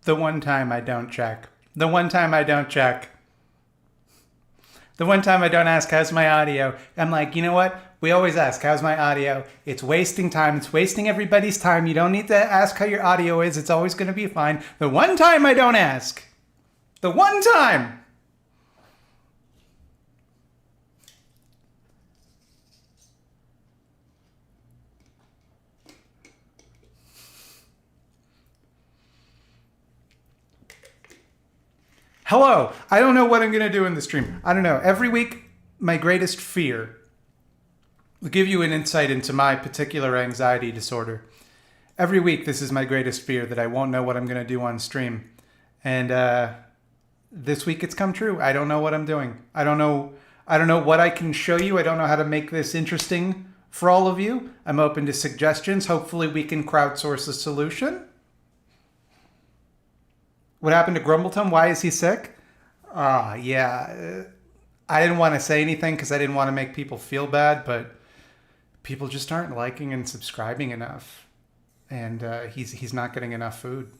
The one time I don't check. The one time I don't check. The one time I don't ask, how's my audio? I'm like, you know what? We always ask, how's my audio? It's wasting time. It's wasting everybody's time. You don't need to ask how your audio is. It's always going to be fine. The one time I don't ask. The one time. Hello. I don't know what I'm going to do in the stream. I don't know. Every week, my greatest fear will give you an insight into my particular anxiety disorder. Every week, this is my greatest fear, that I won't know what I'm going to do on stream. And this week, it's come true. I don't know what I'm doing. I don't know what I can show you. I don't know how to make this interesting for all of you. I'm open to suggestions. Hopefully, we can crowdsource a solution. What happened to Grumbleton? Why is he sick? Yeah. I didn't want to say anything because I didn't want to make people feel bad, but people just aren't liking and subscribing enough. And he's not getting enough food.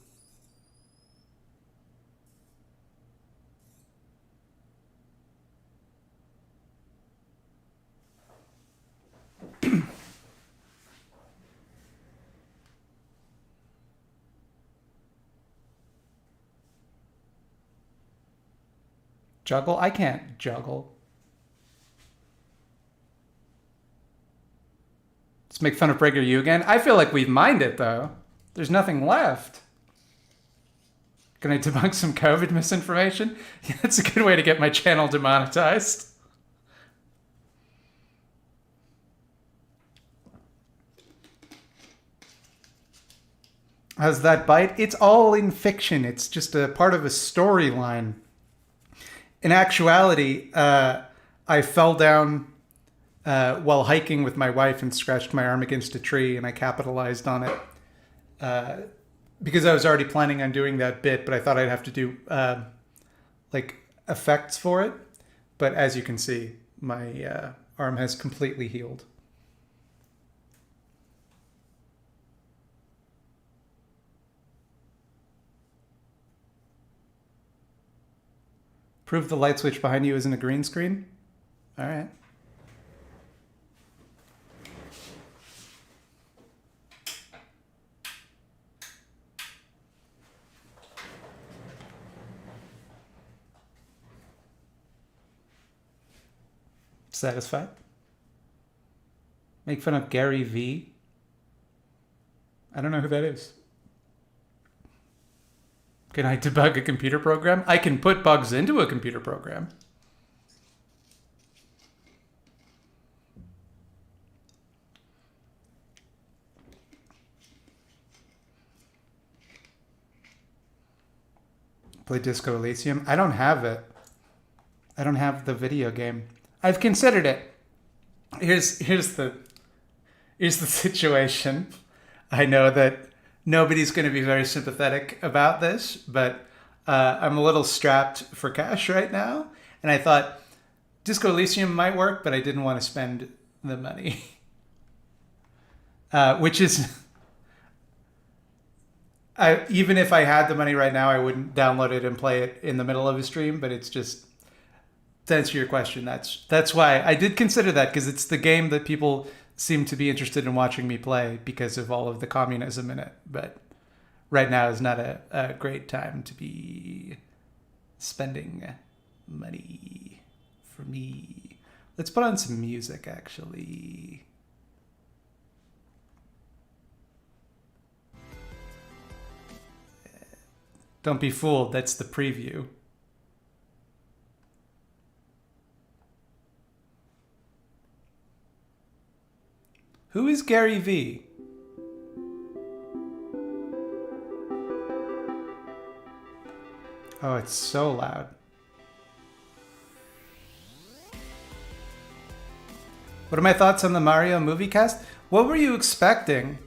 Juggle? I can't juggle. Let's make fun of Breaker You again. I feel like we've mined it, though. There's nothing left. Can I debunk some COVID misinformation? Yeah, that's a good way to get my channel demonetized. How's that bite? It's all in fiction. It's just a part of a storyline. In actuality, I fell down while hiking with my wife and scratched my arm against a tree, and I capitalized on it because I was already planning on doing that bit, but I thought I'd have to do like effects for it. But as you can see, my arm has completely healed. Prove the light switch behind you isn't a green screen? All right. Satisfied? Make fun of Gary V? I don't know who that is. Can I debug a computer program? I can put bugs into a computer program. Play Disco Elysium? I don't have it. I don't have the video game. I've considered it. Here's the situation. I know that nobody's going to be very sympathetic about this, but I'm a little strapped for cash right now. And I thought Disco Elysium might work, but I didn't want to spend the money. Which is... even if I had the money right now, I wouldn't download it and play it in the middle of a stream, but it's just... To answer your question, that's why I did consider that, because it's the game that people seem to be interested in watching me play because of all of the communism in it. But right now is not a great time to be spending money for me. Let's put on some music, actually. Don't be fooled, that's the preview. Who is Gary V? Oh, it's so loud. What are my thoughts on the Mario movie cast? What were you expecting?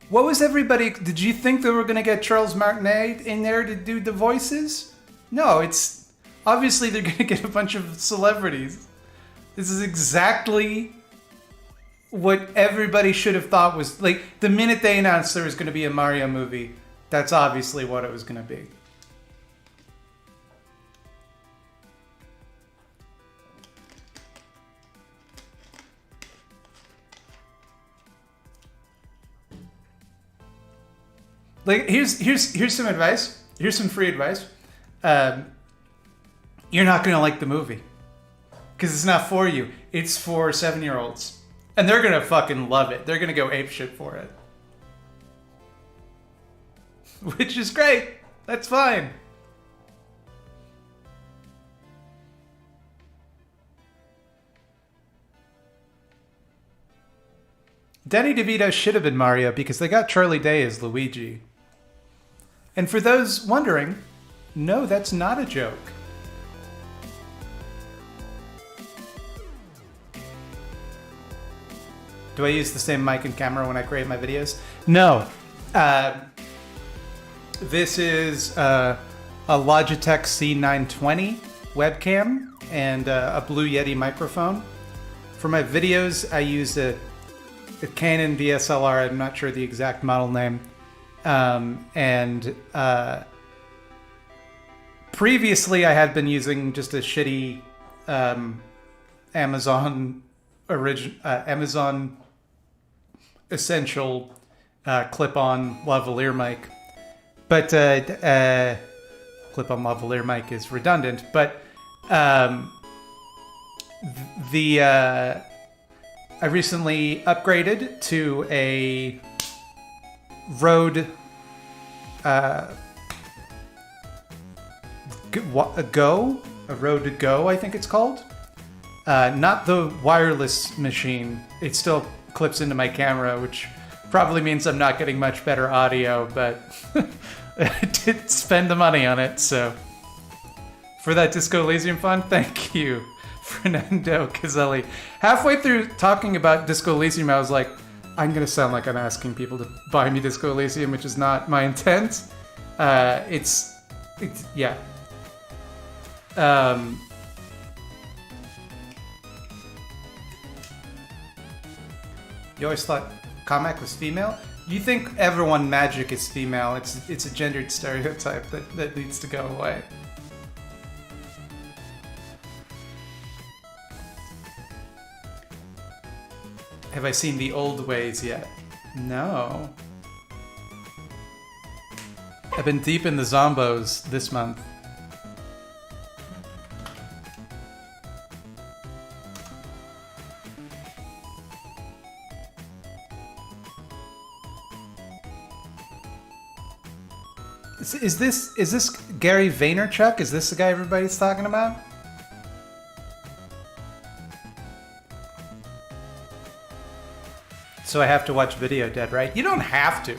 What was everybody... Did you think they were going to get Charles Martinet in there to do the voices? No, it's... Obviously, they're going to get a bunch of celebrities. This is exactly what everybody should have thought was... Like, the minute they announced there was going to be a Mario movie, That's obviously what it was going to be. Like, here's some advice. Here's some free advice. You're not going to like the movie. Because it's not for you. It's for 7-year-olds. And they're going to fucking love it. They're going to go apeshit for it. Which is great. That's fine. Danny DeVito should have been Mario because they got Charlie Day as Luigi. And for those wondering, no, that's not a joke. Do I use the same mic and camera when I create my videos? No. This is a Logitech C920 webcam and a Blue Yeti microphone. For my videos, I use a Canon DSLR. I'm not sure the exact model name. Previously, I had been using just a shitty Amazon Essential clip-on lavalier mic. But clip-on lavalier mic is redundant. But I recently upgraded to a Rode Rode Go, I think it's called. Not the wireless machine. It still clips into my camera, which probably means I'm not getting much better audio, but I did spend the money on it, so. For that Disco Elysium fun, thank you, Fernando Caselli. Halfway through talking about Disco Elysium, I was like, I'm going to sound like I'm asking people to buy me Disco Elysium, which is not my intent. It's yeah. You always thought Kamek was female? You think everyone magic is female. It's a gendered stereotype that needs to go away. Have I seen The Old Ways yet? No. I've been deep in the Zombos this month. Is this Gary Vaynerchuk? Is this the guy everybody's talking about? So I have to watch Video Dead, right? You don't have to.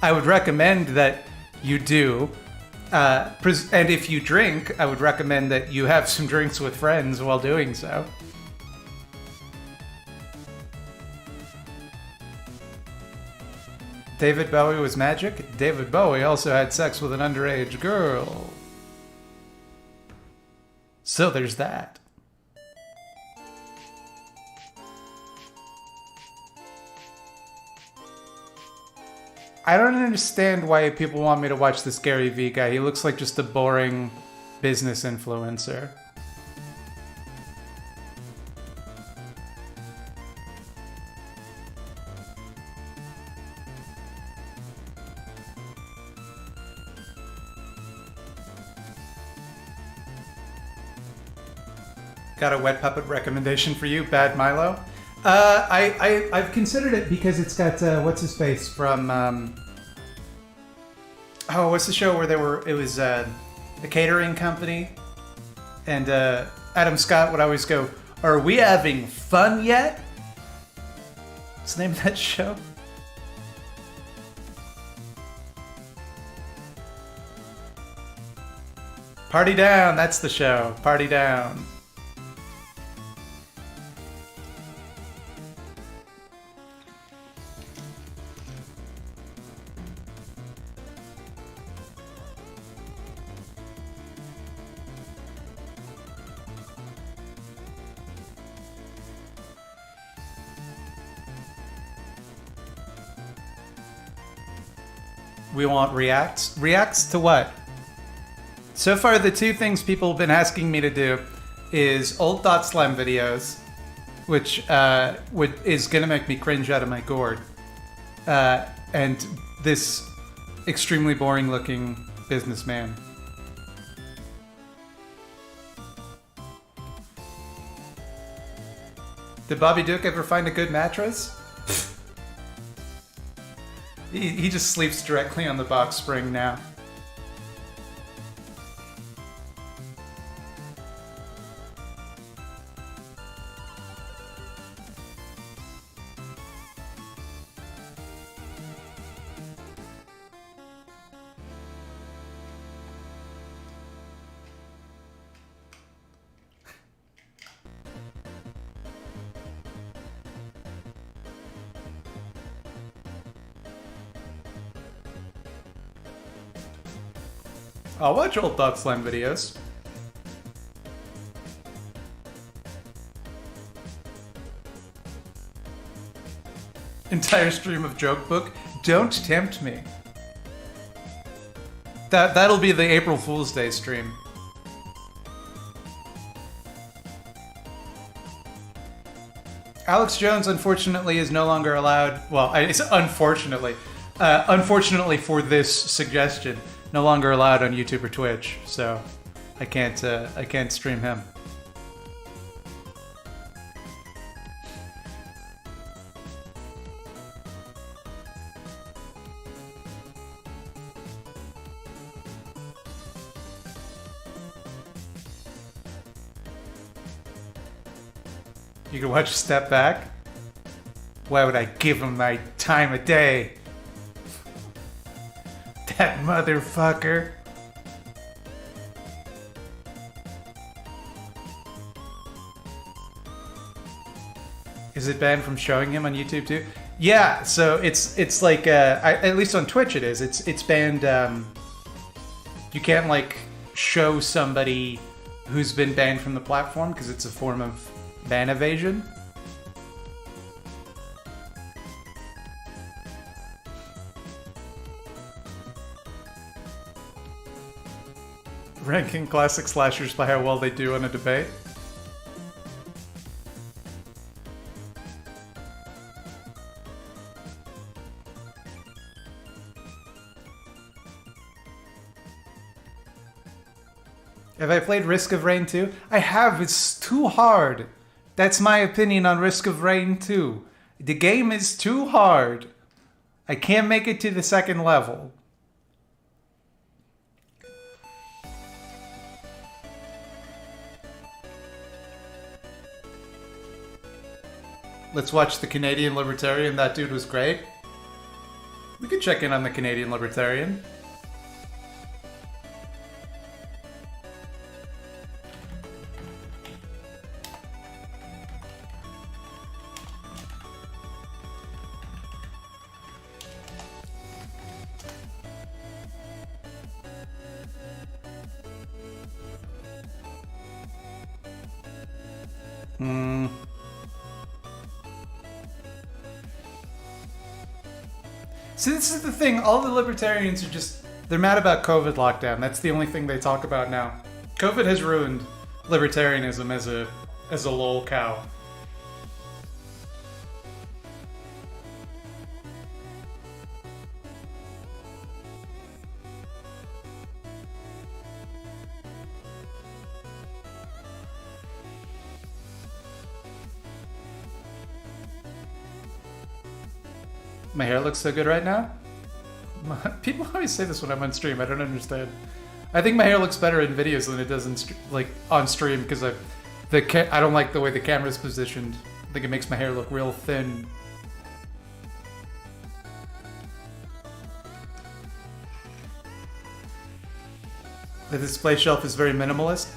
I would recommend that you do. And if you drink, I would recommend that you have some drinks with friends while doing so. David Bowie was magic. David Bowie also had sex with an underage girl. So there's that. I don't understand why people want me to watch this Gary Vee guy. He looks like just a boring business influencer. Got a wet puppet recommendation for you, Bad Milo. I've considered it because it's got what's his face from what's the show where it was a catering company, and Adam Scott would always go, "Are we having fun yet?" What's the name of that show? Party Down. That's the show. Party Down. We want reacts. Reacts to what? So far, the two things people have been asking me to do is old Dot Slam videos, which is gonna make me cringe out of my gourd, and this extremely boring looking businessman. Did Bobby Duke ever find a good mattress? He just sleeps directly on the box spring now. I'll watch old Dot Slam videos. Entire stream of joke book. Don't tempt me. That'll be the April Fool's Day stream. Alex Jones, unfortunately, is no longer allowed. Well, it's unfortunately for this suggestion, no longer allowed on YouTube or Twitch. So I can't stream him. You can watch Step Back. Why would I give him my time of day? That motherfucker. Is it banned from showing him on YouTube too? Yeah, so it's like at least on Twitch it is. It's banned. You can't like show somebody who's been banned from the platform because it's a form of ban evasion. Ranking classic slashers by how well they do in a debate. Have I played Risk of Rain 2? I have. It's too hard. That's my opinion on Risk of Rain 2. The game is too hard. I can't make it to the second level. Let's watch the Canadian Libertarian. That dude was great. We could check in on the Canadian Libertarian. See, this is the thing. All the libertarians are just... They're mad about COVID lockdown. That's the only thing they talk about now. COVID has ruined libertarianism as a lol cow. My hair looks so good right now? People always say this when I'm on stream. I don't understand. I think my hair looks better in videos than it does on stream because I don't like the way the camera's positioned. I think it makes my hair look real thin. The display shelf is very minimalist.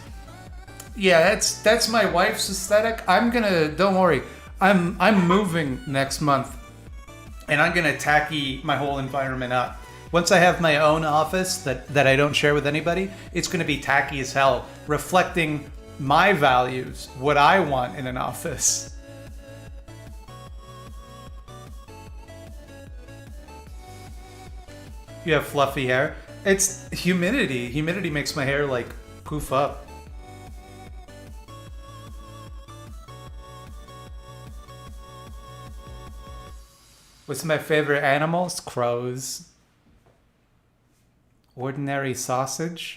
Yeah, that's my wife's aesthetic. Don't worry. I'm moving next month. And I'm gonna tacky my whole environment up. Once I have my own office that I don't share with anybody, it's gonna be tacky as hell, reflecting my values, what I want in an office. You have fluffy hair. It's humidity. Humidity makes my hair like poof up. What's my favorite animals? Crows. Ordinary sausage.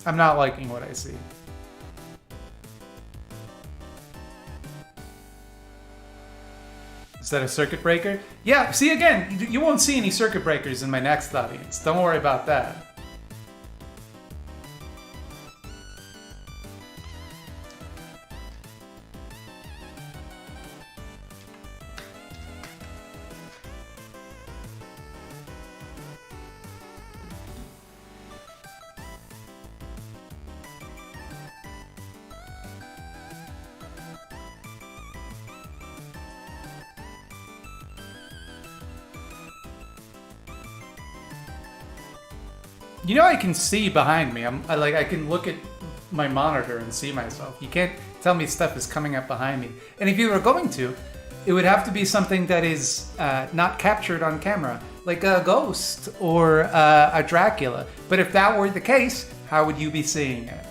I'm not liking what I see. Is that a circuit breaker? Yeah, see again, you won't see any circuit breakers in my next audience. Don't worry about that. You know I can see behind me. I can look at my monitor and see myself. You can't tell me stuff is coming up behind me. And if you were going to, it would have to be something that is not captured on camera, like a ghost or a Dracula. But if that were the case, how would you be seeing it?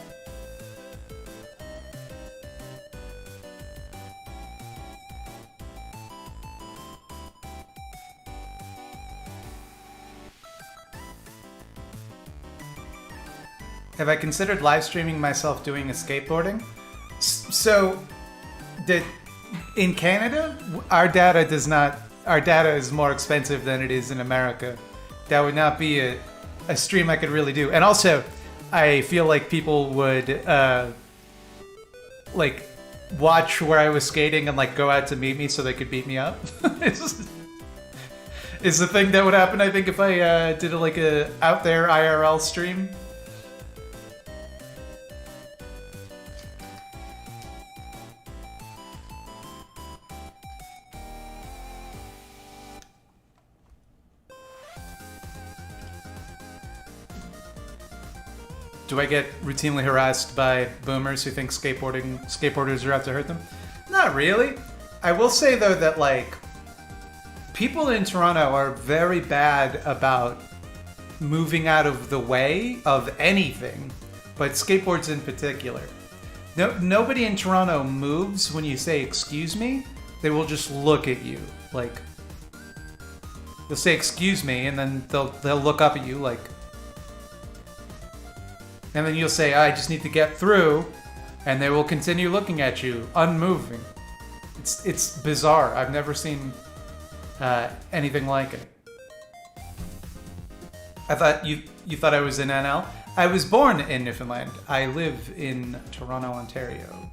Have I considered live streaming myself doing a skateboarding? So, in Canada, our data does not. Our data is more expensive than it is in America. That would not be a stream I could really do. And also, I feel like people would like watch where I was skating and like go out to meet me so they could beat me up. Is the thing that would happen? I think if I did like a out there IRL stream. Do I get routinely harassed by boomers who think skateboarders are out to hurt them? Not really. I will say though that like people in Toronto are very bad about moving out of the way of anything, but skateboards in particular. Nobody in Toronto moves when you say excuse me. They will just look at you like you'll say excuse me and then they'll look up at you like. And then you'll say, I just need to get through, and they will continue looking at you, unmoving. It's bizarre. I've never seen anything like it. I thought you thought I was in NL? I was born in Newfoundland. I live in Toronto, Ontario.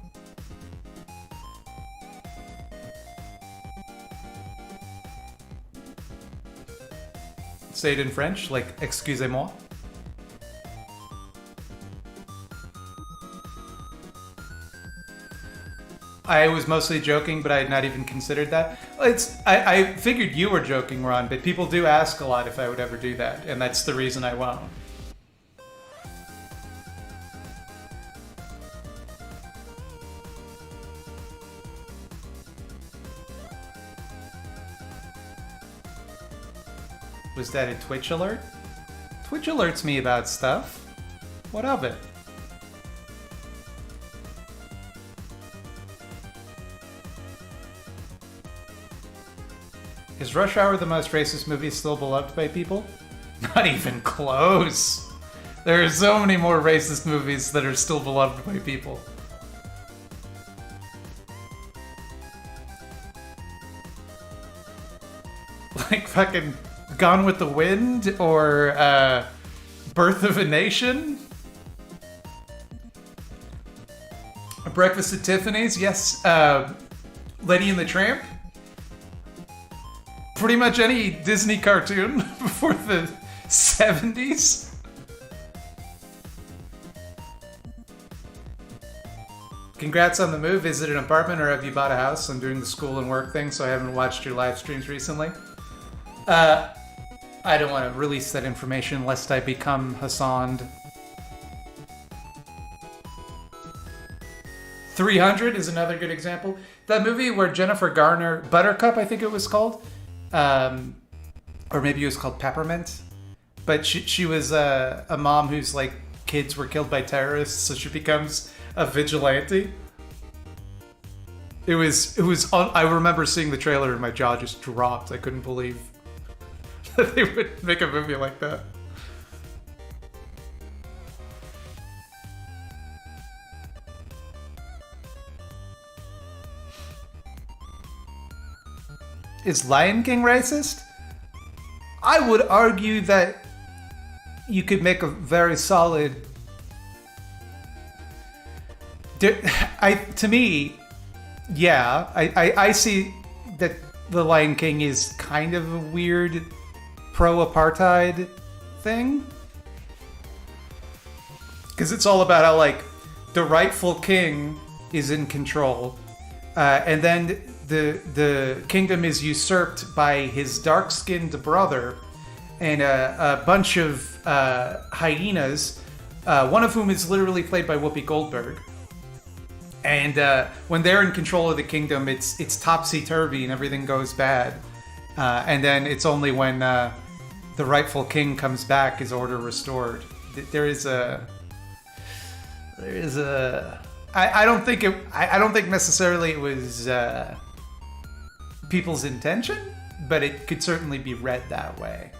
Say it in French, like, excusez-moi. I was mostly joking, but I had not even considered that. I figured you were joking, Ron, but people do ask a lot if I would ever do that, and that's the reason I won't. Was that a Twitch alert? Twitch alerts me about stuff. What of it? Is Rush Hour the most racist movie still beloved by people? Not even close. There are so many more racist movies that are still beloved by people. Like fucking Gone with the Wind or Birth of a Nation? Breakfast at Tiffany's? Yes. Lady and the Tramp? Pretty much any Disney cartoon before the 70s. Congrats on the move. Is it an apartment or have you bought a house? I'm doing the school and work thing, so I haven't watched your live streams recently. I don't want to release that information lest I become Hassan. 300 is another good example. That movie where Jennifer Garner, Buttercup, I think it was called, or maybe it was called Peppermint, but she was a mom whose like kids were killed by terrorists, so she becomes a vigilante. It was. I remember seeing the trailer and my jaw just dropped. I couldn't believe that they would make a movie like that. Is Lion King racist? I would argue that you could make a very solid... To me, yeah, I see that the Lion King is kind of a weird pro-apartheid thing. Because it's all about how, like, the rightful king is in control. And then the kingdom is usurped by his dark-skinned brother and a bunch of hyenas, one of whom is literally played by Whoopi Goldberg. And when they're in control of the kingdom, it's topsy-turvy and everything goes bad. And then it's only when the rightful king comes back is order restored. There is a... I don't think necessarily it was people's intention, but it could certainly be read that way.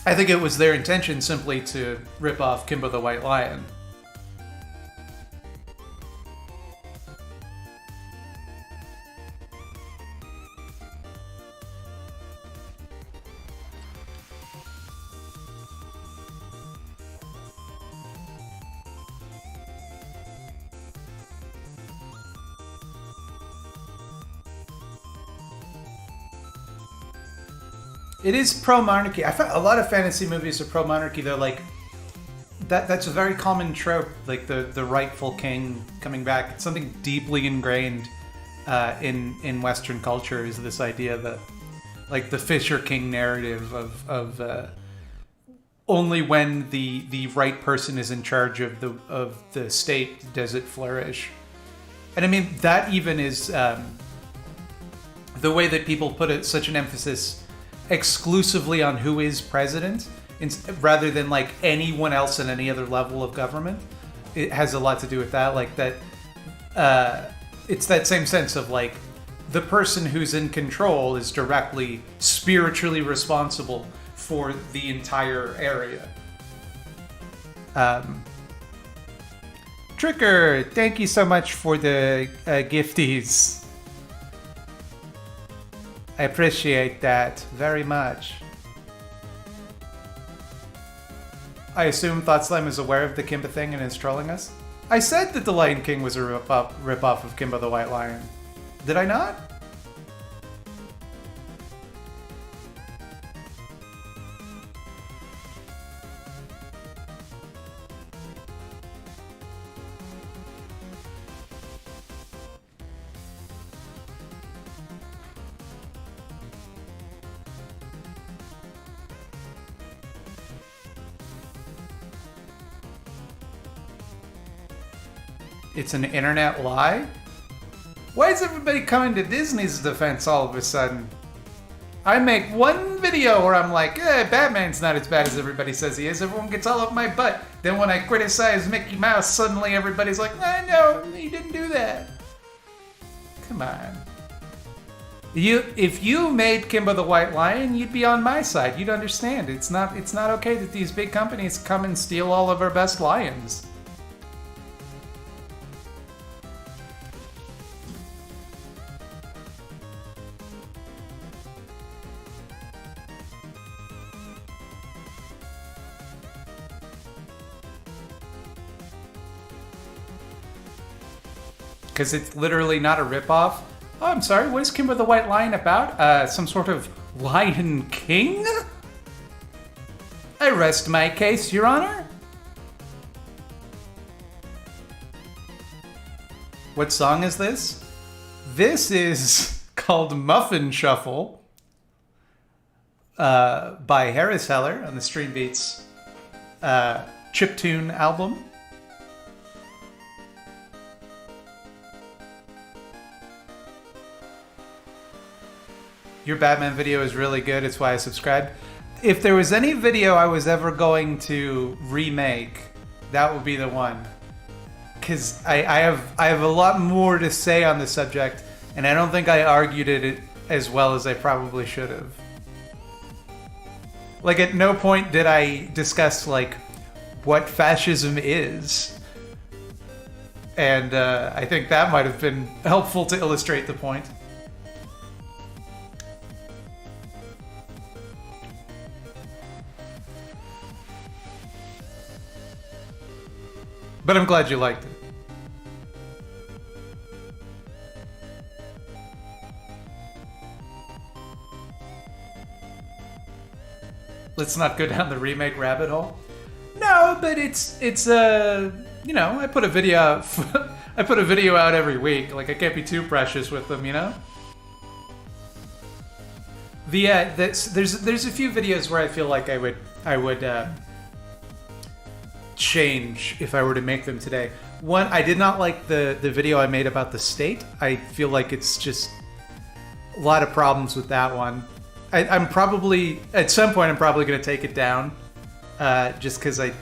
I think it was their intention simply to rip off Kimba the White Lion. It is pro-monarchy. I find a lot of fantasy movies are pro-monarchy. They're like that's a very common trope, like the rightful king coming back. It's something deeply ingrained in Western culture, is this idea that like the Fisher King narrative of only when the right person is in charge of the state does it flourish. And I mean that even is the way that people put it, such an emphasis exclusively on who is president, rather than like anyone else in any other level of government. It has a lot to do with that, like that. It's that same sense of like the person who's in control is directly spiritually responsible for the entire area. Tricker, thank you so much for the gifties. I appreciate that very much. I assume Thought Slime is aware of the Kimba thing and is trolling us. I said that the Lion King was a rip-off of Kimba the White Lion. Did I not? It's an internet lie? Why is everybody coming to Disney's defense all of a sudden? I make one video where I'm like, Batman's not as bad as everybody says he is. Everyone gets all up my butt. Then when I criticize Mickey Mouse, suddenly everybody's like, no, he didn't do that. Come on. If you made Kimba the White Lion, you'd be on my side. You'd understand. It's not okay that these big companies come and steal all of our best lions. Because it's literally not a ripoff. Oh, I'm sorry, what is Kimba the White Lion about? Some sort of Lion King? I rest my case, Your Honor. What song is this? This is called Muffin Shuffle by Harris Heller on the Stream Beats chiptune album. Your Batman video is really good. It's why I subscribed. If there was any video I was ever going to remake, that would be the one. Because I have a lot more to say on the subject, and I don't think I argued it as well as I probably should have. Like, at no point did I discuss, like, what fascism is. And I think that might have been helpful to illustrate the point. But I'm glad you liked it. Let's not go down the remake rabbit hole. No, but it's you know, I put a video out I put a video out every week. Like, I can't be too precious with them, you know? There's a few videos where I feel like I would change if I were to make them today. One, I did not like the video I made about the state. I feel like it's just a lot of problems with that one. I'm probably, at some point, I'm probably going to take it down, just because I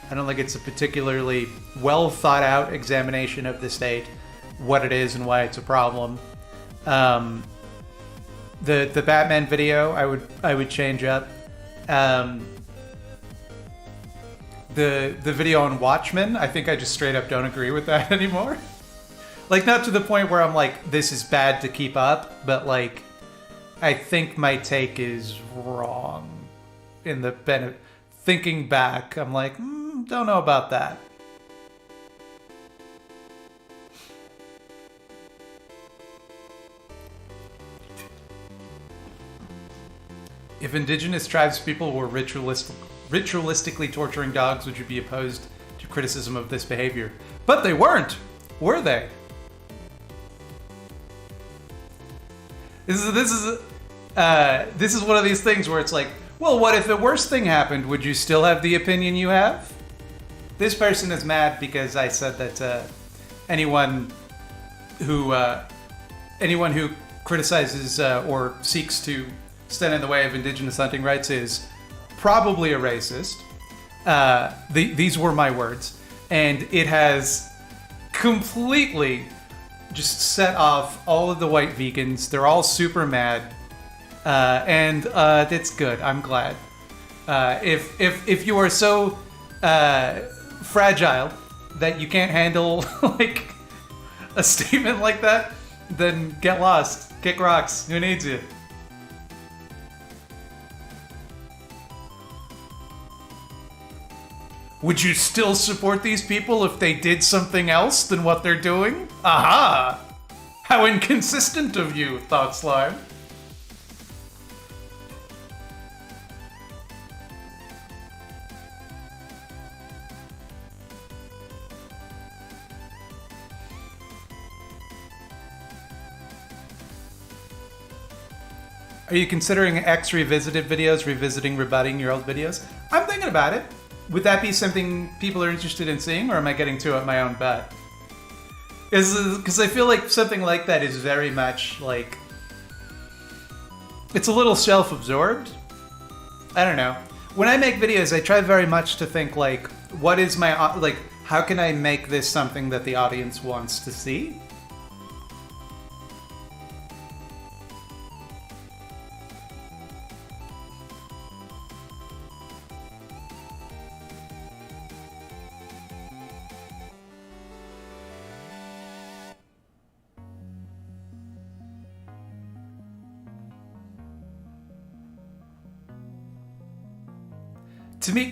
don't think it's a particularly well thought out examination of the state, what it is and why it's a problem. The Batman video I would change up. The video on Watchmen, I think I just straight up don't agree with that anymore. Like, not to the point where I'm like, this is bad to keep up, but like, I think my take is wrong. In the benefit, thinking back, I'm like, don't know about that. If indigenous tribes people were ritualistically torturing dogs, would you be opposed to criticism of this behavior? But they weren't, were they? This is one of these things where it's like, well, what if the worst thing happened? Would you still have the opinion you have? This person is mad because I said that anyone who criticizes or seeks to stand in the way of indigenous hunting rights is probably a racist. These were my words, and it has completely just set off all of the white vegans. They're all super mad, and it's good. I'm glad. If you are so fragile that you can't handle like a statement like that, then get lost. Kick rocks. Who needs you? Would you still support these people if they did something else than what they're doing? Aha! How inconsistent of you, thought Slime. Are you considering X revisited videos, revisiting, rebutting your old videos? I'm thinking about it. Would that be something people are interested in seeing, or am I getting too up my own butt? Because I feel like something like that is very much like... It's a little self-absorbed. I don't know. When I make videos, I try very much to think like, what is my... like, how can I make this something that the audience wants to see?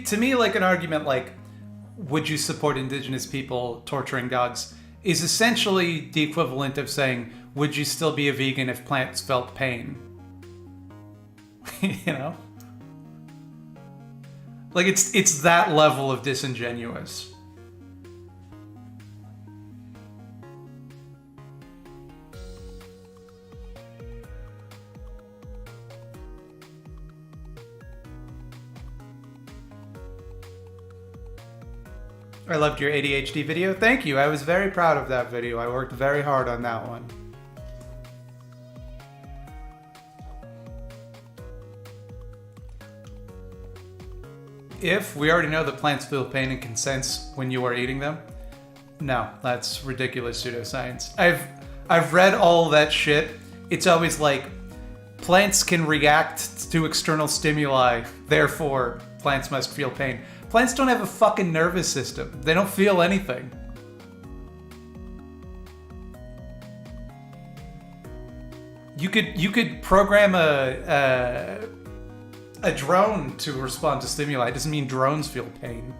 To me, like an argument like, would you support indigenous people torturing dogs, is essentially the equivalent of saying, would you still be a vegan if plants felt pain? You know? Like, it's that level of disingenuous. I loved your ADHD video. Thank you. I was very proud of that video. I worked very hard on that one. If we already know that plants feel pain and can sense when you are eating them, no, that's ridiculous pseudoscience. I've read all that shit. It's always like plants can react to external stimuli, therefore plants must feel pain. Plants don't have a fucking nervous system. They don't feel anything. You could program a drone to respond to stimuli. It doesn't mean drones feel pain.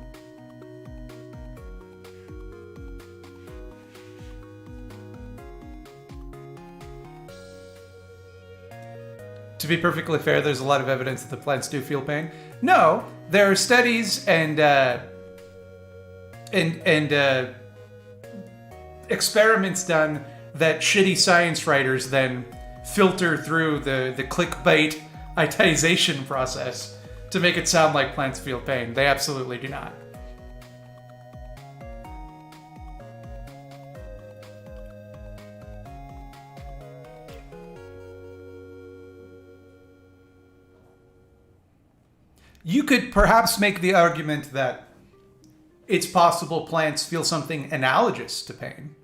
To be perfectly fair, there's a lot of evidence that the plants do feel pain. No, there are studies and experiments done that shitty science writers then filter through the clickbaitization process to make it sound like plants feel pain. They absolutely do not. You could perhaps make the argument that it's possible plants feel something analogous to pain.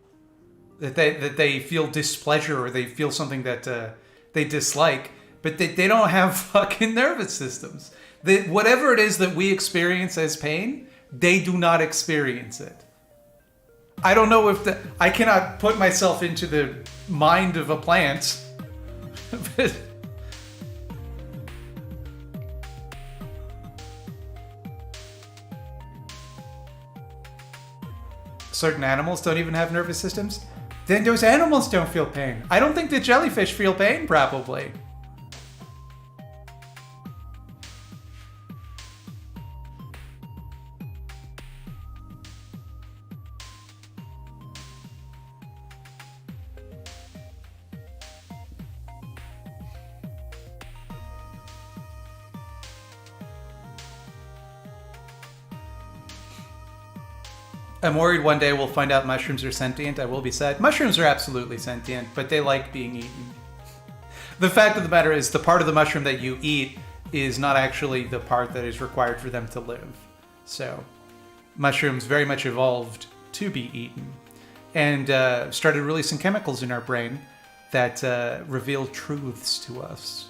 That they feel displeasure or they feel something that they dislike, but they don't have fucking nervous systems. Whatever it is that we experience as pain, they do not experience it. I don't know if I cannot put myself into the mind of a plant. But certain animals don't even have nervous systems. Then those animals don't feel pain. I don't think the jellyfish feel pain, probably. I'm worried one day we'll find out mushrooms are sentient. I will be sad. Mushrooms are absolutely sentient, but they like being eaten. The fact of the matter is the part of the mushroom that you eat is not actually the part that is required for them to live. So mushrooms very much evolved to be eaten and started releasing chemicals in our brain that reveal truths to us.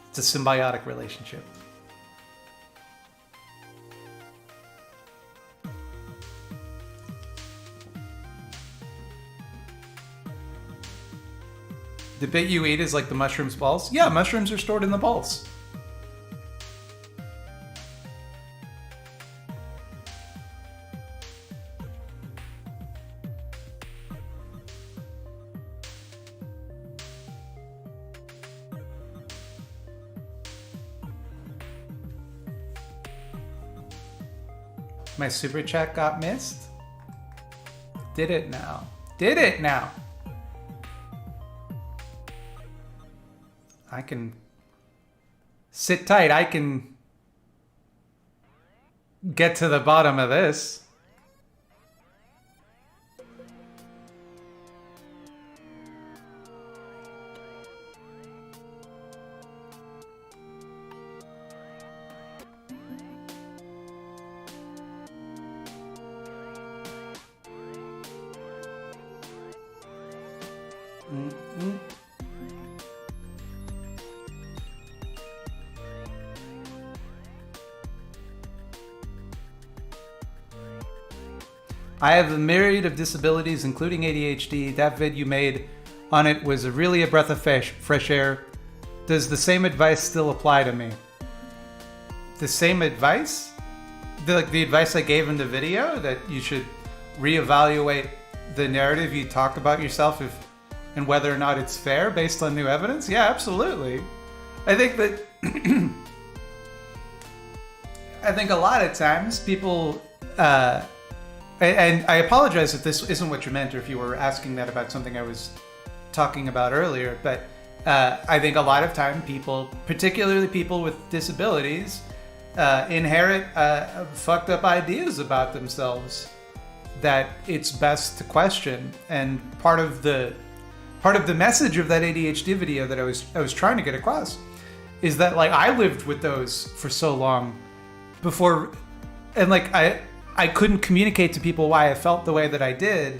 It's a symbiotic relationship. The bit you eat is like the mushroom's balls? Yeah, mushrooms are stored in the balls. My super chat got missed? Did it now? Did it now? I can sit tight. I can get to the bottom of this. Mm-hmm. I have a myriad of disabilities, including ADHD. That vid you made on it was really a breath of fresh air. Does the same advice still apply to me? The same advice? The advice I gave in the video, that you should reevaluate the narrative you talk about yourself and whether or not it's fair based on new evidence? Yeah, absolutely. I think that I think a lot of times people and I apologize if this isn't what you meant or if you were asking that about something I was talking about earlier, but I think a lot of time people, particularly people with disabilities, inherit fucked up ideas about themselves that it's best to question. And part of the message of that ADHD video that I was trying to get across is that like I lived with those for so long before, and like I couldn't communicate to people why I felt the way that I did.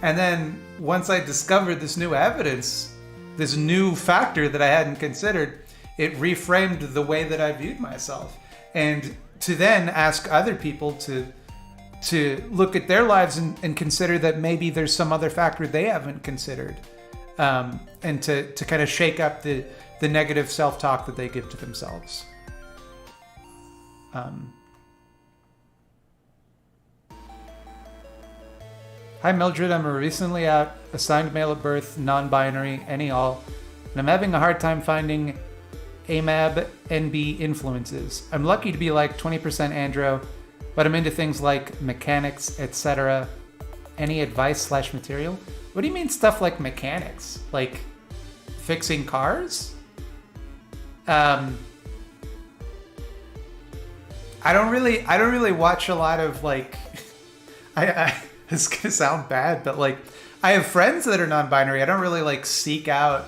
And then once I discovered this new evidence, this new factor that I hadn't considered, it reframed the way that I viewed myself. And to then ask other people to look at their lives and consider that maybe there's some other factor they haven't considered. And to kind of shake up the negative self-talk that they give to themselves. Hi Mildred, I'm a recently out, assigned male at birth, non-binary, any all, and I'm having a hard time finding AMAB NB influences. I'm lucky to be like 20% andro, but I'm into things like mechanics, etc. Any advice/material? What do you mean stuff like mechanics? Like fixing cars? I don't really watch a lot of like it's gonna sound bad, but like I have friends that are non-binary. I don't really like seek out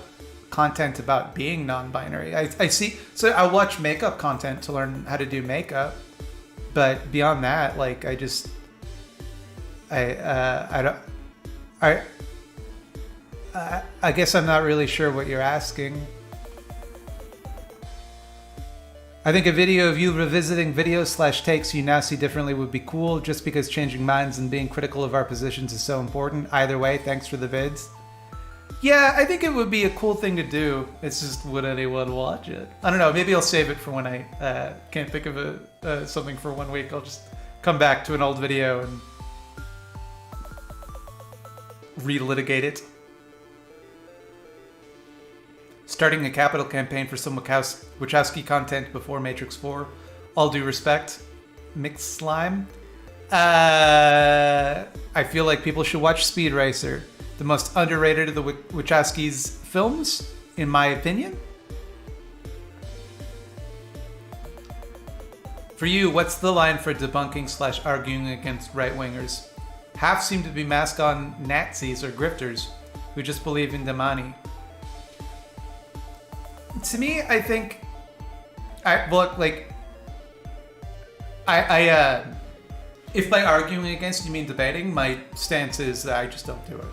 content about being non-binary. I see, so I watch makeup content to learn how to do makeup, but beyond that, like I guess I'm not really sure what you're asking. I think a video of you revisiting videos/takes you now see differently would be cool, just because changing minds and being critical of our positions is so important. Either way, thanks for the vids. Yeah, I think it would be a cool thing to do. It's just, would anyone watch it? I don't know, maybe I'll save it for when I can't think of something for 1 week. I'll just come back to an old video and relitigate it. Starting a capital campaign for some Wachowski content before Matrix 4. All due respect. Mixed slime. I feel like people should watch Speed Racer. The most underrated of the Wachowski's films, in my opinion. For you, what's the line for debunking/arguing against right-wingers? Half seem to be masked on Nazis or grifters who just believe in Damani. To me, I think, if by arguing against you mean debating, my stance is that I just don't do it.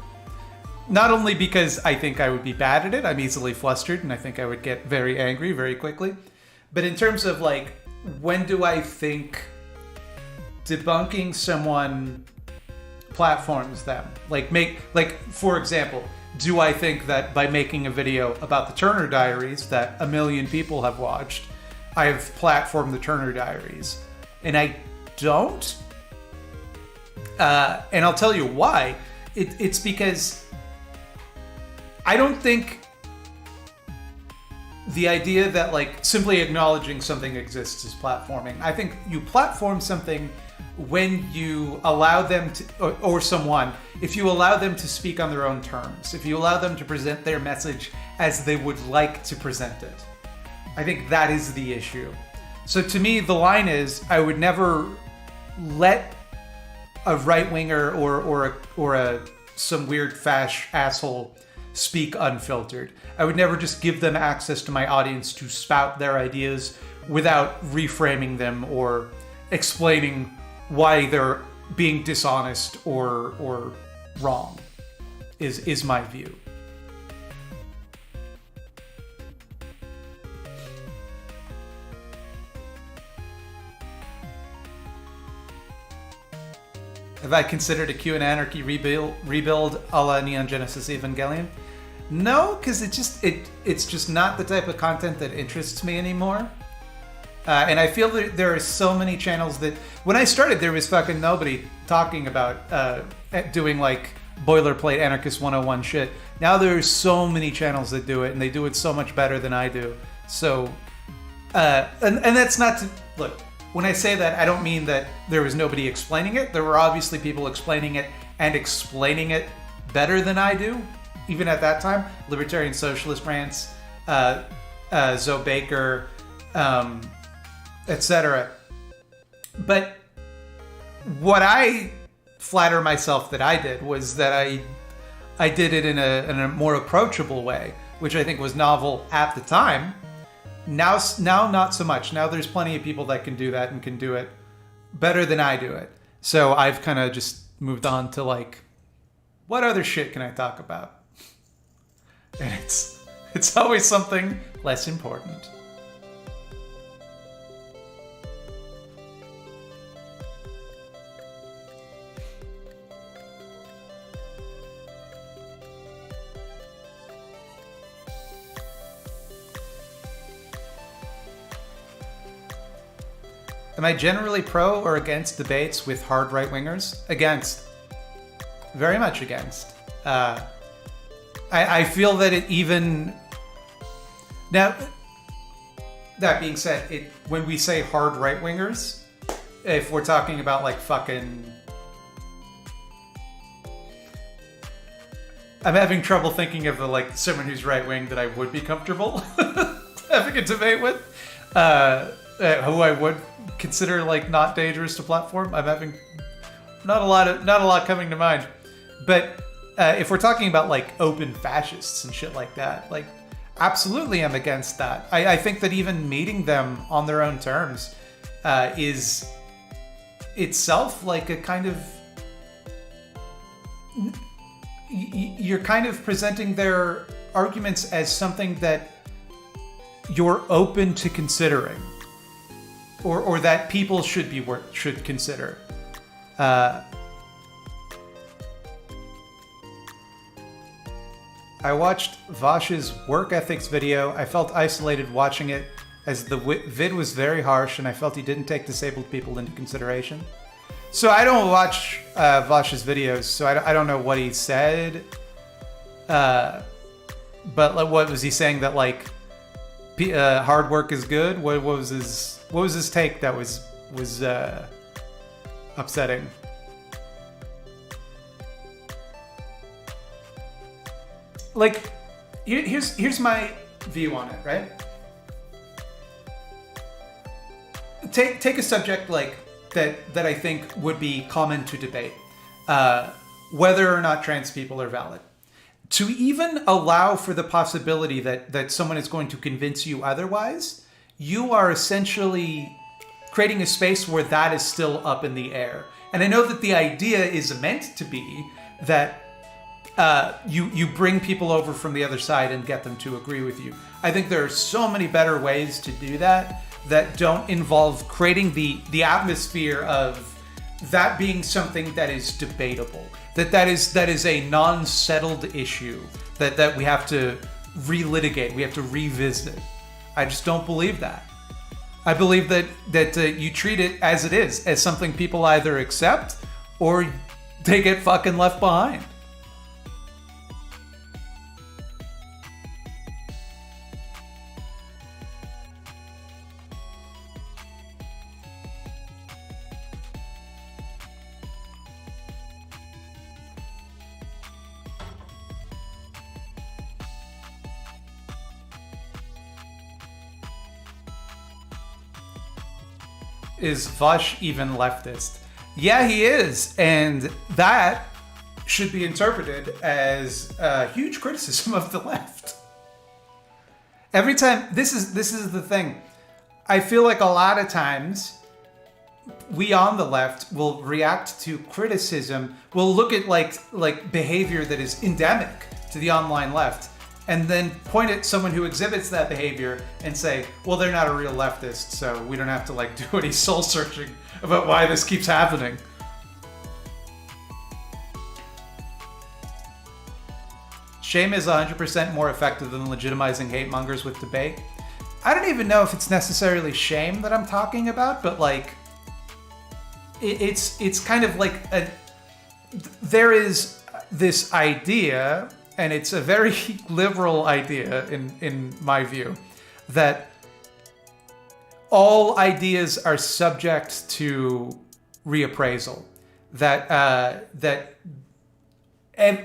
Not only because I think I would be bad at it, I'm easily flustered, and I think I would get very angry very quickly. But in terms of like, when do I think debunking someone platforms them? For example, do I think that by making a video about the Turner Diaries that 1 million people have watched, I've platformed the Turner Diaries? And I don't. And I'll tell you why. It's because I don't think the idea that like simply acknowledging something exists is platforming. I think you platform something when you allow them to, or someone, if you allow them to speak on their own terms, if you allow them to present their message as they would like to present it. I think that is the issue. So to me, the line is, I would never let a right-winger or some weird fash asshole speak unfiltered. I would never just give them access to my audience to spout their ideas without reframing them or explaining why they're being dishonest or wrong, is my view. Have I considered a QAnon anarchy rebuild a la Neon Genesis Evangelion? No, because it's just not the type of content that interests me anymore. And I feel that there are so many channels that, when I started, there was fucking nobody talking about doing like boilerplate anarchist 101 shit. Now there's so many channels that do it, and they do it so much better than I do. So, and that's not to, look, when I say that, I don't mean that there was nobody explaining it. There were obviously people explaining it and explaining it better than I do, even at that time. Libertarian Socialist Rants, Zoe Baker, etc. But what I flatter myself that I did was that I did it in a more approachable way, which I think was novel at the time. Now not so much. Now there's plenty of people that can do that and can do it better than I do it. So I've kind of just moved on to like, what other shit can I talk about? And it's always something less important. Am I generally pro or against debates with hard right-wingers? Against. Very much against. I feel that it even... Now, that being said, when we say hard right-wingers, if we're talking about like fucking... I'm having trouble thinking of like someone who's right-wing that I would be comfortable having a debate with. Who I would consider like not dangerous to platform. I'm having not a lot coming to mind. But if we're talking about like open fascists and shit like that, like absolutely I'm against that. I think that even meeting them on their own terms is itself like a kind of... You're kind of presenting their arguments as something that you're open to considering. Or that people should consider. I watched Vosh's work ethics video. I felt isolated watching it as the vid was very harsh and I felt he didn't take disabled people into consideration. So I don't watch Vosh's videos, so I don't know what he said. But like, what was he saying, that like hard work is good? What was his take that was upsetting? Like, here's my view on it, right? Take a subject like that I think would be common to debate, whether or not trans people are valid. To even allow for the possibility that someone is going to convince you otherwise, you are essentially creating a space where that is still up in the air. And I know that the idea is meant to be that you bring people over from the other side and get them to agree with you. I think there are so many better ways to do that don't involve creating the atmosphere of that being something that is debatable, that is a non-settled issue that we have to relitigate, we have to revisit. I just don't believe that. I believe that you treat it as it is, as something people either accept or they get fucking left behind. Is Vosh even leftist? Yeah, he is, and that should be interpreted as a huge criticism of the left. Every time, this is the thing. I feel like a lot of times we on the left will react to criticism. We'll look at like behavior that is endemic to the online left, and then point at someone who exhibits that behavior and say, well, they're not a real leftist, so we don't have to like do any soul searching about why this keeps happening. Shame is 100% more effective than legitimizing hate mongers with debate. I don't even know if it's necessarily shame that I'm talking about, but like, it's kind of like there is this idea, and it's a very liberal idea in my view, that all ideas are subject to reappraisal. That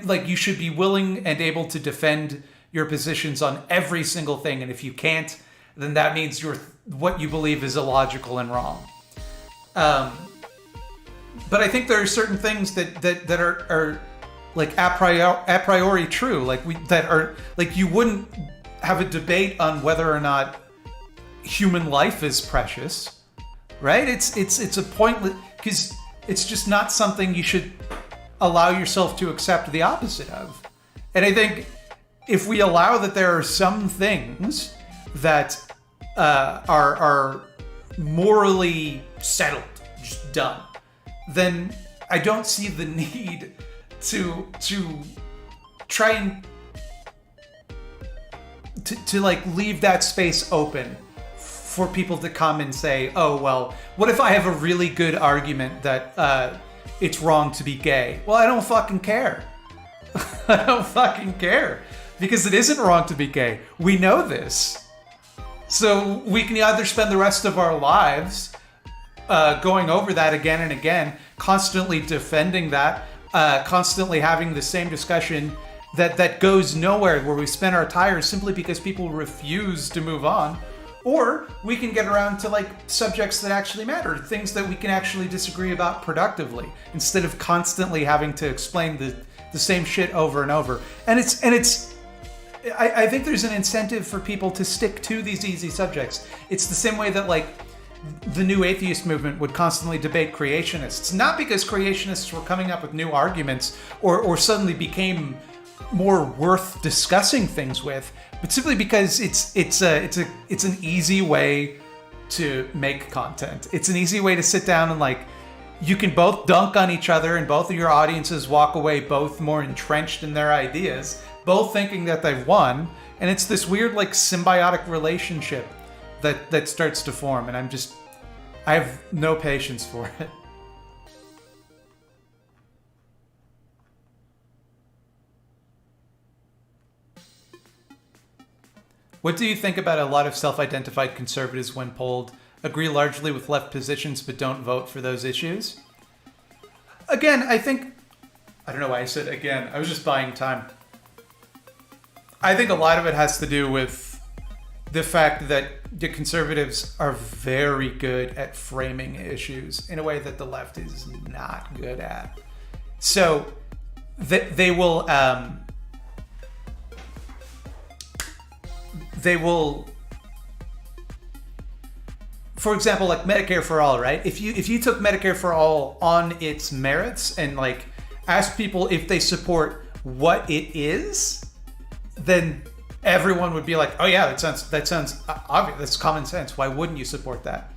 like you should be willing and able to defend your positions on every single thing, and if you can't, then that means what you believe is illogical and wrong. But I think there are certain things that are like a priori true, that are like, you wouldn't have a debate on whether or not human life is precious, right? It's a pointless, because it's just not something you should allow yourself to accept the opposite of. And I think if we allow that there are some things that are morally settled, just done, then I don't see the need to try and to like leave that space open for people to come and say, oh, well, what if I have a really good argument that it's wrong to be gay? Well, I don't fucking care. I don't fucking care, because it isn't wrong to be gay. We know this. So we can either spend the rest of our lives going over that again and again, constantly defending that, constantly having the same discussion that goes nowhere, where we spin our tires simply because people refuse to move on. Or we can get around to like subjects that actually matter, things that we can actually disagree about productively, instead of constantly having to explain the same shit over and over. And I think there's an incentive for people to stick to these easy subjects. It's the same way that like the new atheist movement would constantly debate creationists, not because creationists were coming up with new arguments or suddenly became more worth discussing things with, but simply because it's an easy way to make content. It's an easy way to sit down and like, you can both dunk on each other and both of your audiences walk away both more entrenched in their ideas, both thinking that they've won, and it's this weird like symbiotic relationship that starts to form, and I have no patience for it. What do you think about a lot of self-identified conservatives when polled agree largely with left positions but don't vote for those issues? Again, I don't know why I said again. I was just buying time. I think a lot of it has to do with the fact that the conservatives are very good at framing issues in a way that the left is not good at. So they will for example, like Medicare for all, right? If you took Medicare for all on its merits and like asked people if they support what it is, then everyone would be like, oh yeah, that sounds obvious. That's common sense. Why wouldn't you support that?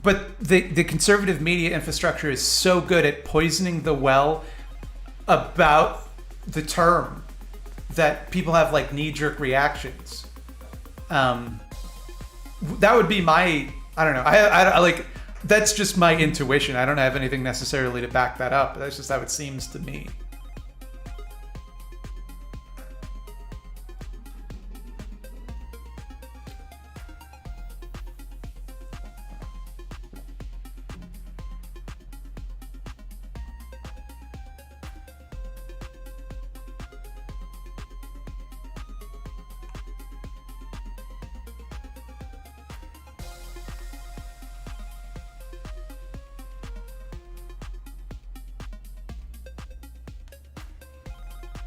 But the conservative media infrastructure is so good at poisoning the well about the term that people have like knee-jerk reactions. That would be my, I don't know. I like, that's just my intuition. I don't have anything necessarily to back that up. That's just how it seems to me.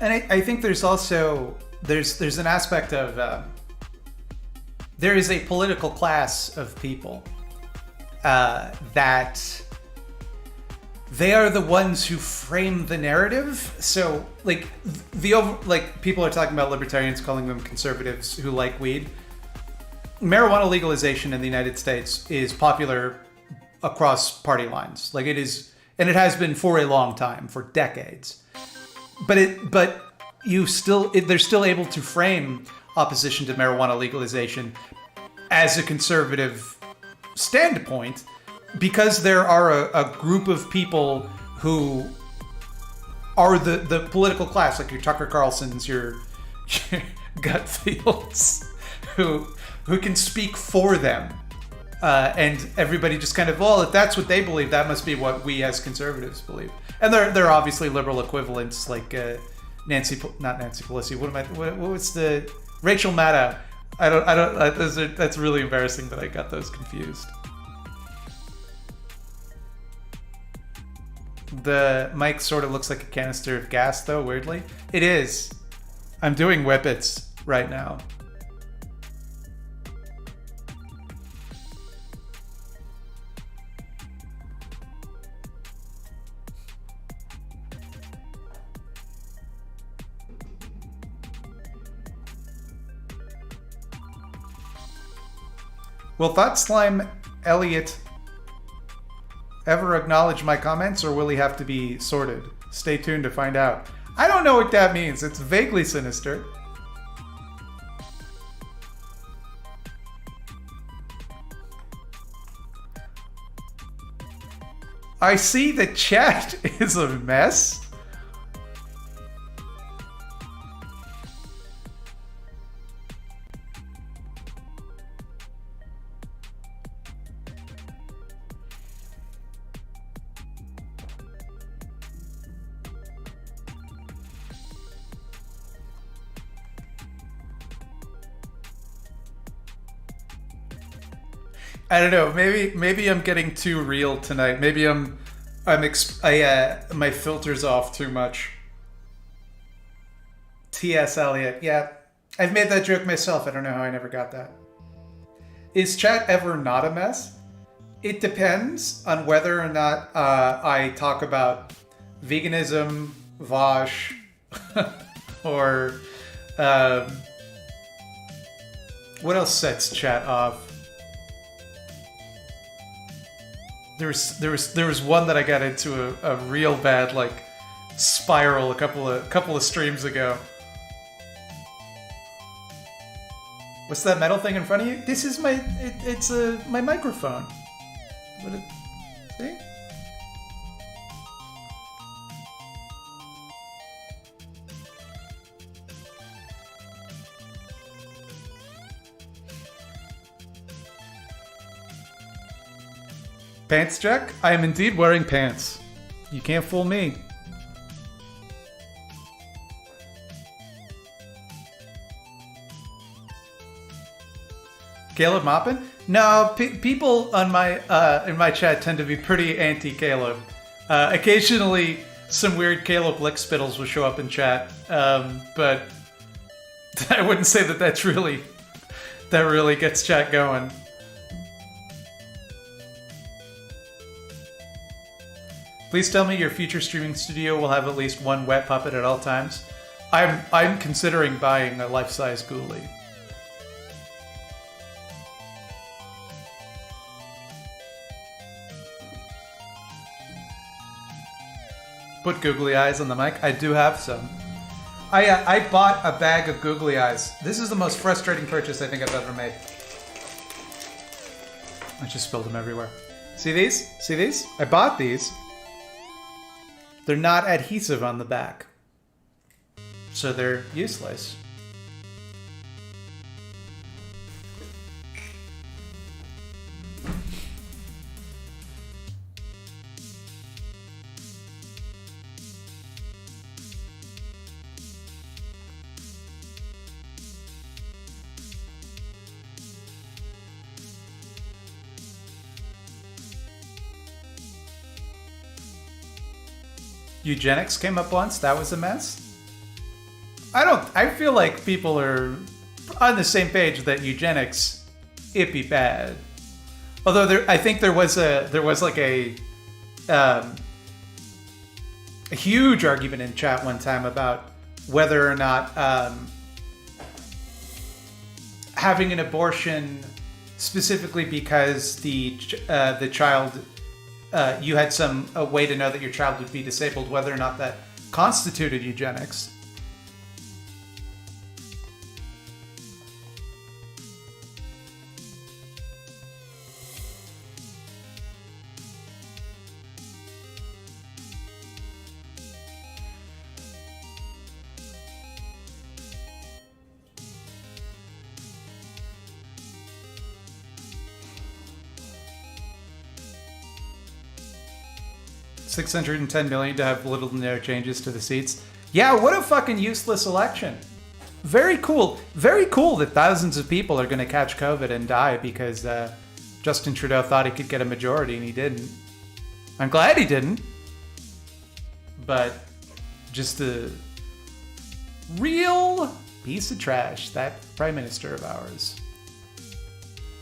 And I think there's also, there's an aspect of, there is a political class of people that they are the ones who frame the narrative. So like people are talking about libertarians, calling them conservatives who like weed. Marijuana legalization in the United States is popular across party lines. Like it is, and it has been for a long time, for decades. But they're still able to frame opposition to marijuana legalization as a conservative standpoint, because there are a group of people who are the political class, like your Tucker Carlsons, your Gutfields, who can speak for them. And everybody just kind of, well, if that's what they believe, that must be what we as conservatives believe. And there are obviously liberal equivalents like not Nancy Pelosi. What was the Rachel Maddow That's really embarrassing that I got those confused. The mic sort of looks like a canister of gas, though, weirdly. It is. I'm doing whippets right now. Will Thought Slime Elliot ever acknowledge my comments, or will he have to be sorted? Stay tuned to find out. I don't know what that means. It's vaguely sinister. I see the chat is a mess. I don't know. Maybe I'm getting too real tonight. Maybe my filter's off too much. T.S. Eliot. Yeah, I've made that joke myself. I don't know how I never got that. Is chat ever not a mess? It depends on whether or not I talk about veganism, Vosh, or what else sets chat off? There was one that I got into a real bad like spiral a couple of streams ago. What's that metal thing in front of you? This is my my microphone. See? Pants check? I am indeed wearing pants. You can't fool me. Caleb mopping? No, people on my in my chat tend to be pretty anti-Caleb. Occasionally, some weird Caleb lick spittles will show up in chat, but I wouldn't say that really gets chat going. Please tell me your future streaming studio will have at least one wet puppet at all times. I'm considering buying a life-size ghoulie. Put googly eyes on the mic. I do have some. I bought a bag of googly eyes. This is the most frustrating purchase I think I've ever made. I just spilled them everywhere. See these? See these? I bought these. They're not adhesive on the back, so they're useless. Eugenics came up once. That was a mess. I feel like people are on the same page that eugenics, it be bad. Although I think there was like a huge argument in chat one time about whether or not having an abortion specifically because the child. You had a way to know that your child would be disabled, whether or not that constituted eugenics. $610 million to have little to no changes to the seats. Yeah, what a fucking useless election. Very cool. Very cool that thousands of people are going to catch COVID and die because Justin Trudeau thought he could get a majority and he didn't. I'm glad he didn't. But just a real piece of trash, that prime minister of ours.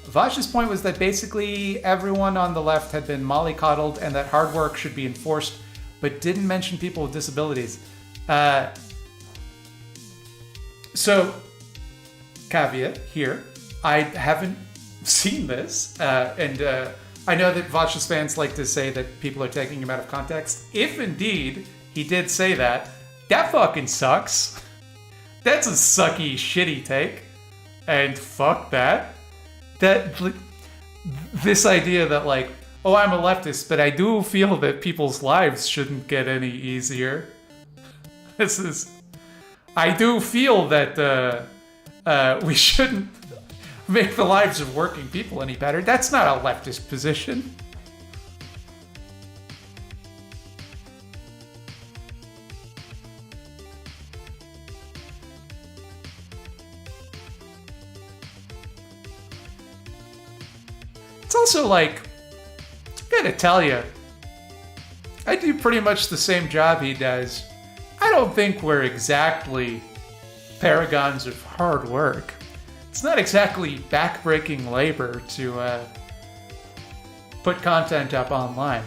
Vash's point was that basically everyone on the left had been mollycoddled and that hard work should be enforced, but didn't mention people with disabilities. So, caveat here, I haven't seen this, and I know that Vash's fans like to say that people are taking him out of context. If indeed he did say that, that fucking sucks. That's a sucky, shitty take, and fuck that. This idea that like, oh, I'm a leftist, but I do feel that people's lives shouldn't get any easier. I do feel that we shouldn't make the lives of working people any better. That's not a leftist position. It's also like, I gotta tell you, I do pretty much the same job he does. I don't think we're exactly paragons of hard work. It's not exactly backbreaking labor to put content up online.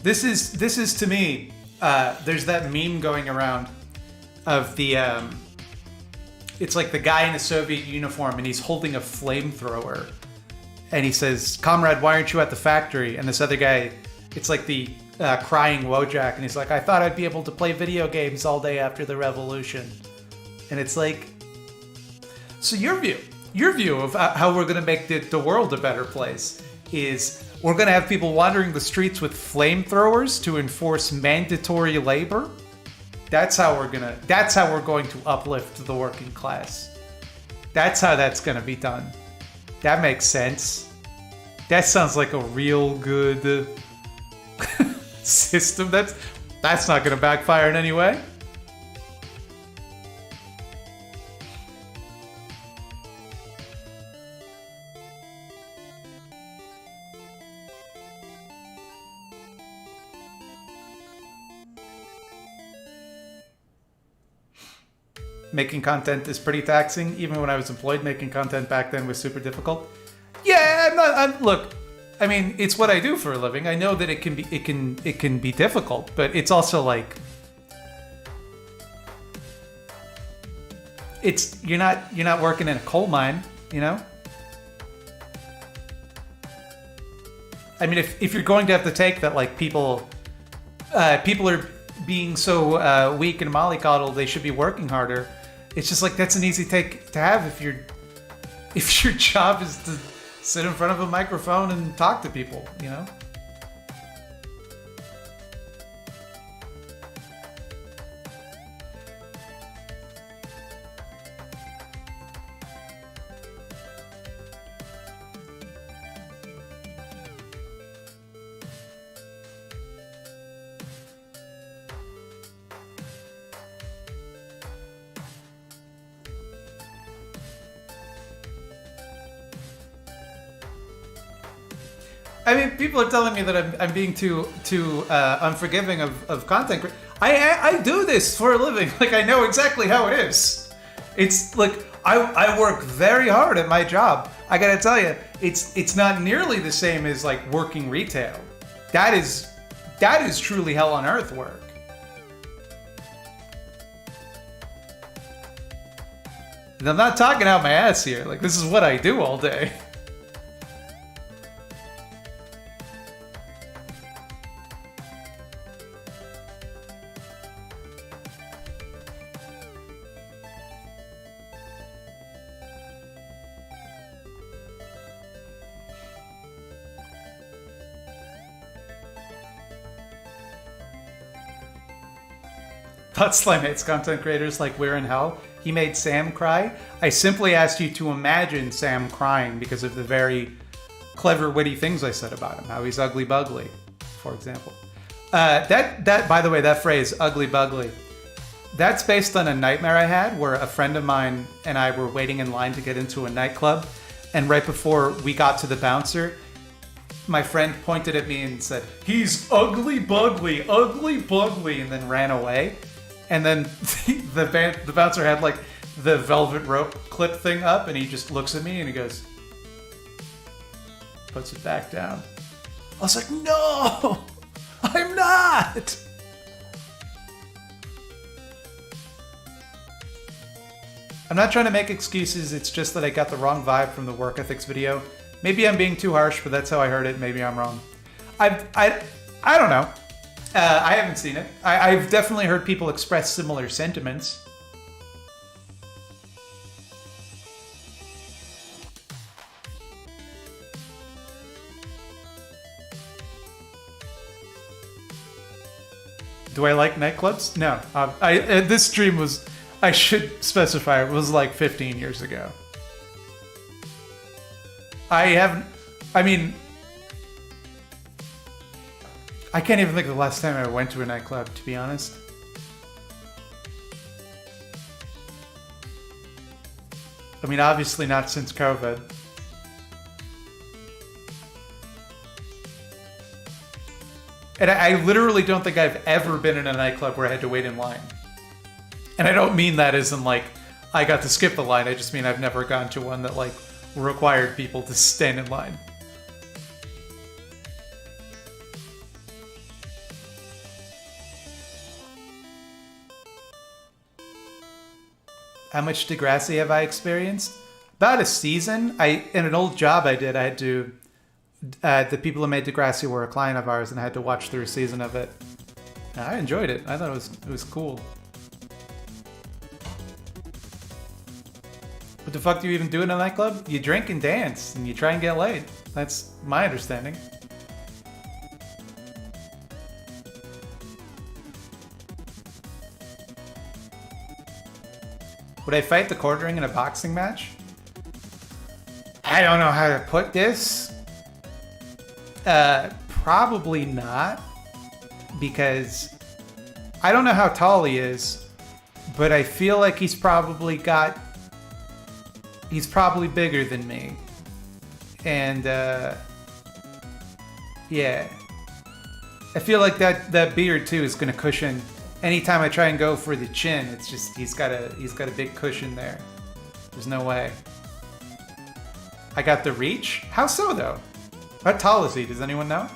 This is to me. There's that meme going around of the. It's like the guy in a Soviet uniform and he's holding a flamethrower, and he says, "Comrade, why aren't you at the factory?" And this other guy, it's like the crying Wojak, and he's like, "I thought I'd be able to play video games all day after the revolution." And it's like, so your view of how we're gonna make the world a better place is. We're going to have people wandering the streets with flamethrowers to enforce mandatory labor. That's how we're going to uplift the working class. That's how that's going to be done. That makes sense. That sounds like a real good system. That's not going to backfire in any way. Making content is pretty taxing. Even when I was employed, making content back then was super difficult. Yeah, look, I mean, it's what I do for a living. I know that it can be difficult, but it's also like you're not working in a coal mine, you know? I mean, if you're going to have to take that, like people are being so weak and mollycoddled, they should be working harder. It's just like that's an easy take to have if your job is to sit in front of a microphone and talk to people, you know? I mean, people are telling me that I'm being too unforgiving of content. I do this for a living. Like, I know exactly how it is. It's like I work very hard at my job. I gotta tell you, it's not nearly the same as like working retail. That is truly hell on earth work. And I'm not talking out my ass here. Like, this is what I do all day. Butt Slime hates content creators like we're in hell. He made Sam cry. I simply asked you to imagine Sam crying because of the very clever, witty things I said about him. How he's ugly bugly, for example. That by the way, that phrase, ugly bugly, that's based on a nightmare I had where a friend of mine and I were waiting in line to get into a nightclub. And right before we got to the bouncer, my friend pointed at me and said, "He's ugly bugly, and then ran away. And then the bouncer had like the velvet rope clip thing up, and he just looks at me and he goes, puts it back down. I was like, no, I'm not. I'm not trying to make excuses. It's just that I got the wrong vibe from the work ethics video. Maybe I'm being too harsh, but that's how I heard it. Maybe I'm wrong. I don't know. I haven't seen it. I've definitely heard people express similar sentiments. Do I like nightclubs? No. This stream was, I should specify, it was like 15 years ago. I can't even think of the last time I went to a nightclub, to be honest. I mean, obviously not since COVID. And I literally don't think I've ever been in a nightclub where I had to wait in line. And I don't mean that as in like, I got to skip the line. I just mean I've never gone to one that like required people to stand in line. How much Degrassi have I experienced? About a season. In an old job I did, I had to, the people who made Degrassi were a client of ours and I had to watch through a season of it. I enjoyed it. I thought it was cool. What the fuck do you even do in a nightclub? You drink and dance, and you try and get laid. That's my understanding. Would I fight the quarter ring in a boxing match? I don't know how to put this. Probably not. Because I don't know how tall he is, but I feel like he's probably bigger than me. And, yeah. I feel like that beard, too, is going to cushion. Anytime I try and go for the chin, it's just, he's got a big cushion there. There's no way. I got the reach? How so, though? How tall is he? Does anyone know?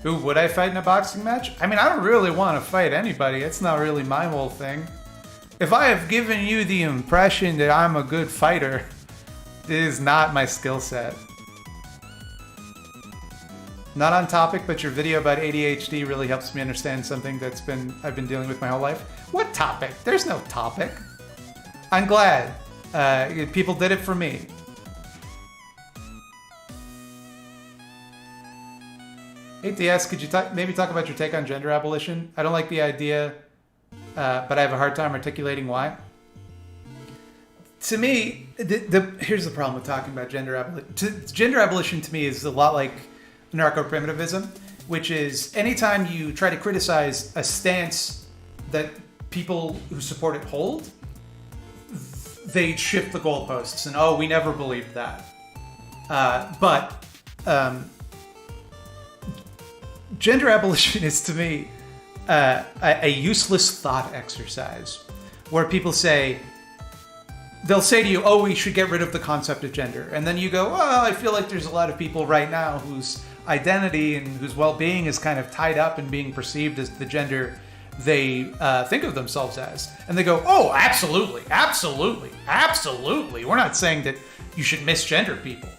Who would I fight in a boxing match? I mean, I don't really want to fight anybody. It's not really my whole thing. If I have given you the impression that I'm a good fighter, it is not my skill set. Not on topic, but your video about ADHD really helps me understand something I've been dealing with my whole life. What topic? There's no topic. I'm glad. People did it for me. ATS, could you maybe talk about your take on gender abolition? I don't like the idea, but I have a hard time articulating why. To me, here's the problem with talking about gender abolition. Gender abolition to me is a lot like anarcho-primitivism, which is anytime you try to criticize a stance that people who support it hold, they shift the goalposts and, oh, we never believed that. But gender abolition is, to me, a useless thought exercise where people they'll say to you, oh, we should get rid of the concept of gender. And then you go, well, I feel like there's a lot of people right now whose identity and whose well-being is kind of tied up in being perceived as the gender they think of themselves as. And they go, oh, absolutely, absolutely, absolutely. We're not saying that you should misgender people.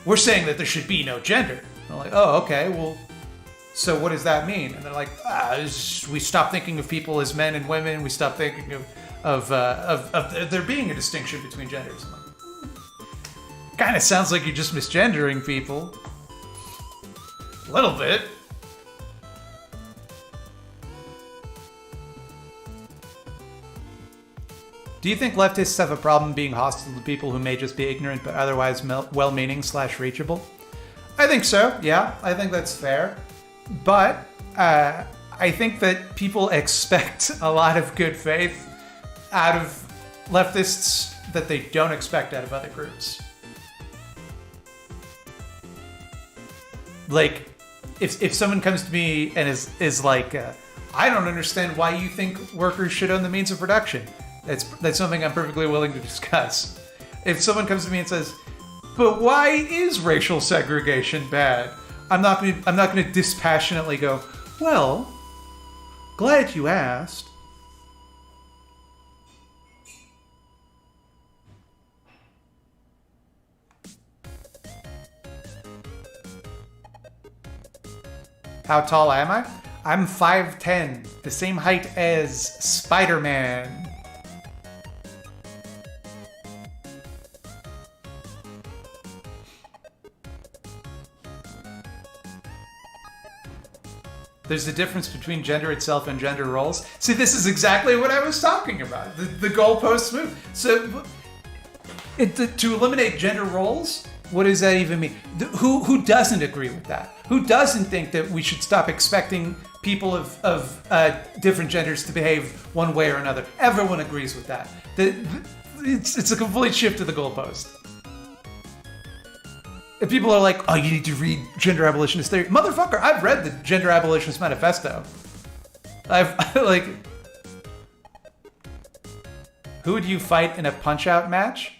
We're saying that there should be no gender. I'm like, oh, okay, well, so what does that mean? And they're like, we stop thinking of people as men and women. We stop thinking of there being a distinction between genders. I'm like, kind of sounds like you're just misgendering people. A little bit. Do you think leftists have a problem being hostile to people who may just be ignorant but otherwise well-meaning / reachable? I think so, yeah. I think that's fair. But I think that people expect a lot of good faith out of leftists that they don't expect out of other groups. Like, if someone comes to me and is like, I don't understand why you think workers should own the means of production. That's something I'm perfectly willing to discuss. If someone comes to me and says, but why is racial segregation bad? I'm not going to dispassionately go, well, glad you asked. How tall am I? I'm 5'10", the same height as Spider-Man. There's a difference between gender itself and gender roles. See, this is exactly what I was talking about. The goalposts move. So, to eliminate gender roles, what does that even mean? Who doesn't agree with that? Who doesn't think that we should stop expecting people of different genders to behave one way or another? Everyone agrees with that. It's a complete shift of the goalpost. If people are like, oh, you need to read Gender Abolitionist Theory. Motherfucker, I've read the Gender Abolitionist Manifesto. Who would you fight in a Punch-Out match?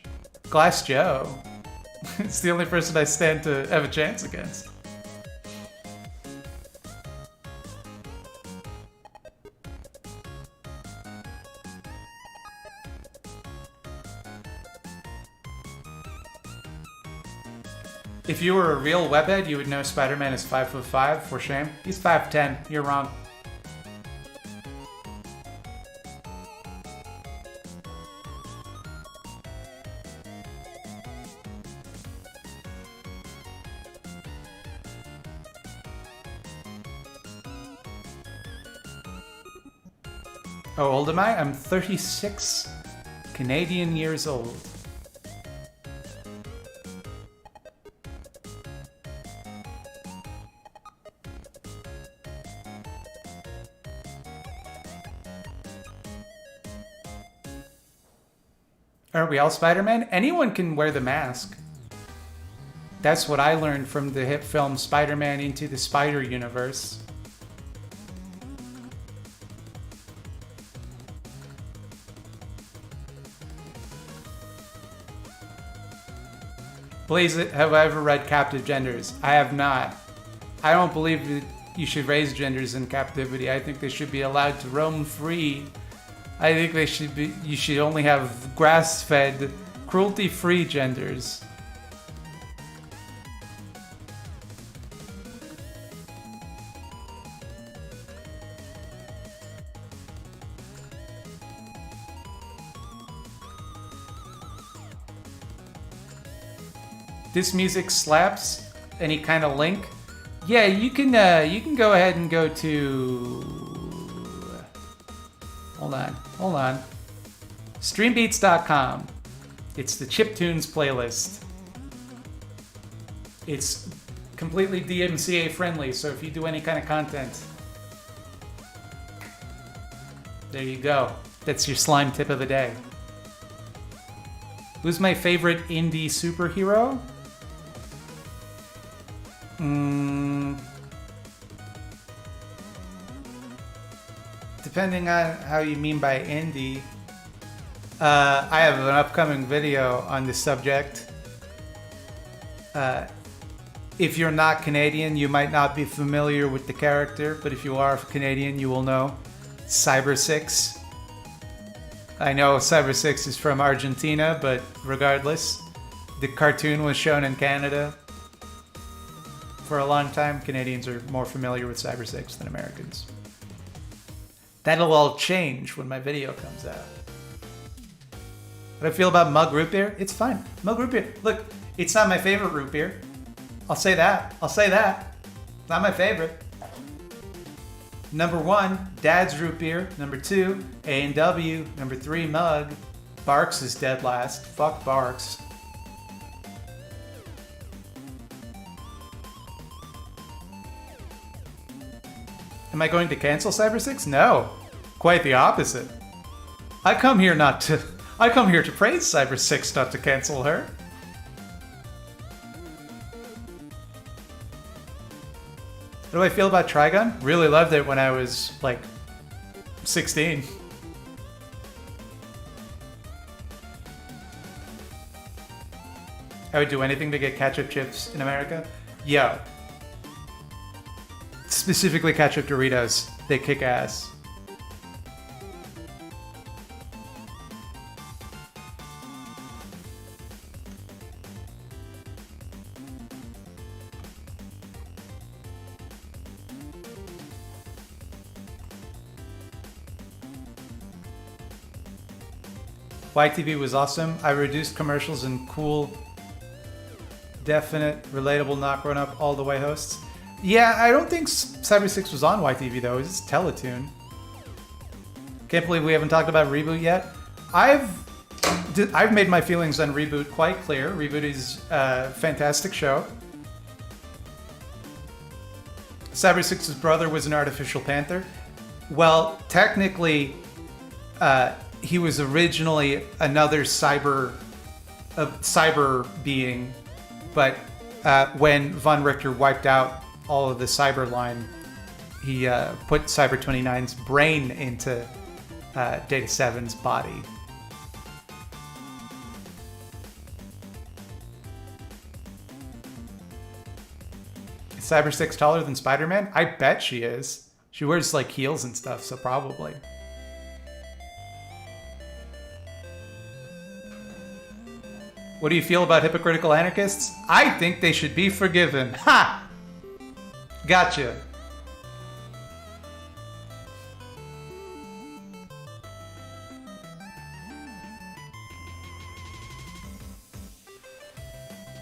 Glass Joe. It's the only person I stand to have a chance against. If you were a real webhead, you would know Spider-Man is 5'5", for shame. He's 5'10", you're wrong. How old am I? I'm 36 Canadian years old. Aren't we all Spider-Man? Anyone can wear the mask. That's what I learned from the hit film Spider-Man Into the Spider-Universe. Blaze, have I ever read Captive Genders? I have not. I don't believe that you should raise genders in captivity. I think they should be allowed to roam free. I think you should only have grass-fed, cruelty-free genders. This music slaps. Any kind of link? Yeah, you can go ahead and go to. Hold on. Streambeats.com. It's the Chiptunes playlist. It's completely DMCA friendly, so if you do any kind of content, there you go. That's your slime tip of the day. Who's my favorite indie superhero? Depending on how you mean by indie. I have an upcoming video on this subject. If you're not Canadian, you might not be familiar with the character, but if you are Canadian, you will know. Cyber Six. I know Cyber Six is from Argentina, but regardless, the cartoon was shown in Canada. for a long time, Canadians are more familiar with Cyber 6 than Americans. That'll all change when my video comes out. What I feel about mug root beer? It's fine. Mug root beer. Look, it's not my favorite root beer. I'll say that. Not my favorite. Number 1, Dad's root beer. Number 2, A&W. Number 3, mug. Barks is dead last. Fuck Barks. Am I going to cancel Cyber 6? No. Quite the opposite. I come here to praise Cyber 6, not to cancel her. What do I feel about Trigun? Really loved it when I was like 16. I would do anything to get ketchup chips in America. Yo. Specifically ketchup Doritos. They kick ass. YTV was awesome. I reduced commercials and cool, definite, relatable, not grown up all the way hosts. Yeah, I don't think Cyber 6 was on YTV though. It was Teletoon. Can't believe we haven't talked about Reboot yet. I've made my feelings on Reboot quite clear. Reboot is a fantastic show. Cyber 6's brother was an artificial panther. Well, technically, he was originally another cyber being, but when Von Richter wiped out all of the cyber line, he put Cyber 29's brain into Data 7's body. Is Cyber 6 taller than Spider-Man? I bet she is. She wears like heels and stuff, so probably. What do you feel about hypocritical anarchists? I think they should be forgiven. Ha! Gotcha.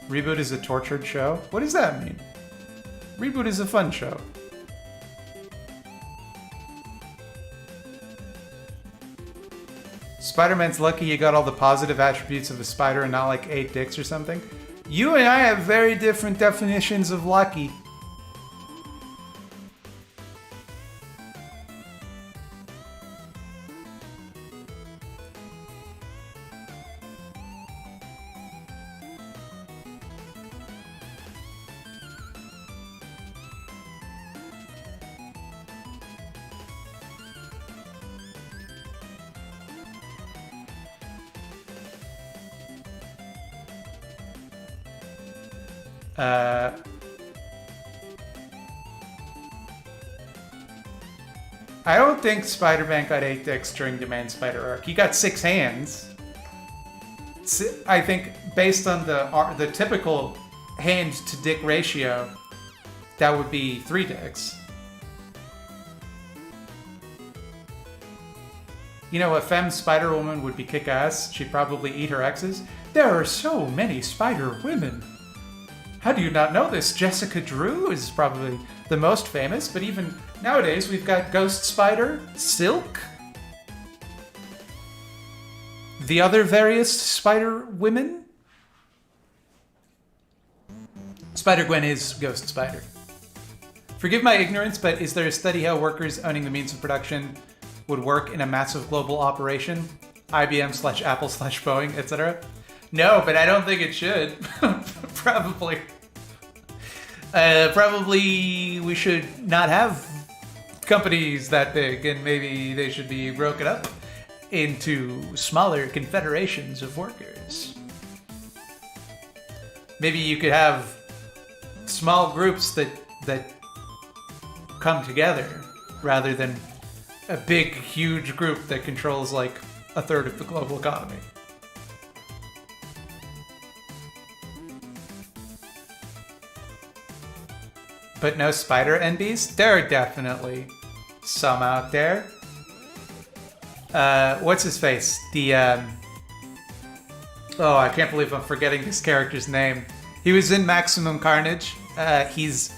Reboot is a tortured show? What does that mean? Reboot is a fun show. Spider-Man's lucky you got all the positive attributes of a spider and not like 8 dicks or something. You and I have very different definitions of lucky. I don't think Spider-Man got 8 dicks during the Man Spider arc. He got 6 hands. I think based on the typical hand to dick ratio, that would be 3 dicks. You know, a femme Spider-Woman would be kick-ass. She'd probably eat her exes. There are so many Spider-Women. How do you not know this? Jessica Drew is probably the most famous, but even nowadays we've got Ghost Spider, Silk, the other various Spider-Women. Spider-Gwen is Ghost Spider. Forgive my ignorance, but is there a study how workers owning the means of production would work in a massive global operation? IBM/Apple/Boeing, etc.? No, but I don't think it should. Probably. Probably we should not have companies that big, and maybe they should be broken up into smaller confederations of workers. Maybe you could have small groups that come together rather than a big, huge group that controls like a third of the global economy. but no spider NBs? There are definitely some out there. What's his face? Oh, I can't believe I'm forgetting this character's name. He was in Maximum Carnage. He's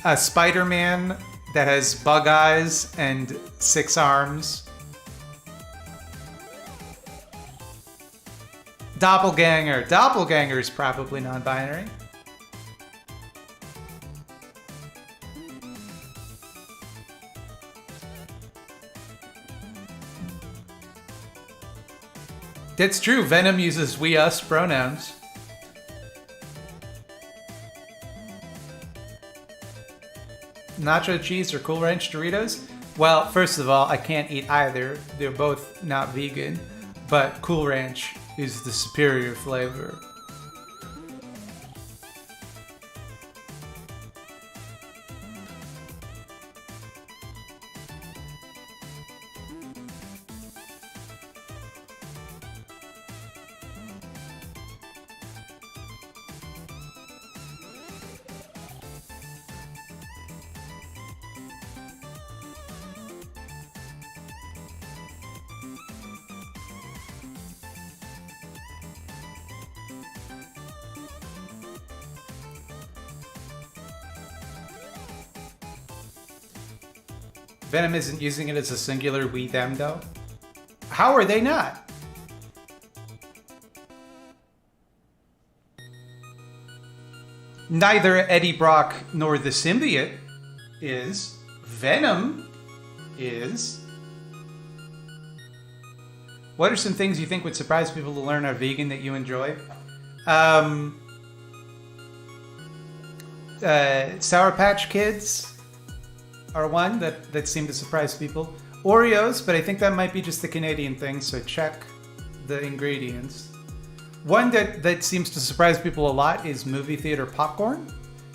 a Spider-Man that has bug eyes and 6 arms. Doppelganger. Doppelganger is probably non-binary. That's true. Venom uses we, us pronouns. Nacho cheese or Cool Ranch Doritos? Well, first of all, I can't eat either. They're both not vegan. But Cool Ranch is the superior flavor. Venom isn't using it as a singular we, them, though. How are they not? Neither Eddie Brock nor the symbiote is. Venom is. What are some things you think would surprise people to learn are vegan that you enjoy? Sour Patch Kids are one that seem to surprise people. Oreos, but I think that might be just the Canadian thing, so check the ingredients. One that seems to surprise people a lot is movie theater popcorn,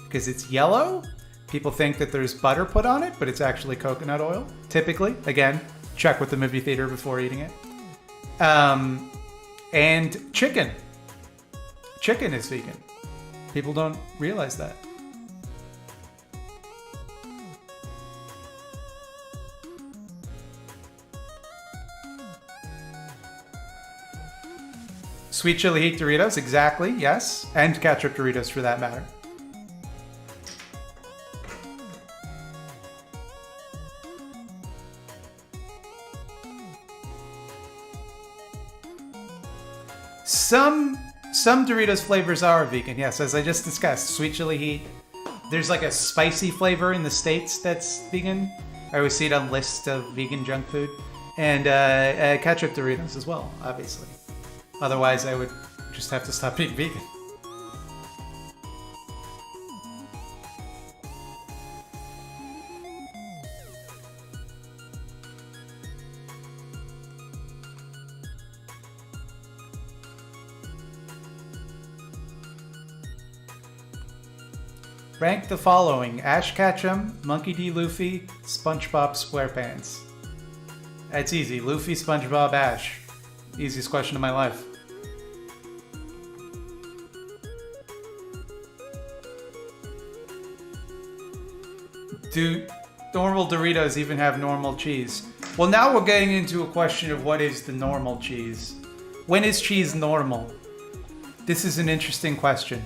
because it's yellow. People think that there's butter put on it, but it's actually coconut oil, typically. Again, check with the movie theater before eating it. And chicken. Chicken is vegan. People don't realize that. Sweet chili heat Doritos, exactly, yes. And ketchup Doritos for that matter. Some Doritos flavors are vegan, yes, as I just discussed. Sweet chili heat. There's like a spicy flavor in the States that's vegan. I always see it on lists of vegan junk food. And ketchup Doritos as well, obviously. Otherwise, I would just have to stop being vegan. Rank the following: Ash Ketchum, Monkey D. Luffy, SpongeBob SquarePants. That's easy. Luffy, SpongeBob, Ash. Easiest question of my life. Do normal Doritos even have normal cheese? Well, now we're getting into a question of what is the normal cheese. When is cheese normal? This is an interesting question.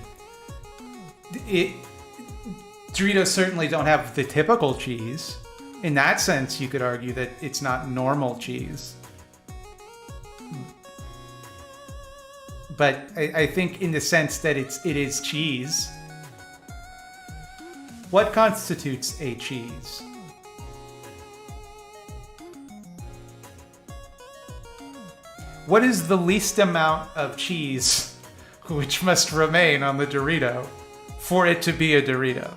Doritos certainly don't have the typical cheese. In that sense, you could argue that it's not normal cheese. But I think in the sense that it is cheese. What constitutes a cheese? What is the least amount of cheese which must remain on the Dorito for it to be a Dorito?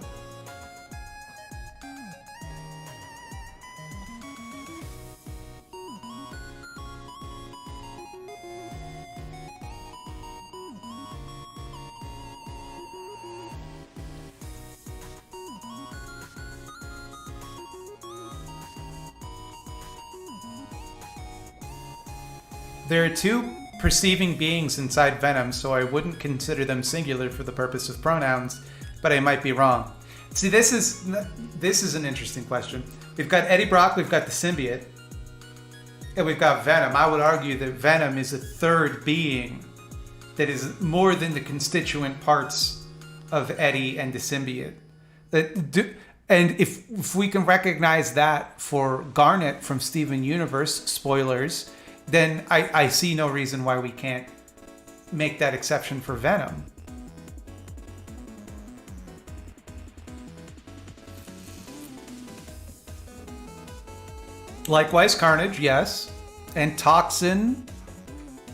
There are two perceiving beings inside Venom, so I wouldn't consider them singular for the purpose of pronouns, but I might be wrong. See, this is an interesting question. We've got Eddie Brock, we've got the symbiote, and we've got Venom. I would argue that Venom is a third being that is more than the constituent parts of Eddie and the symbiote. And if we can recognize that for Garnet from Steven Universe, spoilers, then I see no reason why we can't make that exception for Venom. Likewise, Carnage, yes. And Toxin.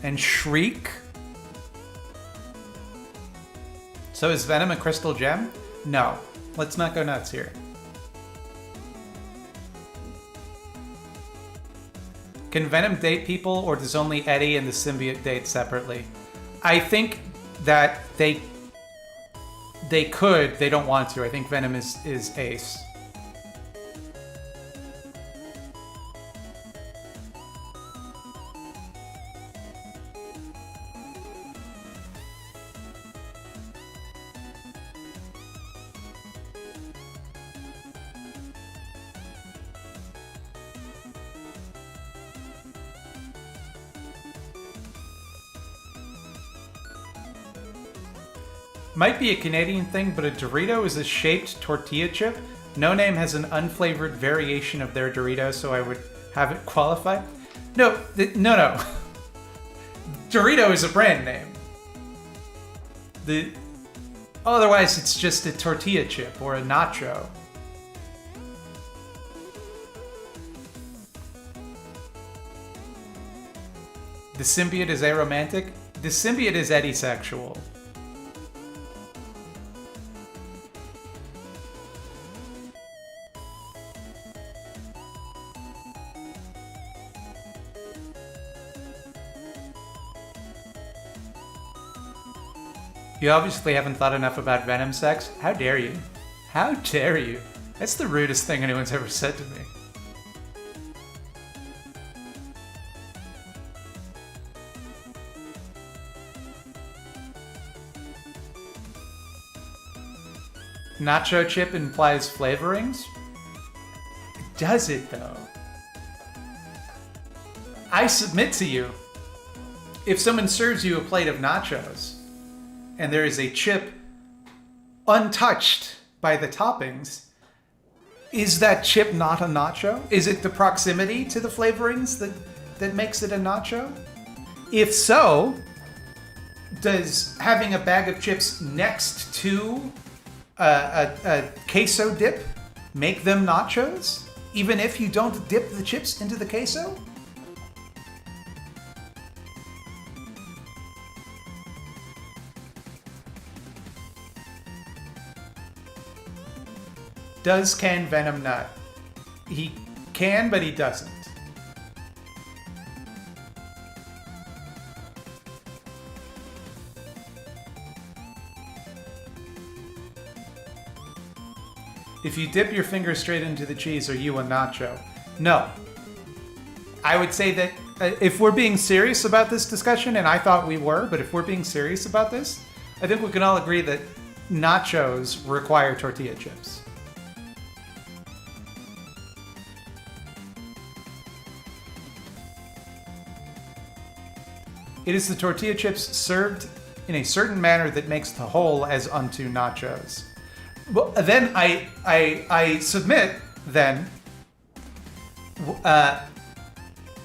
And Shriek. So is Venom a crystal gem? No. Let's not go nuts here. Can Venom date people, or does only Eddie and the symbiote date separately? I think that they could. They don't want to. I think Venom is ace. Might be a Canadian thing, but a Dorito is a shaped tortilla chip. No Name has an unflavored variation of their Dorito, so I would have it qualify. No. Dorito is a brand name. Otherwise, it's just a tortilla chip or a nacho. The symbiote is aromantic. The symbiote is edisexual. You obviously haven't thought enough about Venom sex. How dare you? How dare you? That's the rudest thing anyone's ever said to me. Nacho chip implies flavorings? Does it though? I submit to you, if someone serves you a plate of nachos, and there is a chip untouched by the toppings, is that chip not a nacho? Is it the proximity to the flavorings that makes it a nacho? If so, does having a bag of chips next to a queso dip make them nachos? Even if you don't dip the chips into the queso? Does Can Venom nut? He can, but he doesn't. If you dip your finger straight into the cheese, are you a nacho? No. I would say that if we're being serious about this discussion, and I thought we were, but if we're being serious about this, I think we can all agree that nachos require tortilla chips. It is the tortilla chips served in a certain manner that makes the whole as unto nachos. Well, then I submit then,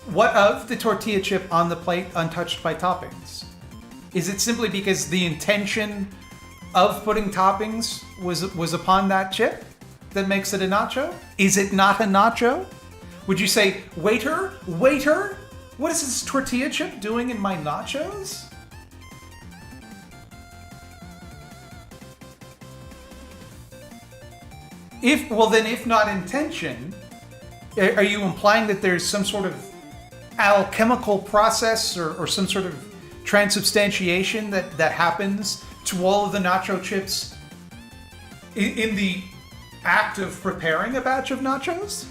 what of the tortilla chip on the plate untouched by toppings? Is it simply because the intention of putting toppings was upon that chip that makes it a nacho? Is it not a nacho? Would you say, waiter, what is this tortilla chip doing in my nachos? If not intention, are you implying that there's some sort of alchemical process or some sort of transubstantiation that happens to all of the nacho chips in the act of preparing a batch of nachos?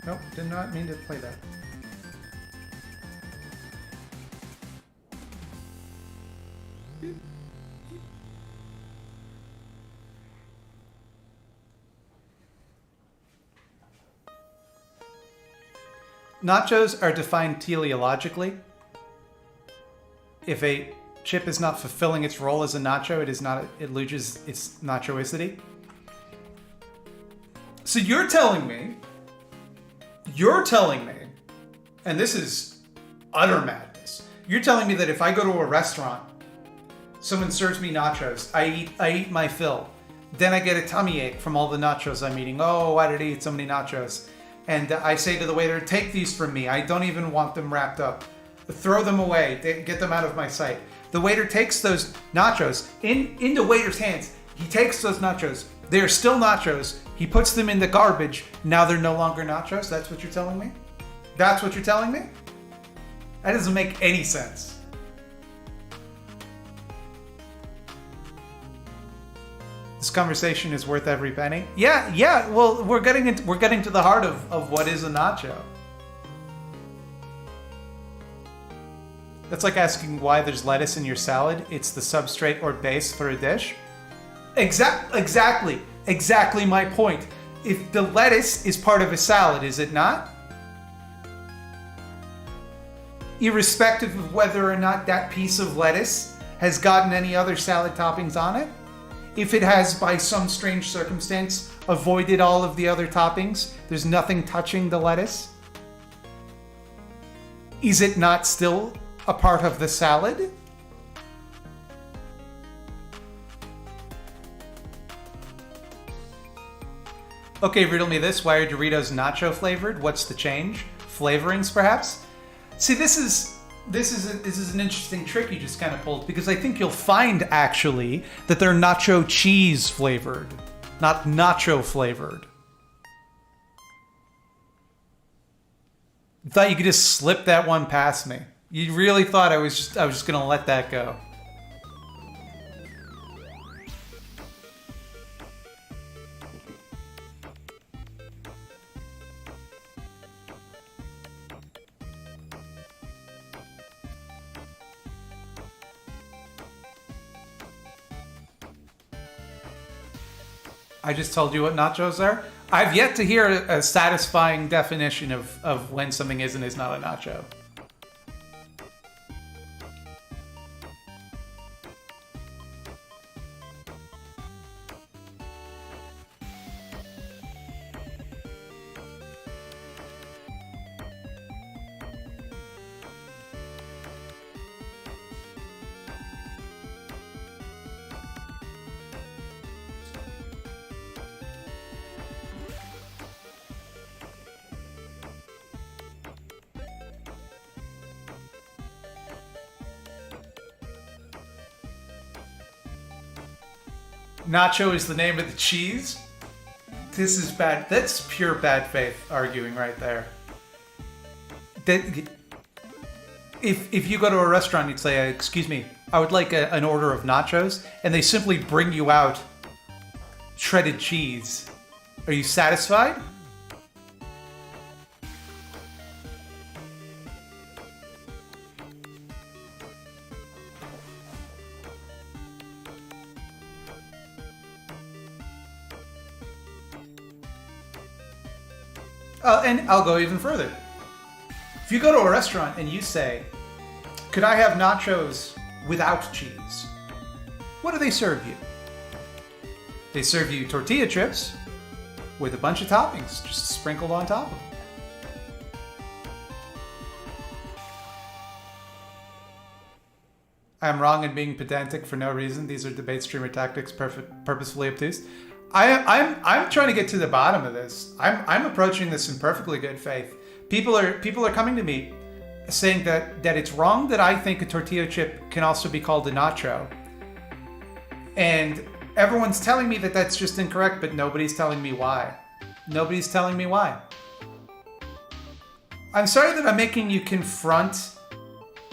Nope, did not mean to play that. Nachos are defined teleologically. If a chip is not fulfilling its role as a nacho, it loses its nachoicity. So you're telling me, and this is utter madness, you're telling me that if I go to a restaurant, someone serves me nachos, I eat my fill, then I get a tummy ache from all the nachos I'm eating. Oh, why did I eat so many nachos? And I say to the waiter, take these from me. I don't even want them wrapped up. Throw them away. Get them out of my sight. The waiter takes those nachos in the waiter's hands. He takes those nachos. They're still nachos. He puts them in the garbage. Now they're no longer nachos. That's what you're telling me? That's what you're telling me? That doesn't make any sense. This conversation is worth every penny. Yeah. Well, we're getting to the heart of what is a nacho. That's like asking why there's lettuce in your salad. It's the substrate or base for a dish. Exactly my point. If the lettuce is part of a salad, is it not? Irrespective of whether or not that piece of lettuce has gotten any other salad toppings on it? If it has, by some strange circumstance, avoided all of the other toppings, there's nothing touching the lettuce? Is it not still a part of the salad? Okay, riddle me this. Why are Doritos nacho flavored? What's the change? Flavorings, perhaps? See, this is an interesting trick you just kind of pulled, because I think you'll find, actually, that they're nacho cheese flavored, not nacho flavored. I thought you could just slip that one past me. You really thought I was just gonna let that go. I just told you what nachos are. I've yet to hear a satisfying definition of when something is and is not a nacho. Nacho is the name of the cheese? This is bad. That's pure bad faith arguing right there. If you go to a restaurant, you'd say, excuse me, I would like an order of nachos, and they simply bring you out shredded cheese. Are you satisfied? And I'll go even further. If you go to a restaurant and you say, could I have nachos without cheese? What do they serve you? They serve you tortilla chips with a bunch of toppings just sprinkled on top of them. I'm wrong in being pedantic for no reason. These are debate streamer tactics, purposefully obtuse. I'm trying to get to the bottom of this. I'm approaching this in perfectly good faith. People are coming to me saying that it's wrong that I think a tortilla chip can also be called a nacho. And everyone's telling me that that's just incorrect, but nobody's telling me why. Nobody's telling me why. I'm sorry that I'm making you confront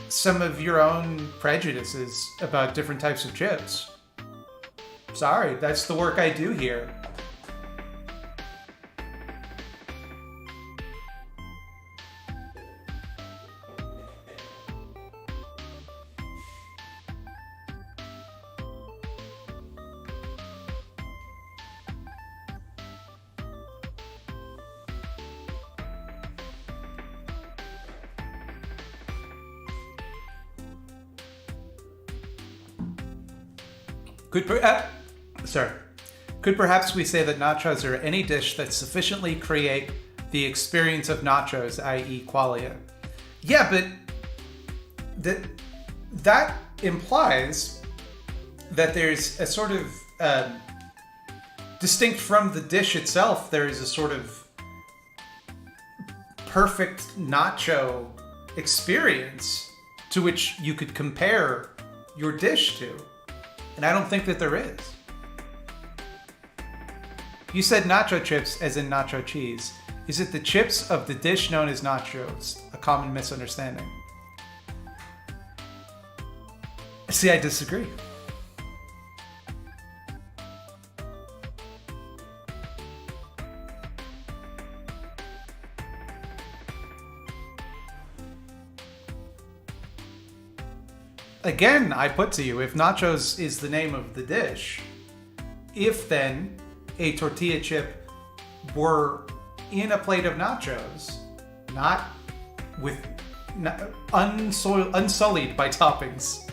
some of your own prejudices about different types of chips. Sorry, that's the work I do here. Could perhaps we say that nachos are any dish that sufficiently create the experience of nachos, i.e. qualia? Yeah, but that implies that there's a sort of distinct from the dish itself, there is a sort of perfect nacho experience to which you could compare your dish to. And I don't think that there is. You said nacho chips as in nacho cheese. Is it the chips of the dish known as nachos? A common misunderstanding. See, I disagree. Again, I put to you, if nachos is the name of the dish, if then a tortilla chip were in a plate of nachos, not with unsullied by toppings,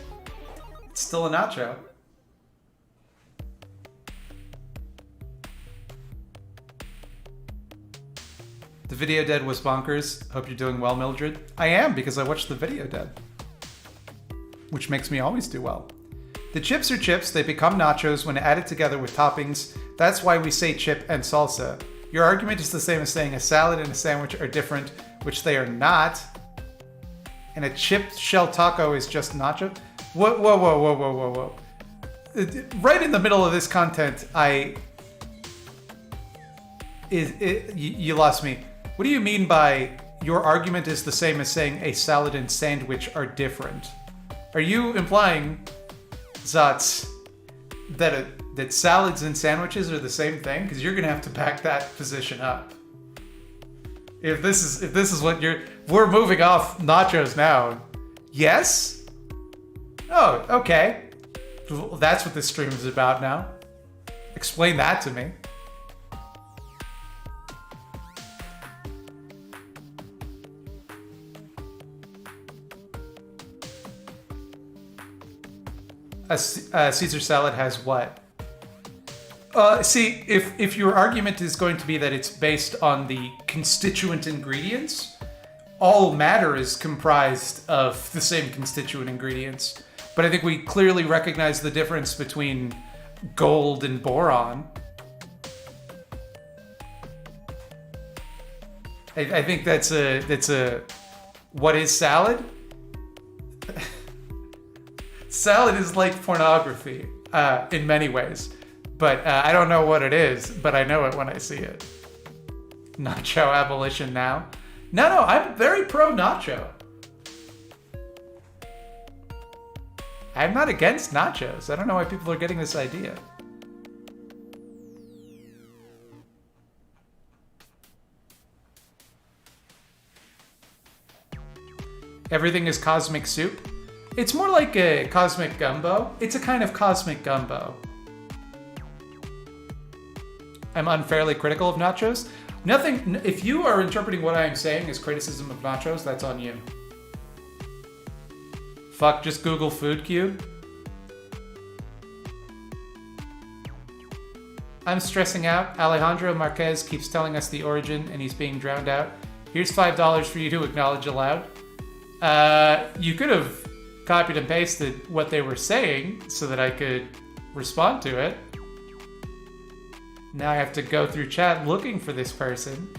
it's still a nacho. The Video Dead was bonkers. Hope you're doing well, Mildred. I am, because I watched the Video Dead, which makes me always do well. The chips are chips, they become nachos when added together with toppings. That's why we say chip and salsa. Your argument is the same as saying a salad and a sandwich are different, which they are not. And a chipped shell taco is just nacho? Whoa. Right in the middle of this content, you lost me. What do you mean by your argument is the same as saying a salad and sandwich are different? Are you implying, Zatz, that salads and sandwiches are the same thing? Because you're gonna have to back that position up. If this is what we're moving off nachos now. Yes? Oh, okay. Well, that's what this stream is about now. Explain that to me. A Caesar salad has what? See, if your argument is going to be that it's based on the constituent ingredients, all matter is comprised of the same constituent ingredients. But I think we clearly recognize the difference between gold and boron. I think that's a what is salad? Salad is like pornography in many ways, but I don't know what it is, but I know it when I see it. Nacho abolition now? No, I'm very pro nacho. I'm not against nachos. I don't know why people are getting this idea. Everything is cosmic soup? It's more like a cosmic gumbo. It's a kind of cosmic gumbo. I'm unfairly critical of nachos. Nothing. If you are interpreting what I am saying as criticism of nachos, that's on you. Fuck, just Google food cube. I'm stressing out. Alejandro Marquez keeps telling us the origin and he's being drowned out. Here's $5 for you to acknowledge aloud. You could have copied and pasted what they were saying so that I could respond to it. Now I have to go through chat looking for this person.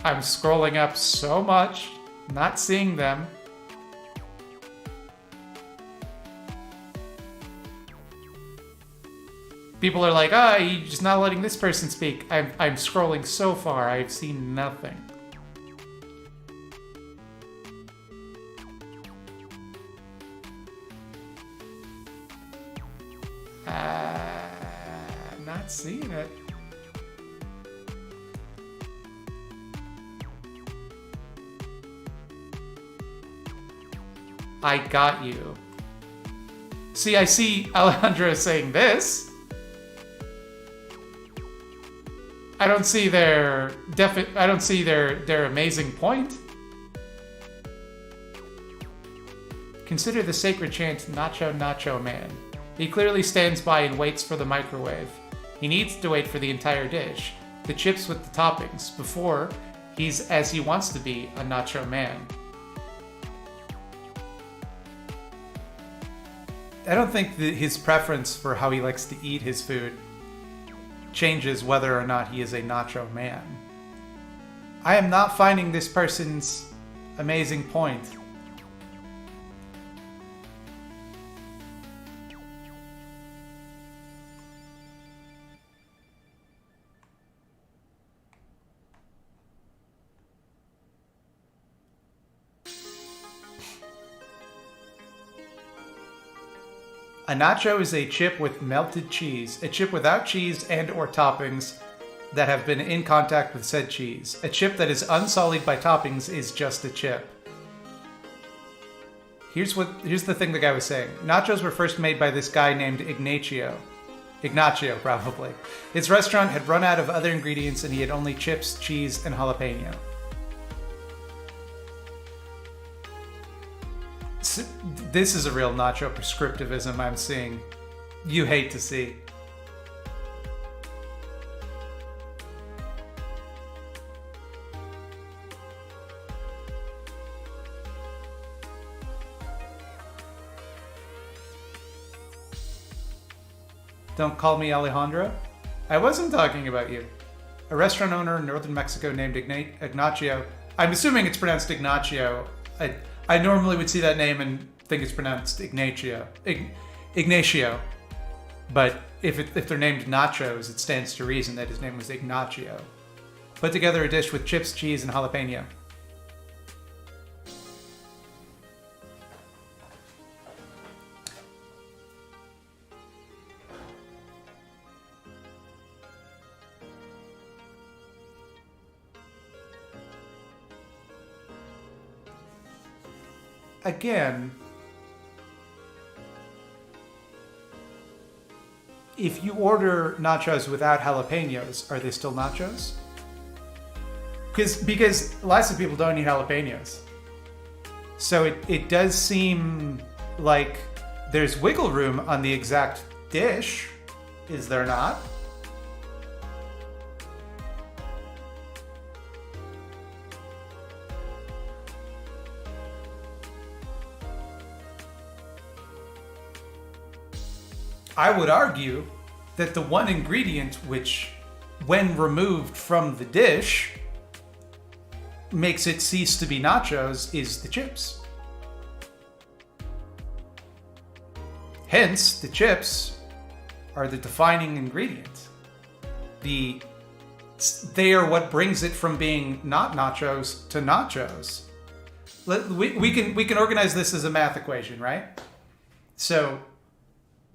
I'm scrolling up so much, not seeing them. People are like, you're just not letting this person speak. I'm scrolling so far, I've seen nothing. Not seeing it. I got you. See, I see Alejandro saying this. I don't see their amazing point. Consider the sacred chant, Nacho, Nacho Man. He clearly stands by and waits for the microwave. He needs to wait for the entire dish, the chips with the toppings, before he's as he wants to be, a Nacho Man. I don't think that his preference for how he likes to eat his food changes whether or not he is a Nacho Man. I am not finding this person's amazing point. A nacho is a chip with melted cheese, a chip without cheese and or toppings that have been in contact with said cheese. A chip that is unsullied by toppings is just a chip. Here's the thing the guy was saying. Nachos were first made by this guy named Ignacio, probably. His restaurant had run out of other ingredients and he had only chips, cheese, and jalapeno. This is a real nacho prescriptivism I'm seeing. You hate to see. Don't call me Alejandro. I wasn't talking about you. A restaurant owner in northern Mexico named Ignacio. I'm assuming it's pronounced Ignacio. I normally would see that name and think it's pronounced Ignacio. Ignacio. But if they're named nachos, it stands to reason that his name was Ignacio. Put together a dish with chips, cheese, and jalapeno. Again, if you order nachos without jalapenos, are they still nachos? Because lots of people don't eat jalapenos. So it does seem like there's wiggle room on the exact dish, is there not? I would argue that the one ingredient which, when removed from the dish, makes it cease to be nachos is the chips. Hence, the chips are the defining ingredient. They are what brings it from being not nachos to nachos. We can organize this as a math equation, right? So,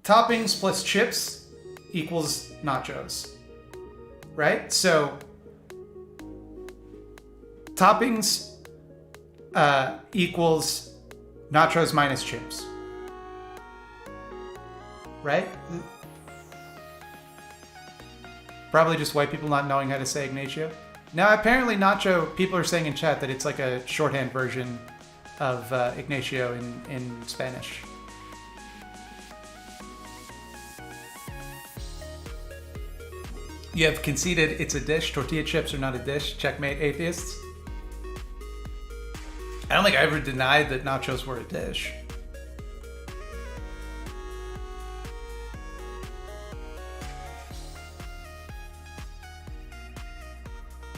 toppings plus chips equals nachos, right? So toppings equals nachos minus chips, right? Probably just white people not knowing how to say Ignacio. Now apparently nacho, people are saying in chat that it's like a shorthand version of Ignacio in Spanish. You have conceded it's a dish. Tortilla chips are not a dish. Checkmate, atheists. I don't think I ever denied that nachos were a dish.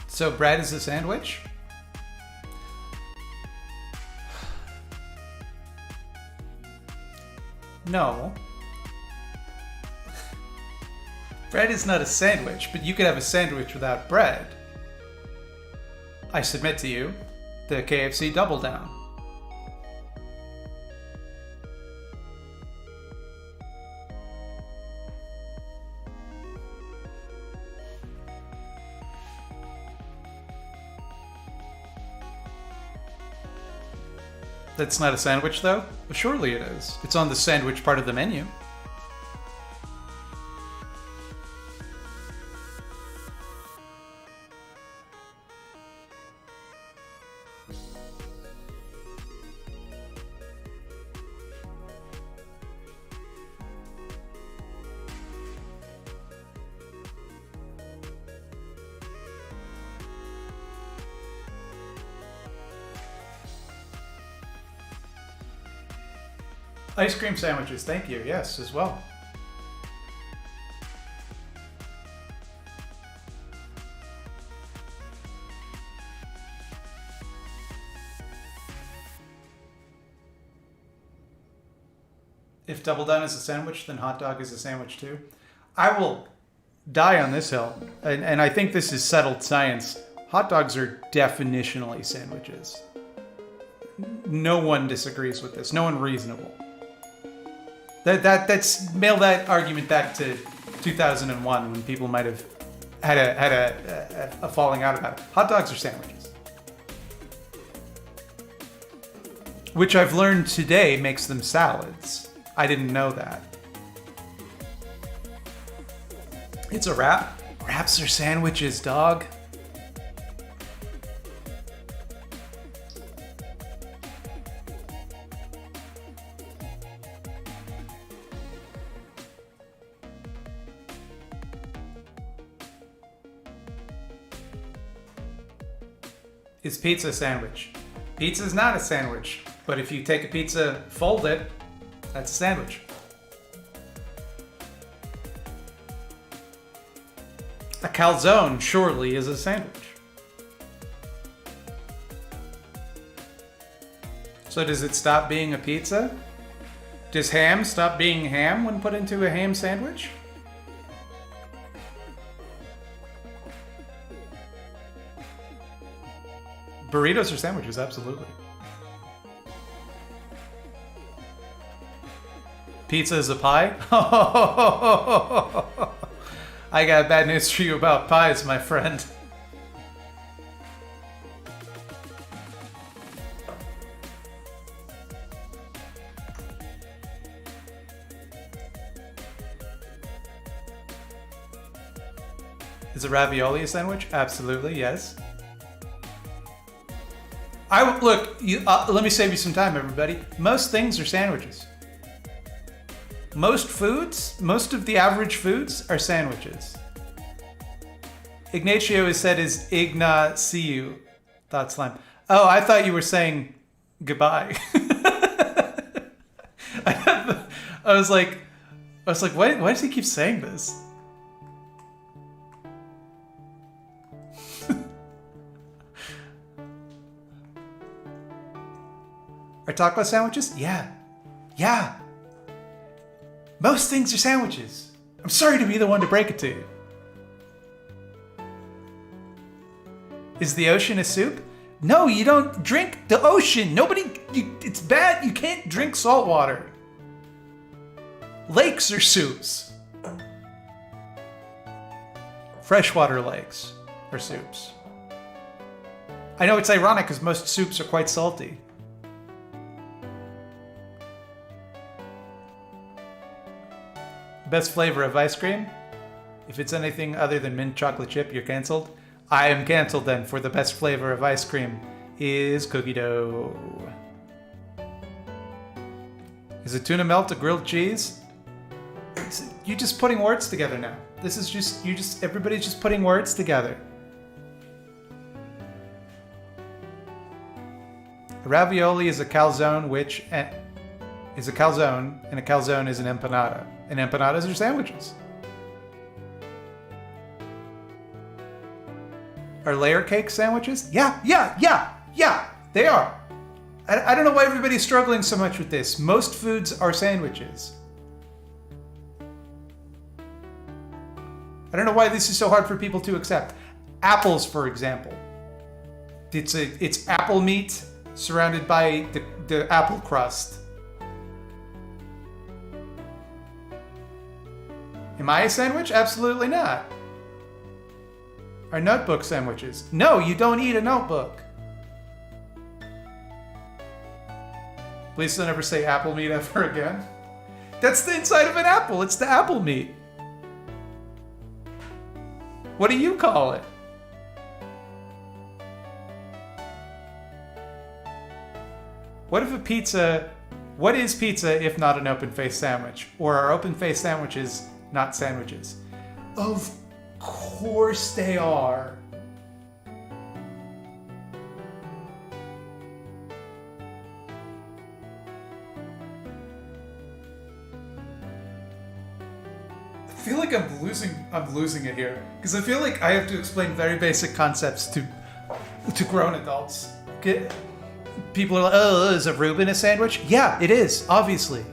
So bread is a sandwich? No. Bread is not a sandwich, but you could have a sandwich without bread. I submit to you the KFC Double Down. That's not a sandwich, though? Well, surely it is. It's on the sandwich part of the menu. Ice cream sandwiches, thank you. Yes, as well. If Double Done is a sandwich, then hot dog is a sandwich too. I will die on this hill, and I think this is settled science. Hot dogs are definitionally sandwiches. No one disagrees with this. No one reasonable. That's mail that argument back to 2001 when people might have had a falling out about it. Hot dogs are sandwiches, which I've learned today makes them salads. I didn't know that. It's a wrap. Wraps are sandwiches, dog. Is pizza a sandwich? Pizza is not a sandwich, but if you take a pizza, fold it, that's a sandwich. A calzone surely is a sandwich. So does it stop being a pizza? Does ham stop being ham when put into a ham sandwich? Burritos are sandwiches, absolutely. Pizza is a pie? I got bad news for you about pies, my friend. Is a ravioli a sandwich? Absolutely, yes. Let me save you some time, everybody. Most things are sandwiches. Most foods, most of the average foods are sandwiches. Ignacio is said as Igna see you. Thought slime. Oh, I thought you were saying goodbye. I was like, why does he keep saying this? Are taco sandwiches? Yeah. Yeah. Most things are sandwiches. I'm sorry to be the one to break it to you. Is the ocean a soup? No, you don't drink the ocean. It's bad. You can't drink salt water. Lakes are soups. Freshwater lakes are soups. I know it's ironic because most soups are quite salty. Best flavor of ice cream? If it's anything other than mint chocolate chip, you're canceled. I am canceled then, for the best flavor of ice cream is cookie dough. Is it tuna melt a grilled cheese? You're just putting words together now. This is everybody's just putting words together. A ravioli is a calzone, is a calzone, and a calzone is an empanada. And empanadas are sandwiches. Are layer cake sandwiches? Yeah, they are. I don't know why everybody's struggling so much with this. Most foods are sandwiches. I don't know why this is so hard for people to accept. Apples, for example. It's apple meat surrounded by the apple crust. Am I a sandwich? Absolutely not. Are notebook sandwiches? No, you don't eat a notebook. Please don't ever say apple meat ever again. That's the inside of an apple. It's the apple meat. What do you call it? What is pizza if not an open-faced sandwich? Or are open-faced sandwiches not sandwiches? Of course they are. I feel like I'm losing it here. Because I feel like I have to explain very basic concepts to grown adults. People are like, oh, is a Reuben a sandwich? Yeah, it is, obviously.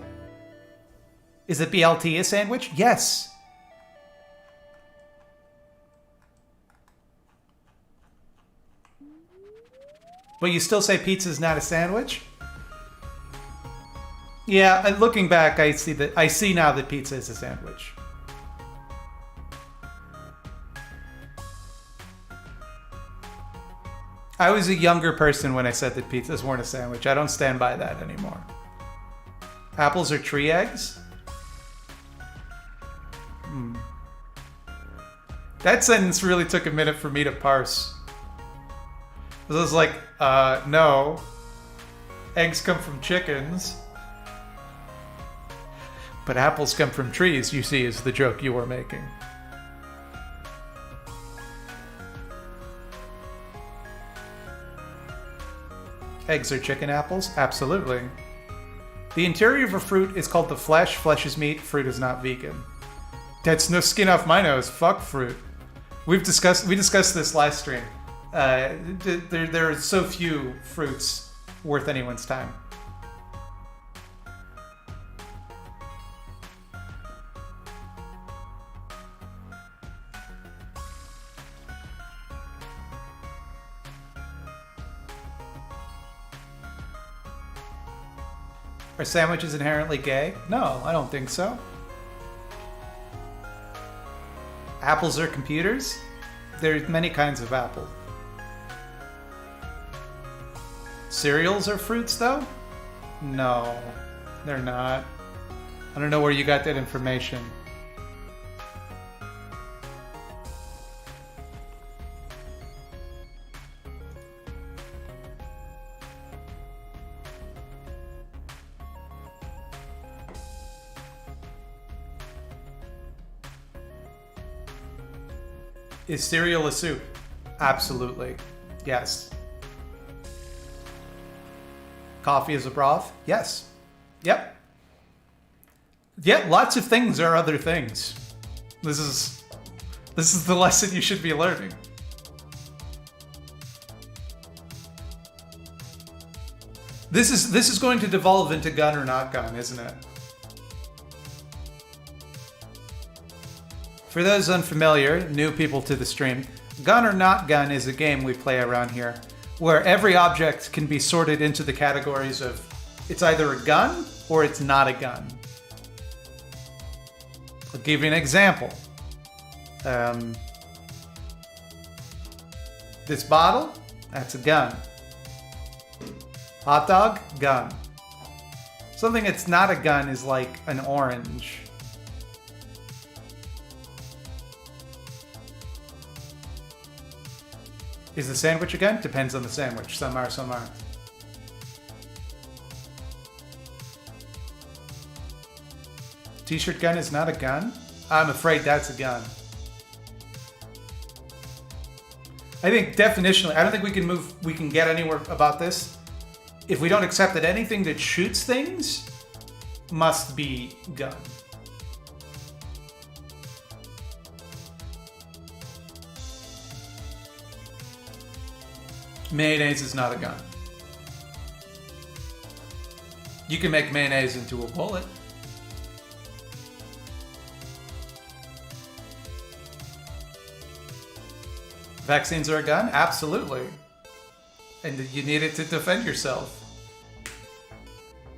Is it BLT a sandwich? Yes. But you still say pizza's not a sandwich? Yeah, and looking back, I see now that pizza is a sandwich. I was a younger person when I said that pizzas weren't a sandwich. I don't stand by that anymore. Apples are tree eggs? That sentence really took a minute for me to parse. It was like, no. Eggs come from chickens. But apples come from trees, you see, is the joke you were making. Eggs are chicken apples? Absolutely. The interior of a fruit is called the flesh. Flesh is meat. Fruit is not vegan. That's no skin off my nose. Fuck fruit. We discussed this last stream. There are so few fruits worth anyone's time. Are sandwiches inherently gay? No, I don't think so. Apples are computers? There's many kinds of apple. Cereals are fruits, though? No, they're not. I don't know where you got that information. Is cereal a soup? Absolutely. Yes. Coffee is a broth? Yes. Yep. Yeah, lots of things are other things. This is the lesson you should be learning. This is going to devolve into gun or not gun, isn't it? For those unfamiliar, new people to the stream, Gun or Not Gun is a game we play around here, where every object can be sorted into the categories of it's either a gun or it's not a gun. I'll give you an example. This bottle, that's a gun. Hot dog, gun. Something that's not a gun is like an orange. Is the sandwich a gun? Depends on the sandwich. Some are, some aren't. T-shirt gun is not a gun? I'm afraid that's a gun. I think definitionally, I don't think we can get anywhere about this if we don't accept that anything that shoots things must be gun. Mayonnaise is not a gun. You can make mayonnaise into a bullet. Vaccines are a gun? Absolutely. And you need it to defend yourself.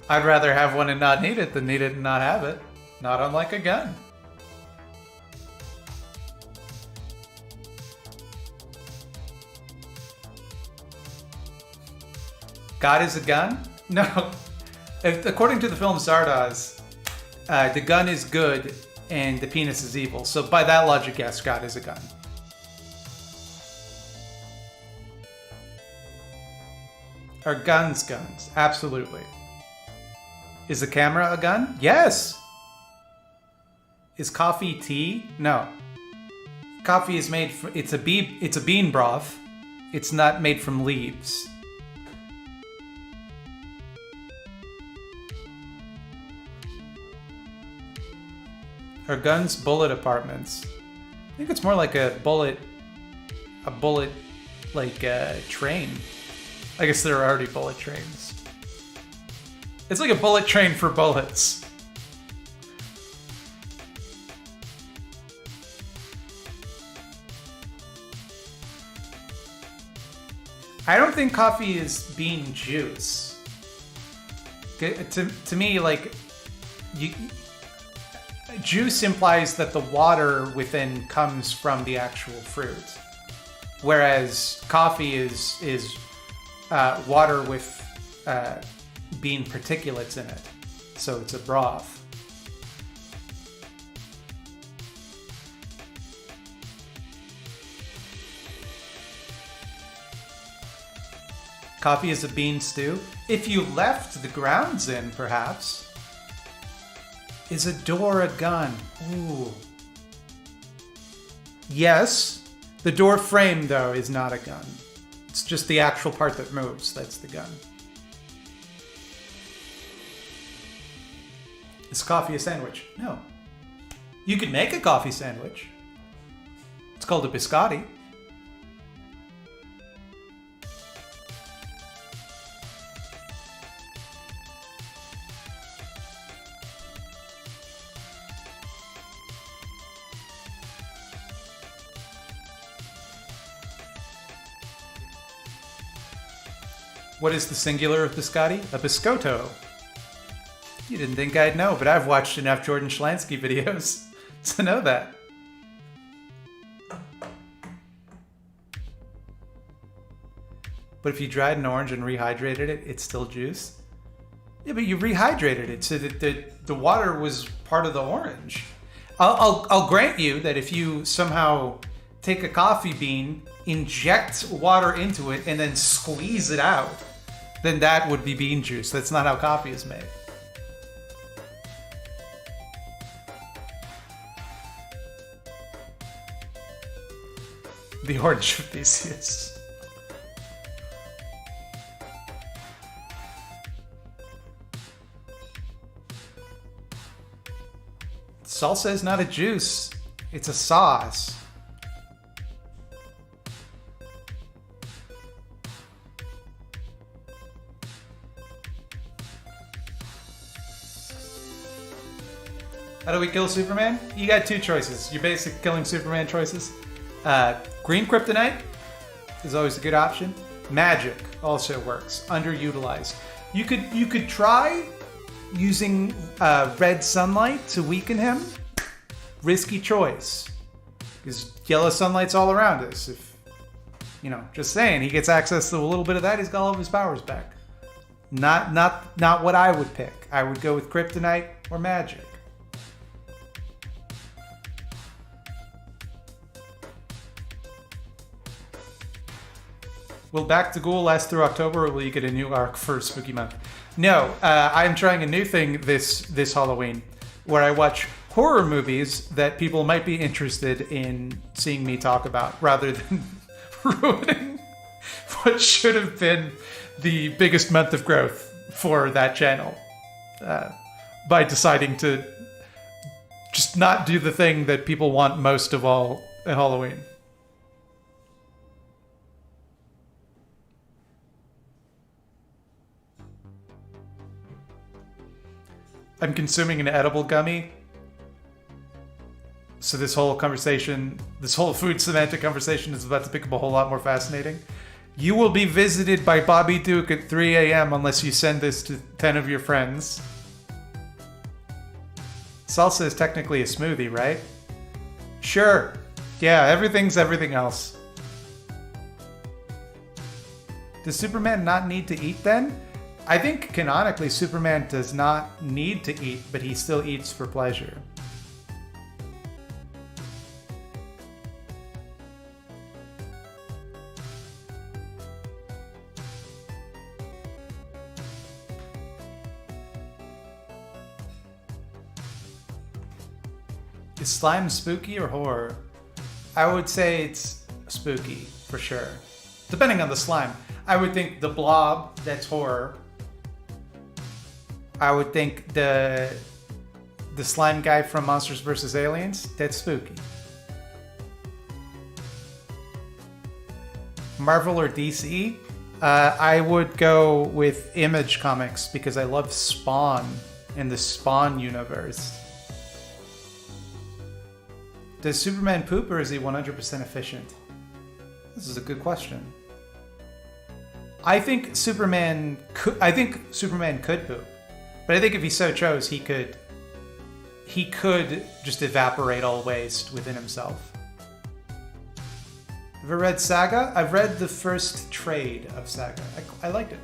I'd rather have one and not need it than need it and not have it. Not unlike a gun. God is a gun? No. According to the film Zardoz, the gun is good and the penis is evil. So by that logic, yes, God is a gun. Are guns guns? Absolutely. Is the camera a gun? Yes! Is coffee tea? No. Coffee is made from... It's a bean broth. It's not made from leaves. Are guns bullet apartments? I think it's more like a bullet like train. I guess there are already bullet trains. It's like a bullet train for bullets. I don't think coffee is bean juice. To me, like, juice implies that the water within comes from the actual fruit, whereas coffee is water with bean particulates in it, so it's a broth. Coffee is a bean stew. If you left the grounds in, perhaps. Is a door a gun? Ooh. Yes. The door frame, though, is not a gun. It's just the actual part that moves. That's the gun. Is coffee a sandwich? No. You could make a coffee sandwich. It's called a biscotti. What is the singular of biscotti? A biscotto. You didn't think I'd know, but I've watched enough Jordan Schlansky videos to know that. But if you dried an orange and rehydrated it, it's still juice? Yeah, but you rehydrated it so that the water was part of the orange. I'll grant you that if you somehow take a coffee bean, inject water into it, and then squeeze it out, then that would be bean juice. That's not how coffee is made. The orange of Theseus. Salsa is not a juice. It's a sauce. How do we kill Superman? You got two choices. Your basic killing Superman choices. Green kryptonite is always a good option. Magic also works. Underutilized. You could try using red sunlight to weaken him. Risky choice. Because yellow sunlight's all around us. If, just saying, he gets access to a little bit of that, he's got all of his powers back. Not what I would pick. I would go with kryptonite or magic. Will Back to Ghoul last through October, or will you get a new arc for Spooky Month? No, I'm trying a new thing this Halloween, where I watch horror movies that people might be interested in seeing me talk about, rather than ruining what should have been the biggest month of growth for that channel, by deciding to just not do the thing that people want most of all at Halloween. I'm consuming an edible gummy. So this whole food semantic conversation is about to become a whole lot more fascinating. You will be visited by Bobby Duke at 3 a.m. unless you send this to 10 of your friends. Salsa is technically a smoothie, right? Sure. Yeah, everything's everything else. Does Superman not need to eat then? I think canonically Superman does not need to eat, but he still eats for pleasure. Is slime spooky or horror? I would say it's spooky, for sure. Depending on the slime. I would think the blob, that's horror. I would think the The slime guy from Monsters vs. Aliens? That's spooky. Marvel or DC? I would go with Image Comics because I love Spawn in the Spawn universe. Does Superman poop or is he 100% efficient? This is a good question. I think Superman could poop. But I think if he so chose, he could just evaporate all waste within himself. Ever read Saga? I've read the first trade of Saga. I liked it.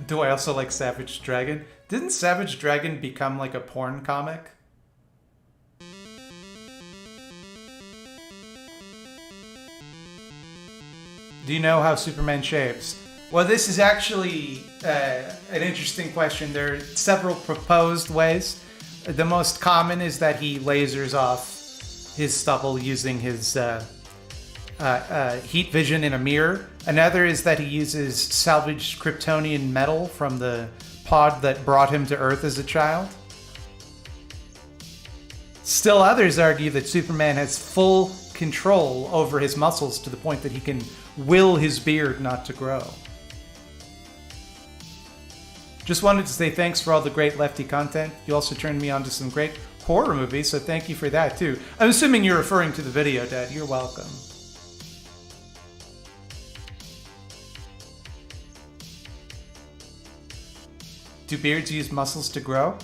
Do I also like Savage Dragon? Didn't Savage Dragon become like a porn comic? Do you know how Superman shaves? Well, this is actually an interesting question. There are several proposed ways. The most common is that he lasers off his stubble using his heat vision in a mirror. Another is that he uses salvaged Kryptonian metal from the pod that brought him to Earth as a child. Still others argue that Superman has full control over his muscles to the point that he can will his beard not to grow. Just wanted to say thanks for all the great Lefty content. You also turned me on to some great horror movies, so thank you for that too. I'm assuming you're referring to the video, Dad. You're welcome. Do beards use muscles to grow?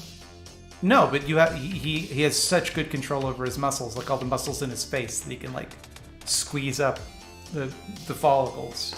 No, but he has such good control over his muscles, like all the muscles in his face, that he can like squeeze up the follicles.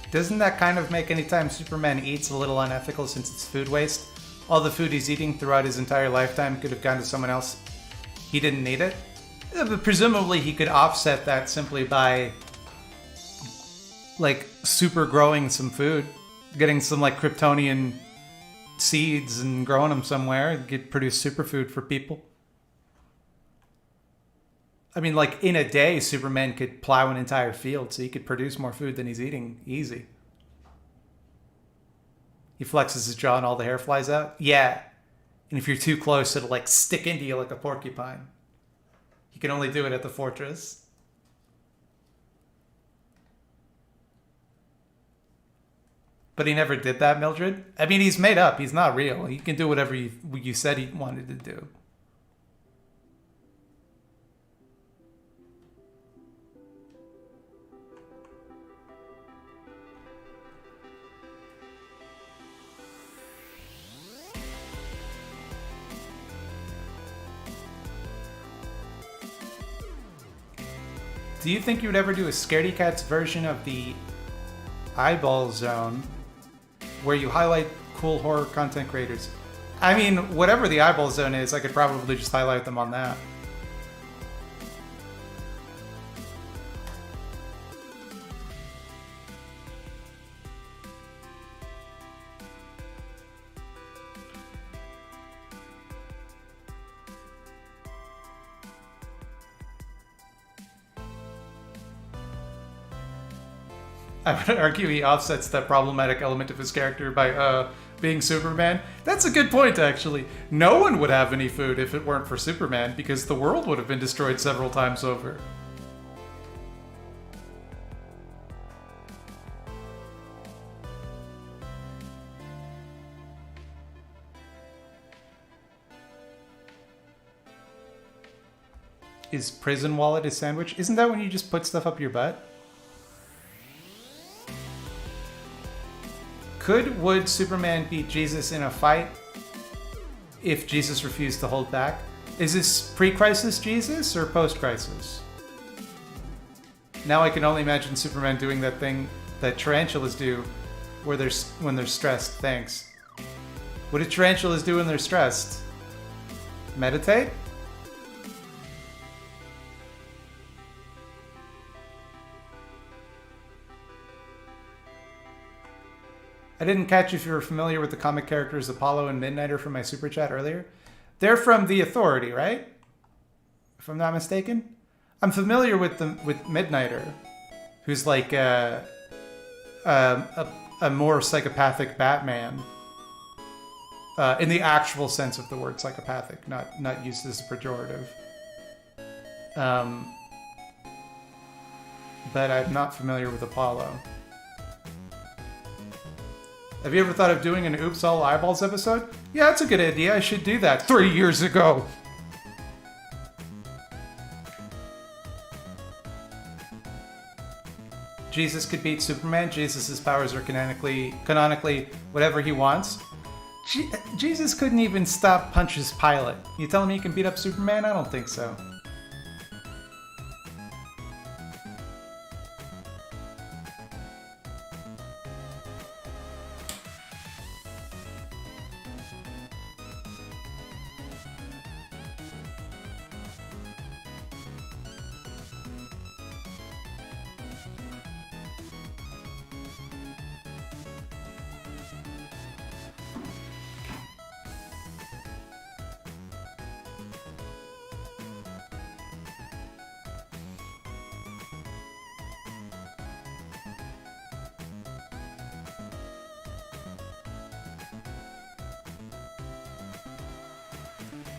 Doesn't that kind of make any time Superman eats a little unethical since it's food waste? All the food he's eating throughout his entire lifetime could have gone to someone else. He didn't need it. But presumably he could offset that simply by like super growing some food. Getting some like Kryptonian seeds and growing them somewhere. Could produce superfood for people. I mean, like, in a day, Superman could plow an entire field, so he could produce more food than he's eating. Easy. He flexes his jaw and all the hair flies out? Yeah. And if you're too close, it'll, like, stick into you like a porcupine. He can only do it at the fortress. But he never did that, Mildred? I mean, he's made up. He's not real. He can do whatever you said he wanted to do. Do you think you would ever do a Scaredy Cats version of the eyeball zone where you highlight cool horror content creators? I mean, whatever the eyeball zone is, I could probably just highlight them on that. I would argue he offsets that problematic element of his character by being Superman. That's a good point, actually. No one would have any food if it weren't for Superman, because the world would have been destroyed several times over. Is prison wallet a sandwich? Isn't that when you just put stuff up your butt? Would Superman beat Jesus in a fight if Jesus refused to hold back? Is this pre-crisis Jesus or post-crisis? Now I can only imagine Superman doing that thing that tarantulas do when they're stressed. Thanks. What do tarantulas do when they're stressed? Meditate? I didn't catch if you were familiar with the comic characters Apollo and Midnighter from my super chat earlier. They're from The Authority, right? If I'm not mistaken. I'm familiar with Midnighter, who's like a more psychopathic Batman. In the actual sense of the word psychopathic, not used as a pejorative. But I'm not familiar with Apollo. Have you ever thought of doing an Oops All Eyeballs episode? Yeah, that's a good idea. I should do that 3 years ago. Jesus could beat Superman. Jesus' powers are canonically whatever he wants. Jesus couldn't even stop Pontius Pilate. You telling me he can beat up Superman? I don't think so.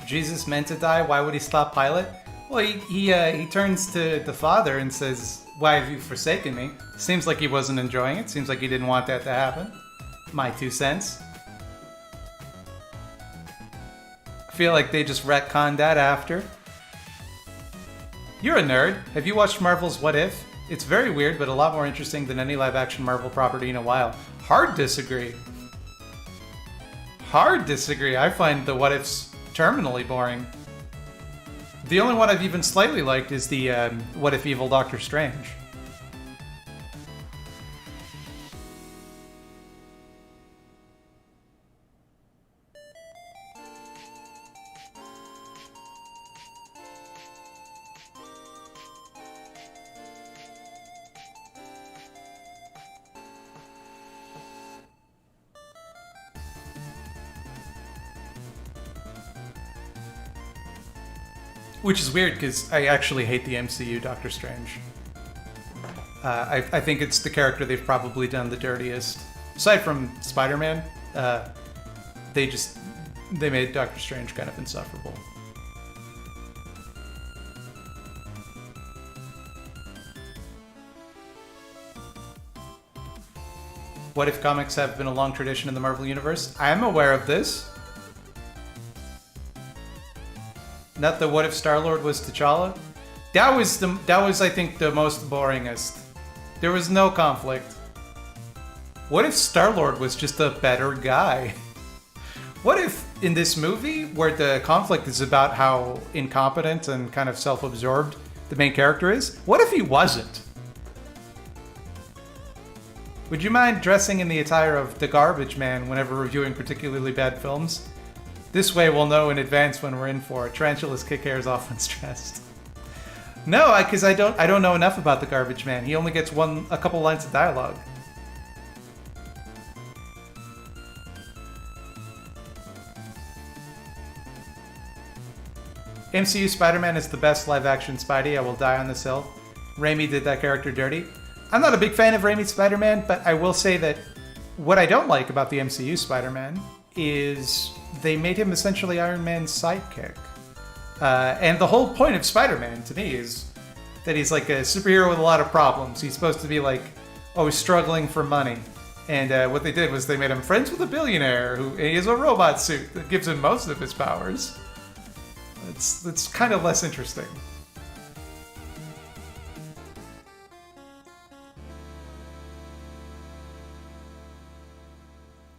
Jesus meant to die. Why would he stop Pilate? Well, he turns to the Father and says, "Why have you forsaken me?" Seems like he wasn't enjoying it. Seems like he didn't want that to happen. My 2 cents. I feel like they just retconned that after. You're a nerd. Have you watched Marvel's What If? It's very weird, but a lot more interesting than any live-action Marvel property in a while. Hard disagree. Hard disagree. I find the What Ifs terminally boring. The only one I've even slightly liked is the What If Evil Doctor Strange. Which is weird, because I actually hate the MCU Doctor Strange. I think it's the character they've probably done the dirtiest. Aside from Spider-Man, they made Doctor Strange kind of insufferable. What If comics have been a long tradition in the Marvel Universe? I am aware of this. Not the What If Star-Lord was T'Challa? That was I think the most boringest. There was no conflict. What if Star-Lord was just a better guy? What if in this movie, where the conflict is about how incompetent and kind of self-absorbed the main character is, what if he wasn't? Would you mind dressing in the attire of the Garbage Man whenever reviewing particularly bad films? This way we'll know in advance when we're in for it. Tarantulas kick hairs off when stressed. No, because I don't know enough about the Garbage Man. He only gets a couple lines of dialogue. MCU Spider-Man is the best live-action Spidey. I will die on this hill. Raimi did that character dirty. I'm not a big fan of Raimi's Spider-Man, but I will say that what I don't like about the MCU Spider-Man is they made him essentially Iron Man's sidekick. And the whole point of Spider-Man, to me, is that he's like a superhero with a lot of problems. He's supposed to be like, always struggling for money. And what they did was they made him friends with a billionaire who he has a robot suit that gives him most of his powers. It's kind of less interesting.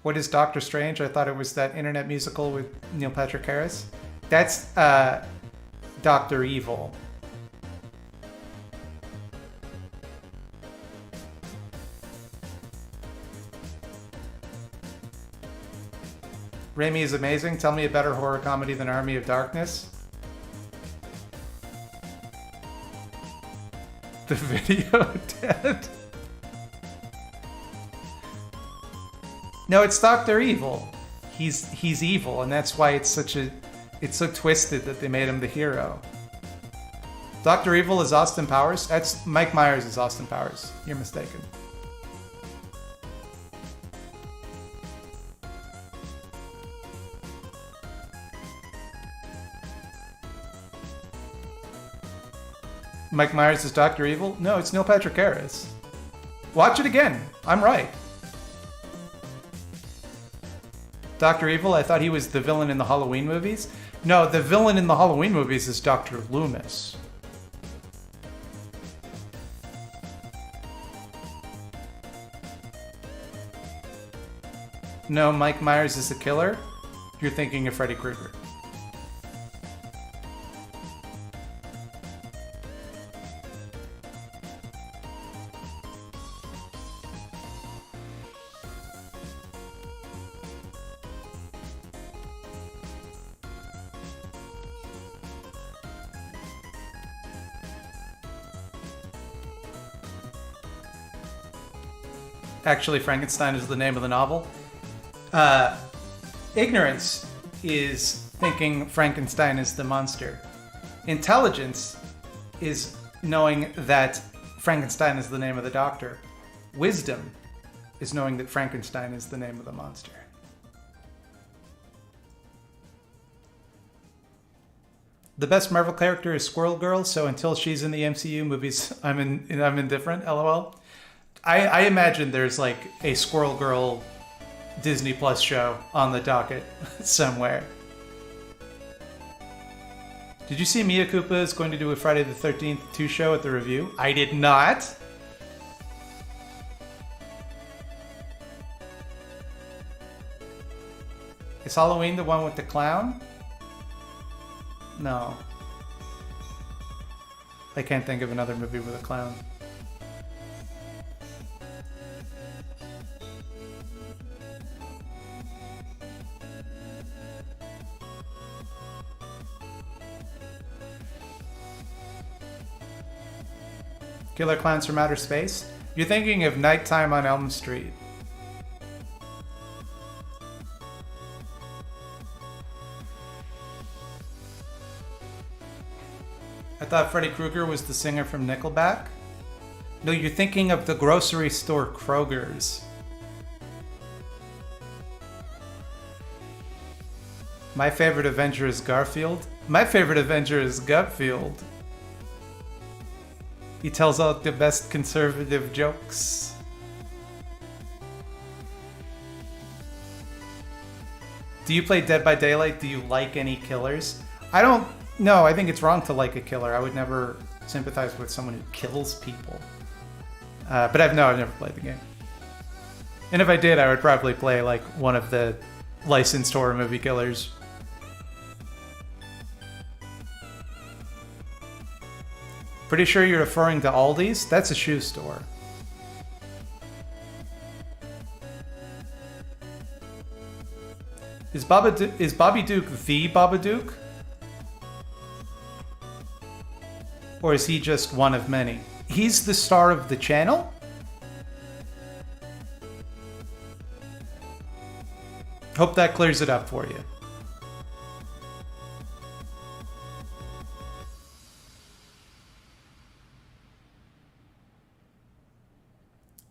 What is Doctor Strange? I thought it was that internet musical with Neil Patrick Harris. That's Dr. Evil. Raimi is amazing. Tell me a better horror comedy than Army of Darkness. The Video Dead. No, it's Dr. Evil. He's evil, and that's why it's so twisted that they made him the hero. Dr. Evil is Austin Powers? That's Mike Myers is Austin Powers. You're mistaken. Mike Myers is Dr. Evil? No, it's Neil Patrick Harris. Watch it again. I'm right. Dr. Evil, I thought he was the villain in the Halloween movies. No, the villain in the Halloween movies is Dr. Loomis. No, Mike Myers is the killer. You're thinking of Freddy Krueger. Actually, Frankenstein is the name of the novel. Ignorance is thinking Frankenstein is the monster. Intelligence is knowing that Frankenstein is the name of the doctor. Wisdom is knowing that Frankenstein is the name of the monster. The best Marvel character is Squirrel Girl, so until she's in the MCU movies, I'm indifferent, LOL. I imagine there's like a Squirrel Girl Disney Plus show on the docket somewhere. Did you see Mia Koopa is going to do a Friday the 13th 2 show at the Review? I did not. Is Halloween the one with the clown? No. I can't think of another movie with a clown. Killer Clowns from Outer Space? You're thinking of Nighttime on Elm Street. I thought Freddy Krueger was the singer from Nickelback. No, you're thinking of the grocery store Kroger's. My favorite Avenger is Garfield. My favorite Avenger is Gutfield. He tells out the best conservative jokes. Do you play Dead by Daylight? Do you like any killers? I don't know. I think it's wrong to like a killer. I would never sympathize with someone who kills people. But I've never played the game. And if I did, I would probably play like one of the licensed horror movie killers. Pretty sure you're referring to Aldi's? That's a shoe store. Is Bobby Duke the Babadook? Or is he just one of many? He's the star of the channel? Hope that clears it up for you.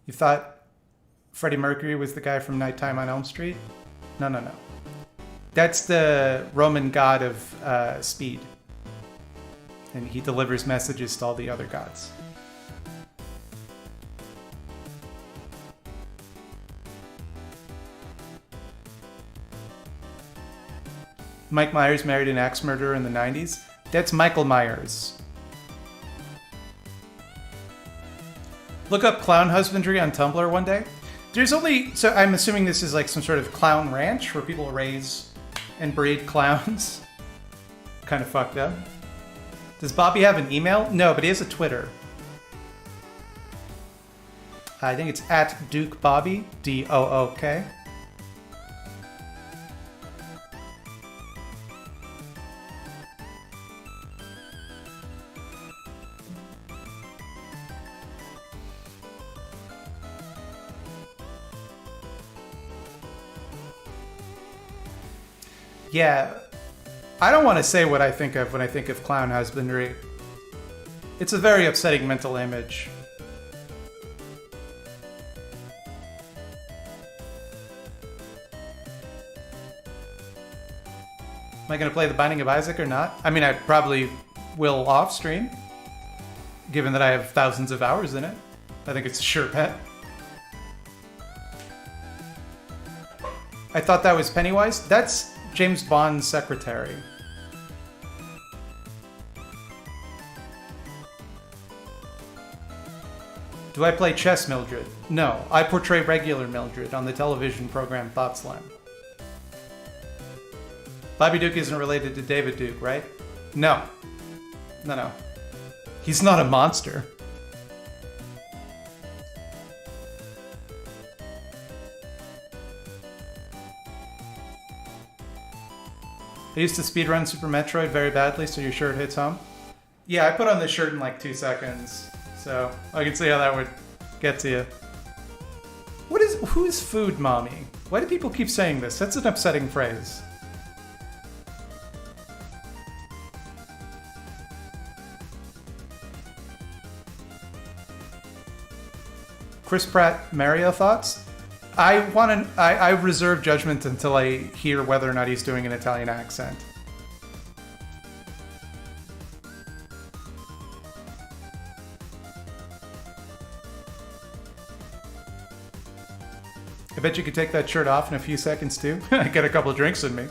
You thought Freddie Mercury was the guy from Nighttime on Elm Street? No. That's the Roman god of speed. And he delivers messages to all the other gods. Mike Myers married an axe murderer in the 90s? That's Michael Myers. Look up clown husbandry on Tumblr one day. There's only... So I'm assuming this is like some sort of clown ranch where people raise and breed clowns. Kind of fucked up. Does Bobby have an email? No, but he has a Twitter. I think it's @DukeBobby, DOOK. Yeah, I don't want to say what I think of when I think of clown husbandry. It's a very upsetting mental image. Am I going to play The Binding of Isaac or not? I mean, I probably will off stream, given that I have thousands of hours in it. I think it's a sure bet. I thought that was Pennywise. That's James Bond's secretary. Do I play chess, Mildred? No, I portray regular Mildred on the television program Thought Slam. Bobby Duke isn't related to David Duke, right? No. No. He's not a monster. I used to speedrun Super Metroid very badly, so you're sure it hits home? Yeah, I put on this shirt in like 2 seconds, so I can see how that would get to you. Who is Food Mommy? Why do people keep saying this? That's an upsetting phrase. Chris Pratt Mario thoughts? I reserve judgment until I hear whether or not he's doing an Italian accent. I bet you could take that shirt off in a few seconds too. I get a couple of drinks in me.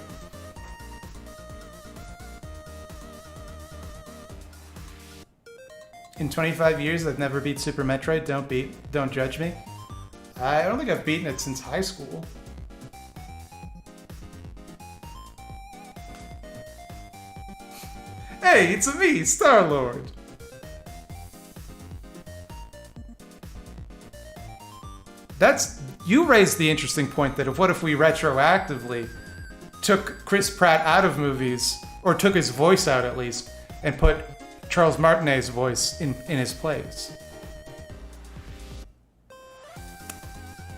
In 25 years, I've never beat Super Metroid. Don't judge me. I don't think I've beaten it since high school. Hey, it's me, Star-Lord. You raised the interesting point that what if we retroactively took Chris Pratt out of movies, or took his voice out at least, and put Charles Martinet's voice in his place.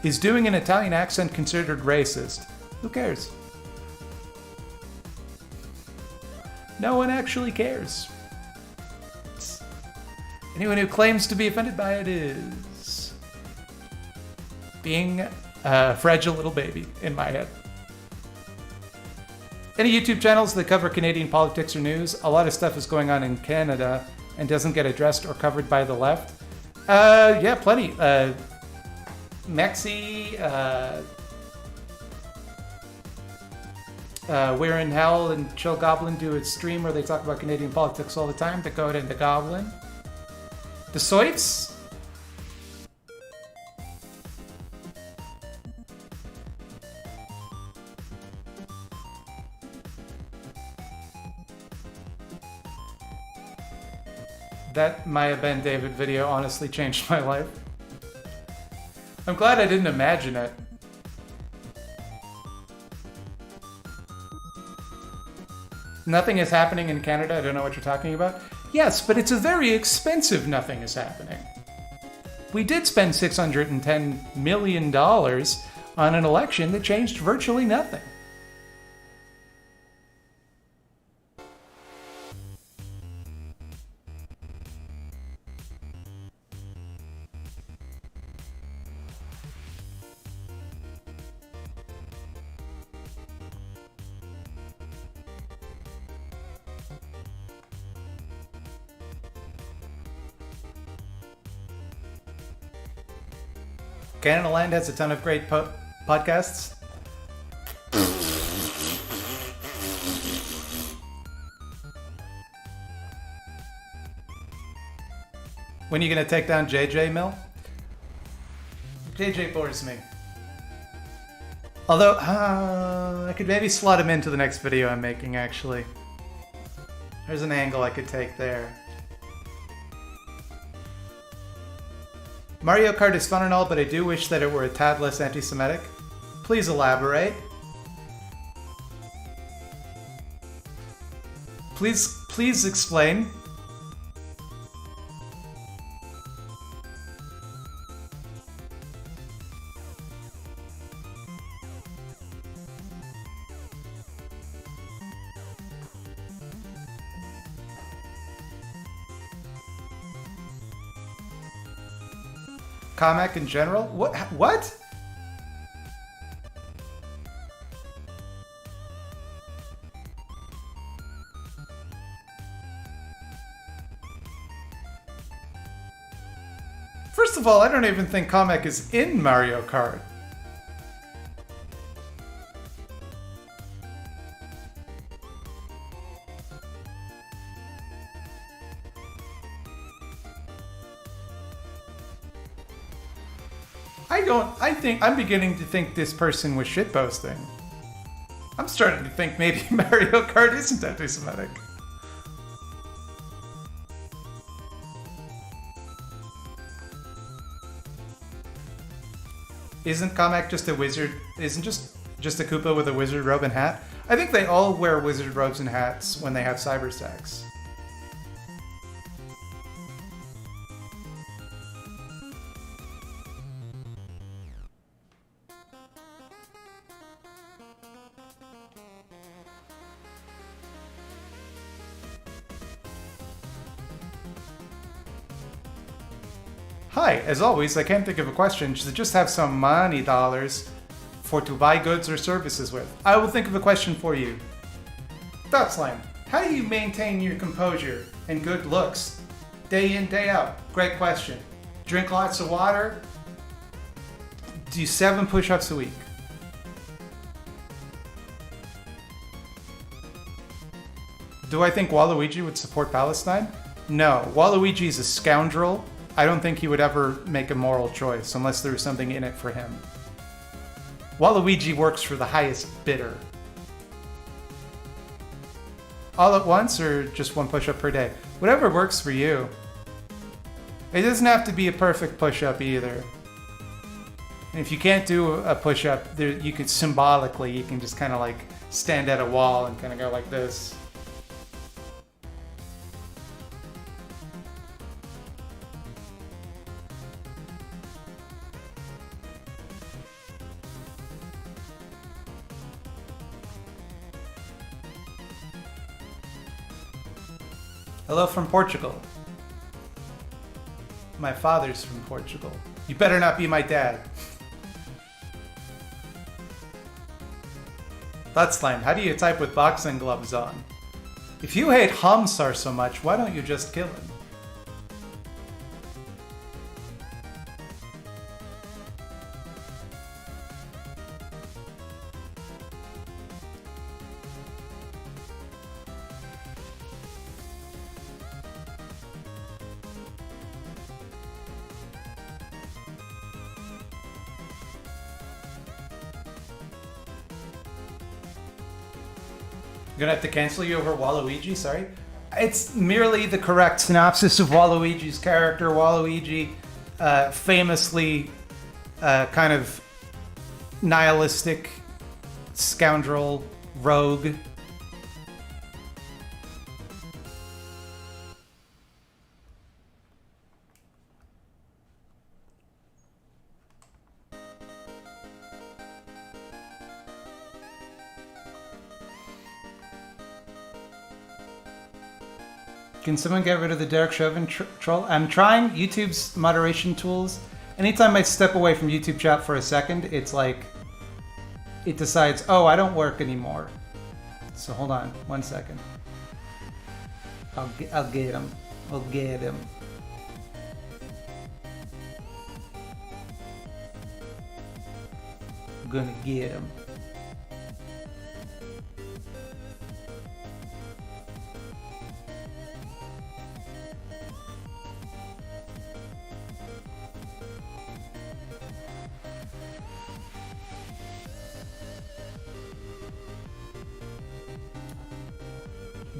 Is doing an Italian accent considered racist? Who cares? No one actually cares. Anyone who claims to be offended by it is being a fragile little baby in my head. Any YouTube channels that cover Canadian politics or news? A lot of stuff is going on in Canada and doesn't get addressed or covered by the left. Yeah, plenty. Mexi, We're in Hell and Chill Goblin do a stream where they talk about Canadian politics all the time. Dakota and the Goblin. The Soifs? That Maya Ben David video honestly changed my life. I'm glad I didn't imagine it. Nothing is happening in Canada. I don't know what you're talking about. Yes, but it's a very expensive nothing is happening. We did spend $610 million on an election that changed virtually nothing. Canada Land has a ton of great podcasts. When are you going to take down JJ Mill? JJ bores me. Although, I could maybe slot him into the next video I'm making, actually. There's an angle I could take there. Mario Kart is fun and all, but I do wish that it were a tad less anti-Semitic. Please elaborate. Please explain. Kamek in general? What? What? First of all, I don't even think Kamek is in Mario Kart. I'm beginning to think this person was shitposting. I'm starting to think maybe Mario Kart isn't anti-Semitic. Isn't Kamek just a wizard? Isn't just a Koopa with a wizard robe and hat? I think they all wear wizard robes and hats when they have cyber sex. Hi, as always, I can't think of a question to just have some money dollars for to buy goods or services with. I will think of a question for you. Dotslime, how do you maintain your composure and good looks day in, day out? Great question. Drink lots of water. Do 7 push-ups a week. Do I think Waluigi would support Palestine? No. Waluigi is a scoundrel. I don't think he would ever make a moral choice unless there was something in it for him. Waluigi works for the highest bidder. All at once or just 1 push-up per day? Whatever works for you. It doesn't have to be a perfect push-up either. And if you can't do a push-up, you can symbolically, you can just kind of like stand at a wall and kind of go like this. Hello from Portugal. My father's from Portugal. You better not be my dad. Slime, how do you type with boxing gloves on? If you hate Hamsar so much, why don't you just kill him? I'm gonna have to cancel you over Waluigi, sorry. It's merely the correct synopsis of Waluigi's character. Waluigi, famously kind of nihilistic scoundrel rogue. Can someone get rid of the Derek Chauvin troll? I'm trying YouTube's moderation tools. Anytime I step away from YouTube chat for a second, it's like, it decides, oh, I don't work anymore. So hold on, 1 second. I'll get him. I'll get him. I'm gonna get him.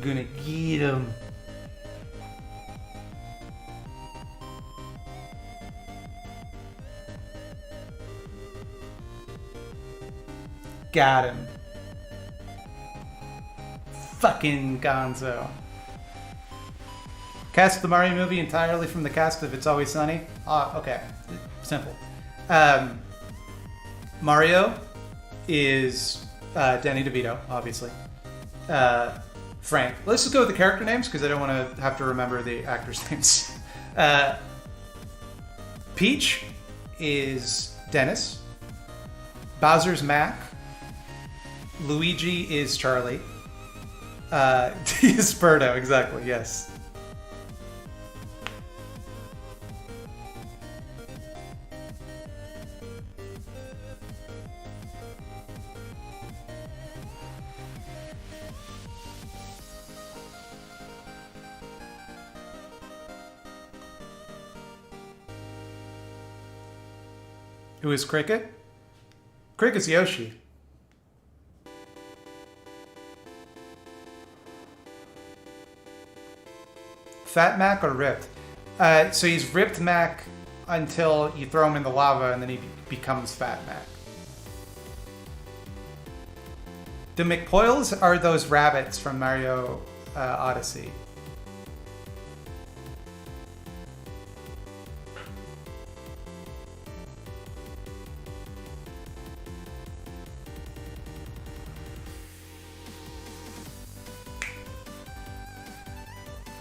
Gonna get him. Got him. Fucking Gonzo. Cast the Mario movie entirely from the cast of It's Always Sunny. Okay. Simple. Mario is Danny DeVito, obviously. Frank. Let's just go with the character names because I don't want to have to remember the actors' names. Peach is Dennis. Bowser's Mac. Luigi is Charlie. He is Birdo, exactly, yes. Who is Cricket? Cricket's Yoshi. Fat Mac or Ripped? So he's Ripped Mac until you throw him in the lava and then he becomes Fat Mac. The McPoyles are those rabbits from Mario Odyssey.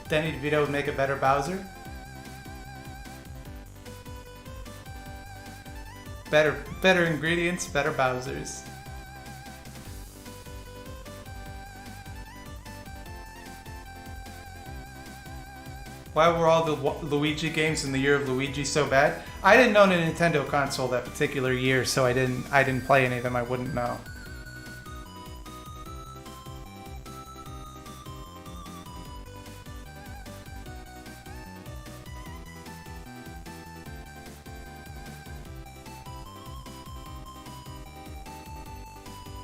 Danny DeVito would make a better Bowser. Better ingredients, better Bowsers. Why were all the Luigi games in the year of Luigi so bad? I didn't own a Nintendo console that particular year, so I didn't play any of them. I wouldn't know.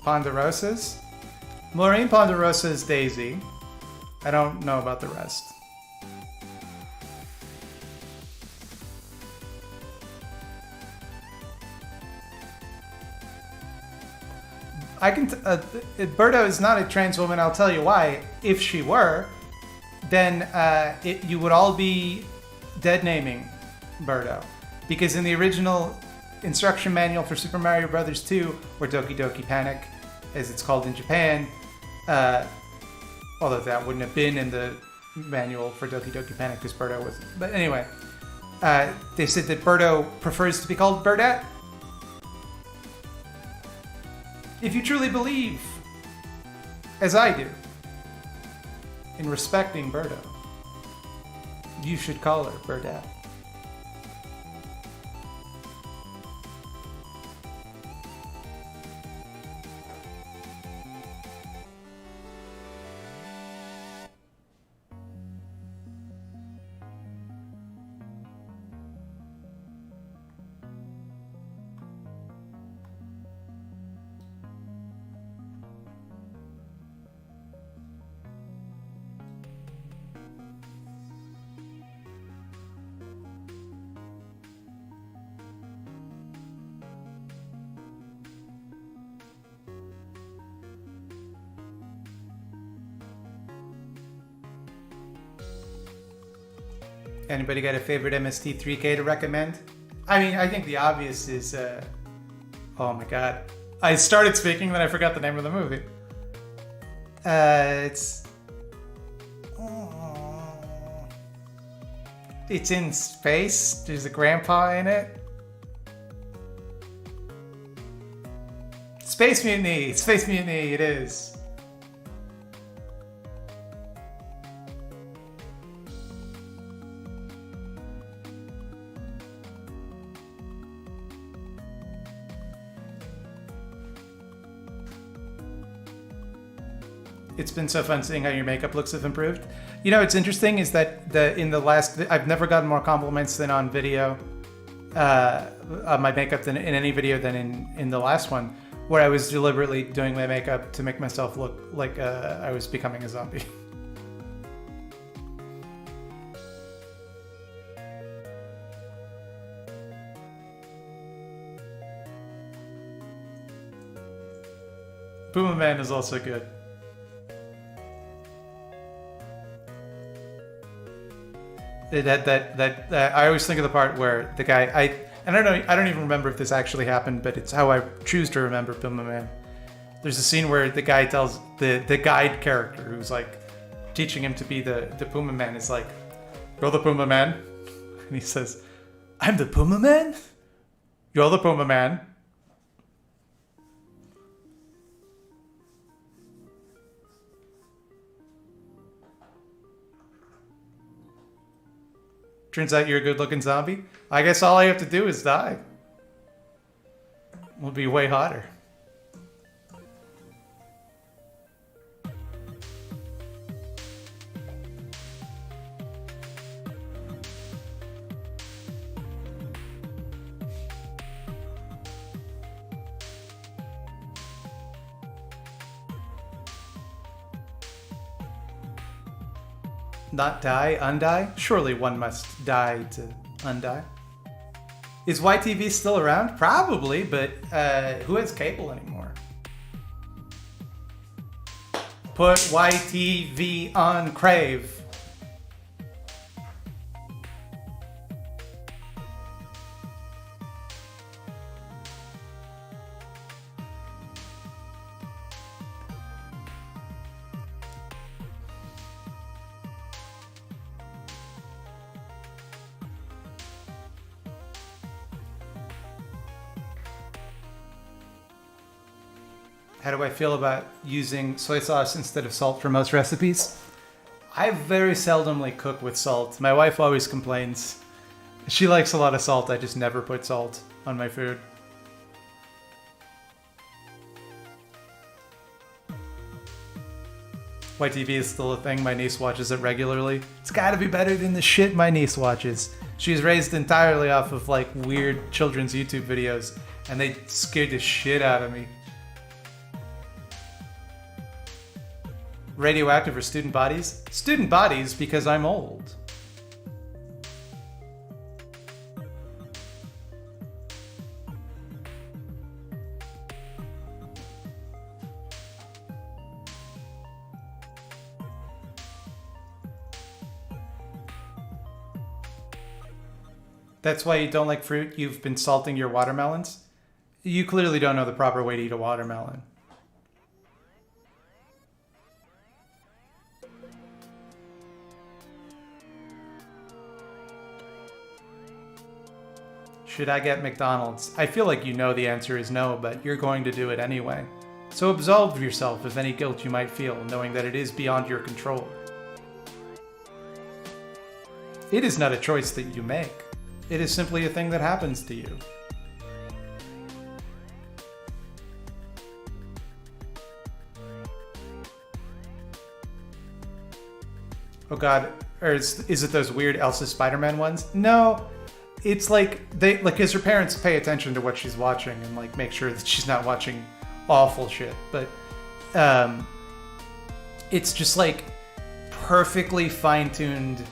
Ponderosa's? Maureen Ponderosa's Daisy. I don't know about the rest. Birdo is not a trans woman, I'll tell you why. If she were, then you would all be dead naming Birdo. Because in the original instruction manual for Super Mario Bros. 2, or Doki Doki Panic, as it's called in Japan, although that wouldn't have been in the manual for Doki Doki Panic because Birdo was. But anyway, they said that Birdo prefers to be called Birdette. If you truly believe, as I do, in respecting Birdo, you should call her Birdette. Anybody got a favorite MST3K to recommend? I mean, I think the obvious is, oh my god. I started speaking, then I forgot the name of the movie. It's in space. There's a grandpa in it. Space Mutiny, it is. It's been so fun seeing how your makeup looks have improved. You know, what's interesting is that I've never gotten more compliments than on video, on my makeup than in any video than in the last one, where I was deliberately doing my makeup to make myself look like I was becoming a zombie. Puma Man is also good. That I always think of the part where the guy I don't even remember if this actually happened, but it's how I choose to remember Puma Man. There's a scene where the guy tells the guide character who's like teaching him to be the Puma Man is like, "You're the Puma Man," and he says, "I'm the Puma Man? You're the Puma Man. Turns out you're a good-looking zombie. I guess all I have to do is die. Would be way hotter. Not die, undie? Surely one must die to undie. Is YTV still around? Probably, but who has cable anymore? Put YTV on Crave. How do I feel about using soy sauce instead of salt for most recipes? I very seldomly cook with salt. My wife always complains. She likes a lot of salt. I just never put salt on my food. YTV is still a thing. My niece watches it regularly. It's gotta be better than the shit my niece watches. She's raised entirely off of like weird children's YouTube videos, and they scared the shit out of me. Radioactive or student bodies? Student bodies because I'm old. That's why you don't like fruit? You've been salting your watermelons? You clearly don't know the proper way to eat a watermelon. Should I get McDonald's? I feel like you know the answer is no, but you're going to do it anyway. So absolve yourself of any guilt you might feel, knowing that it is beyond your control. It is not a choice that you make. It is simply a thing that happens to you. Oh god, or is it those weird Elsa Spider-Man ones? No. It's like because her parents pay attention to what she's watching and like make sure that she's not watching awful shit. But it's just like perfectly fine-tuned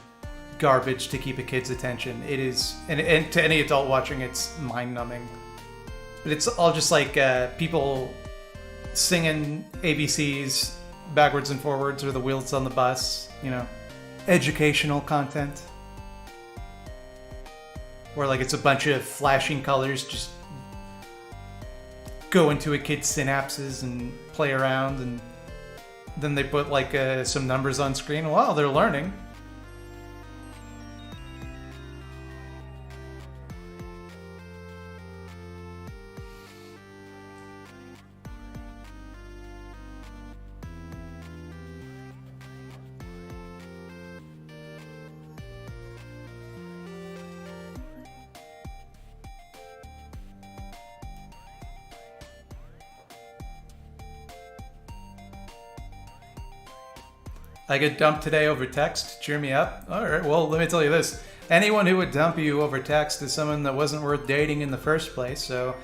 garbage to keep a kid's attention. It is, and to any adult watching, it's mind-numbing. But it's all just like people singing ABCs backwards and forwards, or the wheels on the bus. You know, educational content. Where like it's a bunch of flashing colors just go into a kid's synapses and play around, and then they put like some numbers on screen. Well, they're learning. I get dumped today over text. Cheer me up. All right, well, let me tell you this. Anyone who would dump you over text is someone that wasn't worth dating in the first place. So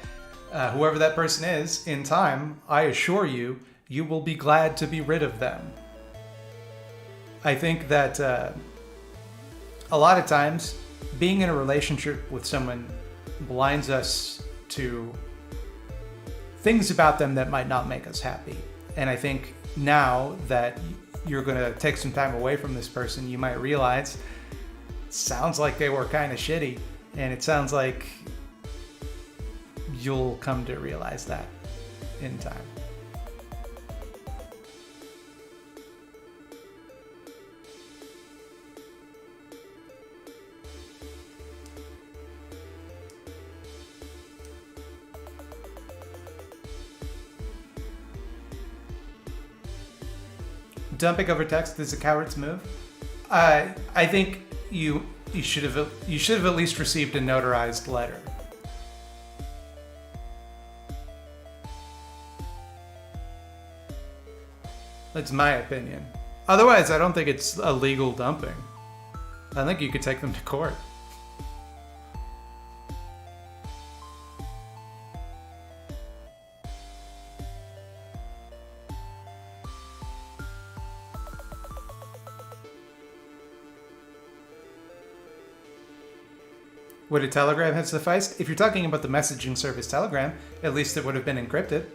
whoever that person is, in time, I assure you, you will be glad to be rid of them. I think that a lot of times, being in a relationship with someone blinds us to things about them that might not make us happy. And I think now that you're going to take some time away from this person, you might realize it sounds like they were kind of shitty, and it sounds like you'll come to realize that in time. Dumping over text is a coward's move. I think you should have at least received a notarized letter. That's my opinion. Otherwise, I don't think it's illegal dumping. I think you could take them to court. Would a telegram have sufficed? If you're talking about the messaging service Telegram, at least it would have been encrypted.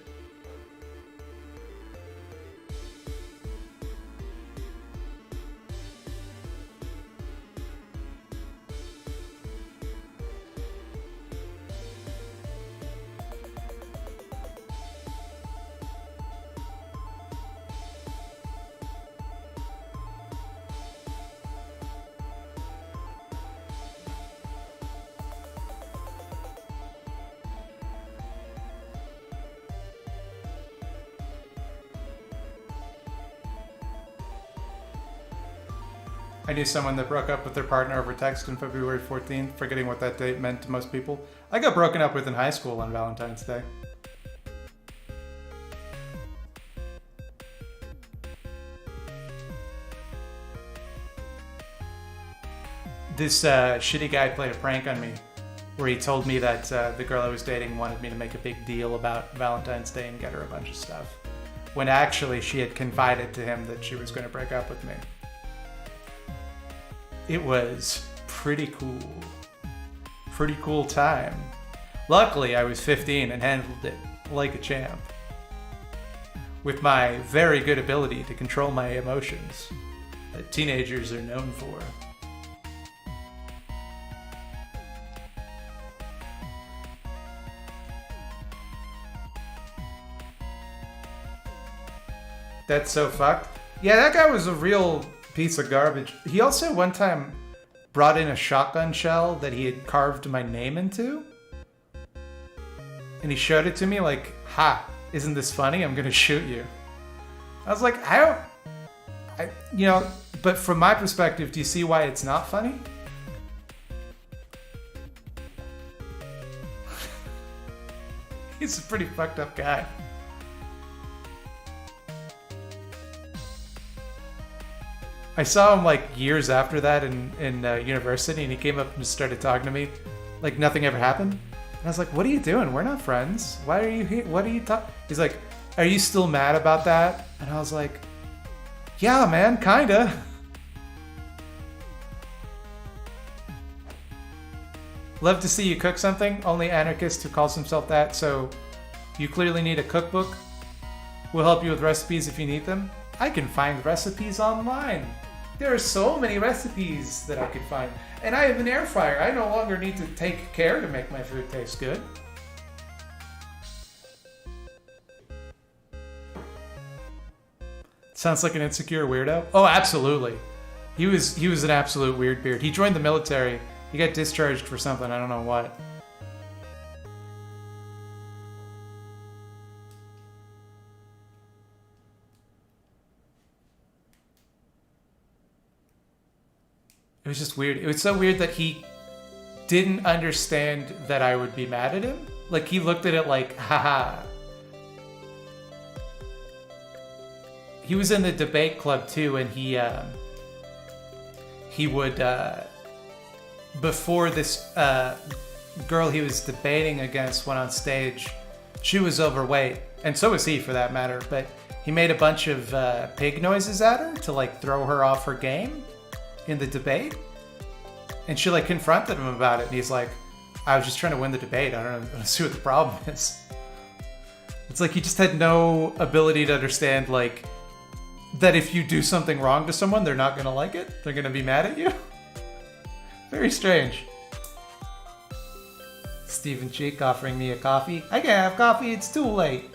I knew someone that broke up with their partner over text on February 14th, forgetting what that date meant to most people. I got broken up with in high school on Valentine's Day. This shitty guy played a prank on me where he told me that the girl I was dating wanted me to make a big deal about Valentine's Day and get her a bunch of stuff, when actually she had confided to him that she was going to break up with me. It was pretty cool. Pretty cool time. Luckily, I was 15 and handled it like a champ. With my very good ability to control my emotions that teenagers are known for. That's so fucked. Yeah, that guy was a real piece of garbage. He also one time brought in a shotgun shell that he had carved my name into. And he showed it to me like, ha, isn't this funny? I'm gonna shoot you. I was like, but from my perspective, do you see why it's not funny? He's a pretty fucked up guy. I saw him like years after that in university, and he came up and just started talking to me like nothing ever happened. And I was like, what are you doing? We're not friends. Why are you here? What are you talking? He's like, are you still mad about that? And I was like, yeah, man, kinda. Love to see you cook something. Only anarchist who calls himself that, so you clearly need a cookbook. We'll help you with recipes if you need them. I can find recipes online. There are so many recipes that I could find. And I have an air fryer. I no longer need to take care to make my food taste good. Sounds like an insecure weirdo. Oh, absolutely. He was an absolute weird beard. He joined the military. He got discharged for something. I don't know what. It was just weird. It was so weird that he didn't understand that I would be mad at him. Like, he looked at it like, haha. He was in the debate club too, and he would, before this girl he was debating against went on stage, she was overweight, and so was he for that matter, but he made a bunch of pig noises at her to like throw her off her game in the debate, and she like confronted him about it, and he's like, I was just trying to win the debate. I don't see what the problem is. It's like he just had no ability to understand like that if you do something wrong to someone, they're not gonna like it. They're gonna be mad at you. Very strange. Stephen Cheek offering me a coffee. I can't have coffee, it's too late.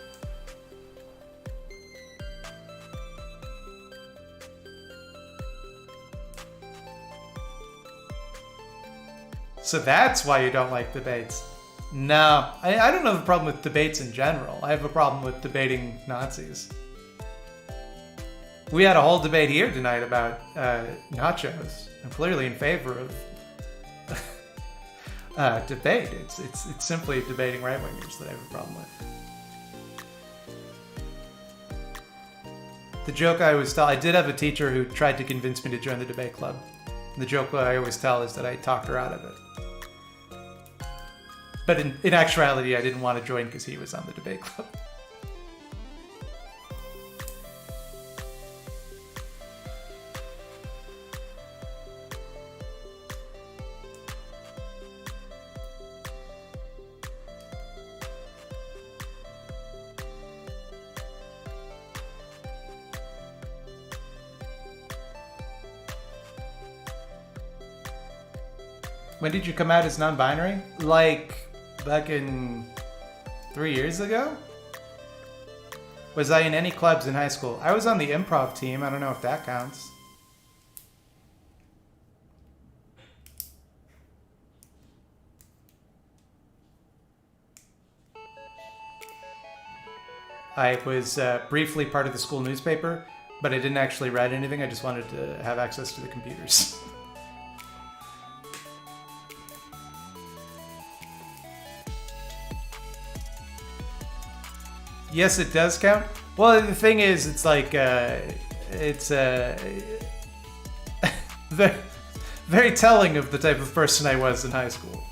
So that's why you don't like debates. No, I don't have a problem with debates in general. I have a problem with debating Nazis. We had a whole debate here tonight about nachos. I'm clearly in favor of debate. It's simply debating right-wingers that I have a problem with. The joke I always tell, I did have a teacher who tried to convince me to join the debate club. And the joke I always tell is that I talked her out of it. But in actuality, I didn't want to join because he was on the debate club. When did you come out as non-binary? Like, back in 3 years ago? Was I in any clubs in high school? I was on the improv team. I don't know if that counts. I was briefly part of the school newspaper, but I didn't actually write anything. I just wanted to have access to the computers. Yes, it does count. Well, the thing is, it's like, it's very, very telling of the type of person I was in high school.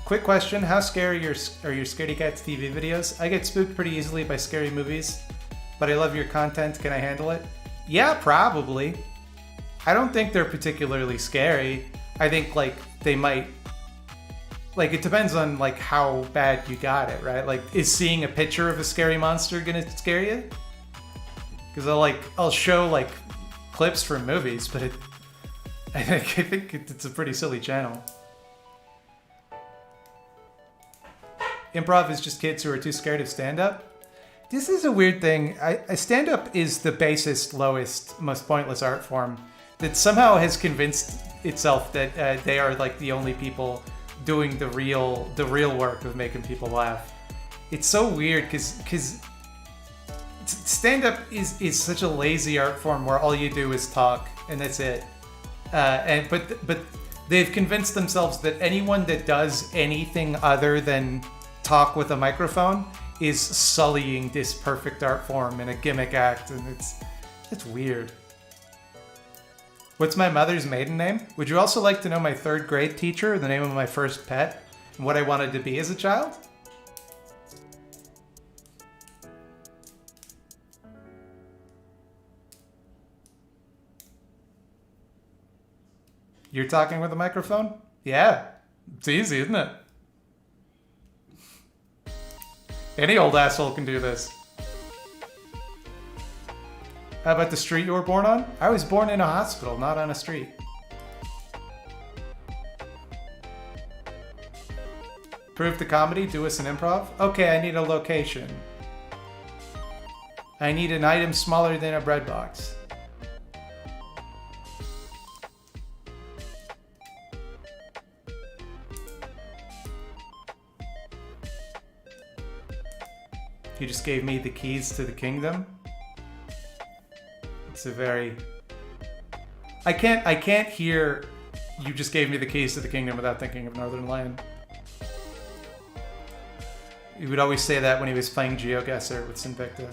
Quick question, how scary are your Scaredy Cats TV videos? I get spooked pretty easily by scary movies, but I love your content. Can I handle it? Yeah, probably. I don't think they're particularly scary. I think, like, they might... Like, it depends on, like, how bad you got it, right? Like, is seeing a picture of a scary monster gonna scare you? Because I'll show, like, clips from movies, but I think it's a pretty silly channel. Improv is just kids who are too scared of stand-up. This is a weird thing. Stand-up is the basest, lowest, most pointless art form that somehow has convinced itself that they are like the only people doing the real work of making people laugh. It's so weird because stand-up is such a lazy art form where all you do is talk and that's it. But they've convinced themselves that anyone that does anything other than talk with a microphone is sullying this perfect art form in a gimmick act, and it's weird. What's my mother's maiden name? Would you also like to know my 3rd grade teacher, the name of my first pet, and what I wanted to be as a child? You're talking with a microphone? Yeah, it's easy, isn't it? Any old asshole can do this. How about the street you were born on? I was born in a hospital, not on a street. Prove the comedy, do us an improv. Okay, I need a location. I need an item smaller than a bread box. You just gave me the keys to the kingdom. It's a very... I can't hear you just gave me the keys to the kingdom without thinking of Northern Lion. He would always say that when he was playing GeoGuessr with Sinvicta.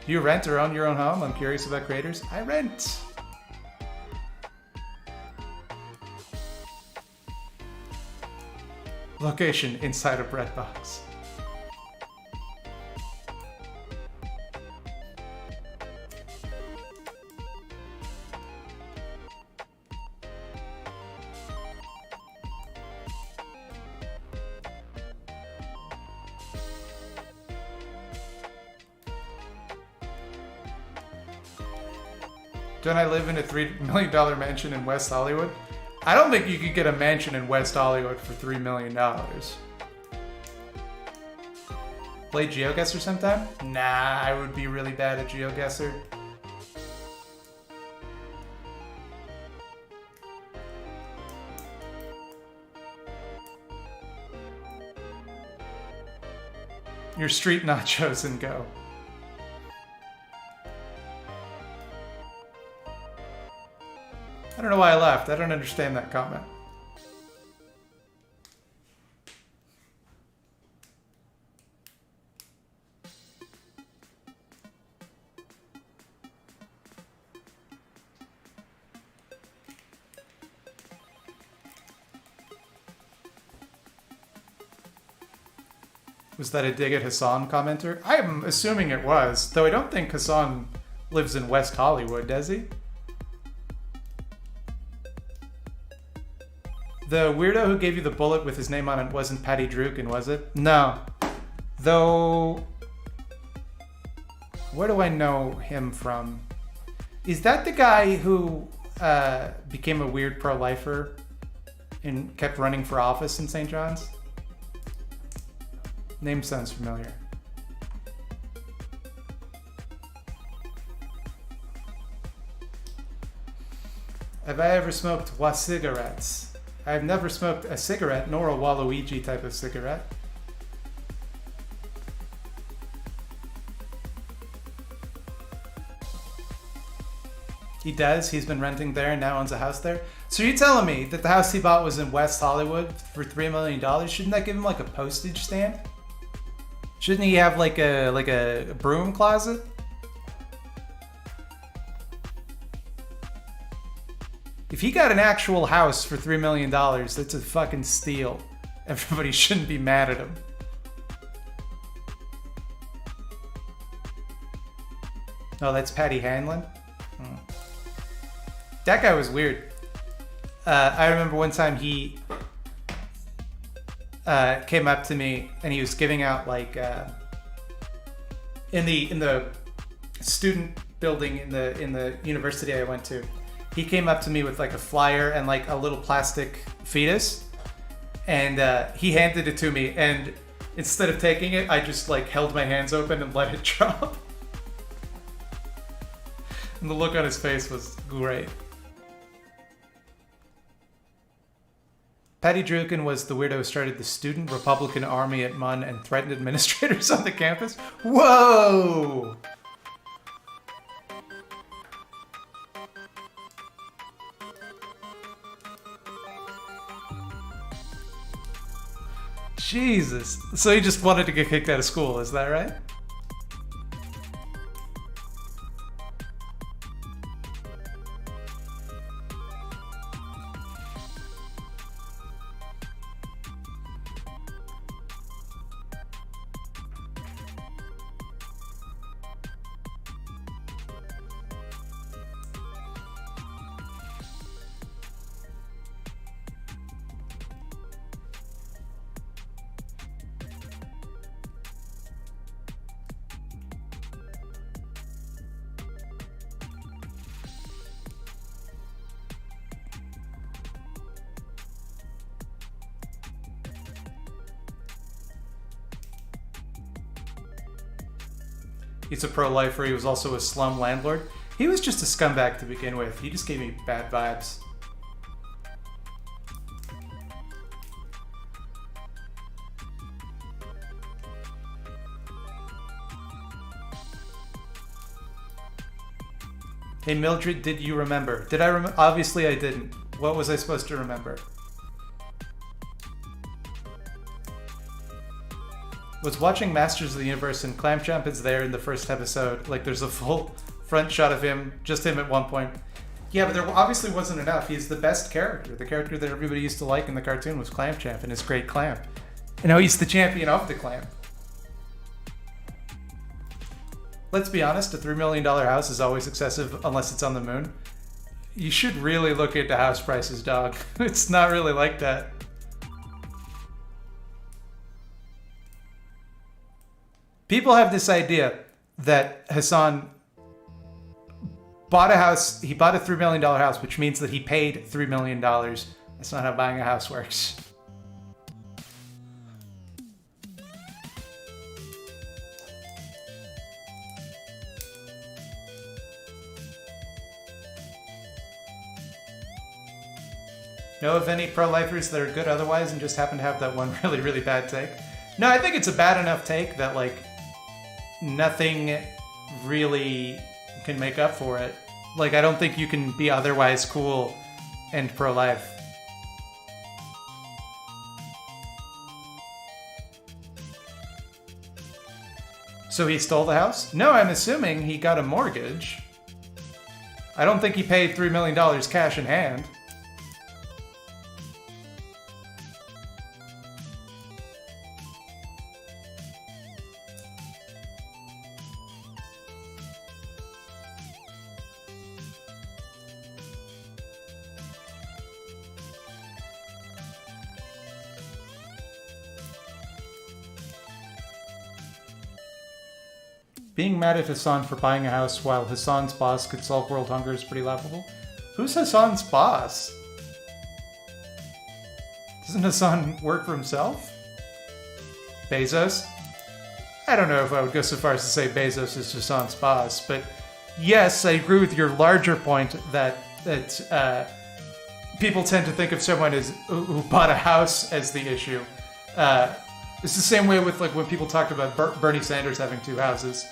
Do you rent or own your own home? I'm curious about creators. I rent. Location, inside a bread box. Don't I live in a $3 million mansion in West Hollywood? I don't think you could get a mansion in West Hollywood for $3 million. Play GeoGuessr sometime? Nah, I would be really bad at GeoGuessr. Your street nachos and go. I don't know why I laughed. I don't understand that comment. Was that a dig at Hassan commenter? I'm assuming it was, though I don't think Hassan lives in West Hollywood, does he? The weirdo who gave you the bullet with his name on it wasn't Patty Druken, was it? No. Though... Where do I know him from? Is that the guy who became a weird pro-lifer and kept running for office in St. John's? Name sounds familiar. Have I ever smoked cigarettes? I have never smoked a cigarette, nor a Waluigi type of cigarette. He does. He's been renting there and now owns a house there. So you're telling me that the house he bought was in West Hollywood for $3 million? Shouldn't that give him like a postage stamp? Shouldn't he have like a broom closet? If he got an actual house for $3 million, that's a fucking steal. Everybody shouldn't be mad at him. Oh, that's Patty Hanlon? Hmm. That guy was weird. I remember one time he came up to me and he was giving out like in the student building in the university I went to. He came up to me with like a flyer and like a little plastic fetus, and he handed it to me, and instead of taking it, I just like held my hands open and let it drop. And the look on his face was great. Patty Druken was the weirdo who started the student Republican army at MUN and threatened administrators on the campus. Whoa! Jesus. So he just wanted to get kicked out of school, is that right? He's a pro-lifer. He was also a slum landlord. He was just a scumbag to begin with. He just gave me bad vibes. Hey Mildred, did you remember? Did I remember? Obviously I didn't. What was I supposed to remember? Was watching Masters of the Universe and Clamchamp is there in the first episode. Like there's a full front shot of him, just him at one point. Yeah, but there obviously wasn't enough. He's the best character. The character that everybody used to like in the cartoon was Clamchamp and his great clamp. And now he's the champion of the clamp. Let's be honest, a $3 million house is always excessive unless it's on the moon. You should really look into house prices, dog. It's not really like that. People have this idea that Hassan bought a house. He bought a $3 million house, which means that he paid $3 million. That's not how buying a house works. Know of any pro-lifers that are good otherwise and just happen to have that one really, really bad take? No, I think it's a bad enough take that, like, nothing really can make up for it. Like, I don't think you can be otherwise cool and pro-life. So he stole the house? No, I'm assuming he got a mortgage. I don't think he paid $3 million cash in hand. Being mad at Hassan for buying a house while Hassan's boss could solve world hunger is pretty laughable. Who's Hassan's boss? Doesn't Hassan work for himself? Bezos? I don't know if I would go so far as to say Bezos is Hassan's boss, but yes, I agree with your larger point that people tend to think of someone as who bought a house as the issue. It's the same way with, like, when people talk about Bernie Sanders having two houses.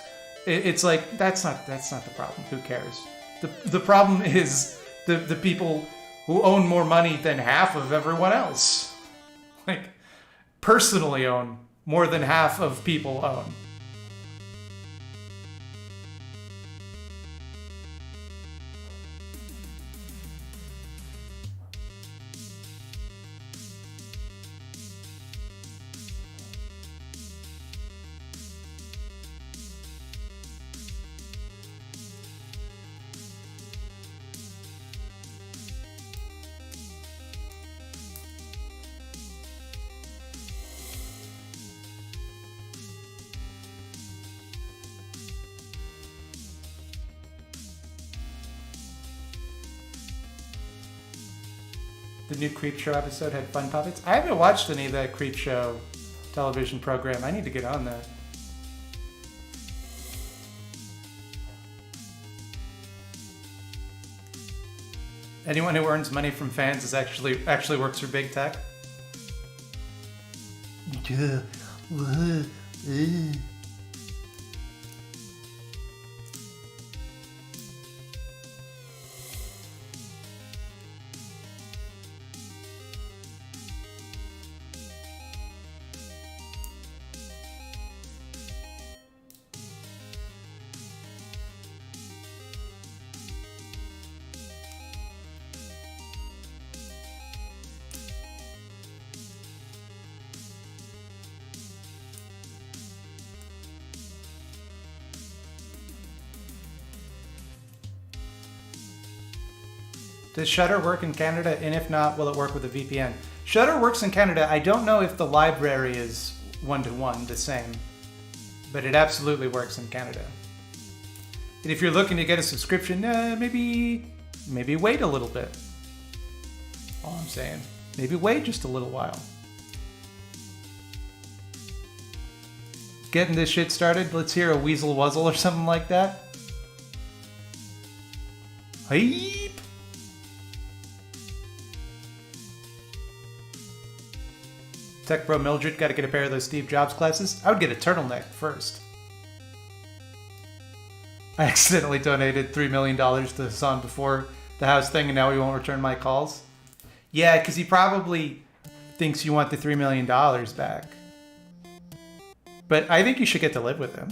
It's like, that's not the problem. Who cares? The problem is the people who own more money than half of everyone else. Like, personally own more than half of people own. The new Creepshow episode had fun puppets. I haven't watched any of that Creepshow television program. I need to get on that. Anyone who earns money from fans is actually works for big tech. Does Shudder work in Canada? And if not, will it work with a VPN? Shudder works in Canada. I don't know if the library is one-to-one the same, but it absolutely works in Canada. And if you're looking to get a subscription, maybe wait a little bit. All I'm saying. Maybe wait just a little while. Getting this shit started. Let's hear a Weasel Wuzzle or something like that. Hype! Tech Bro Mildred, gotta get a pair of those Steve Jobs glasses. I would get a turtleneck first. I accidentally donated $3 million to Hassan before the house thing, and now he won't return my calls. Yeah, because he probably thinks you want the $3 million back. But I think you should get to live with him.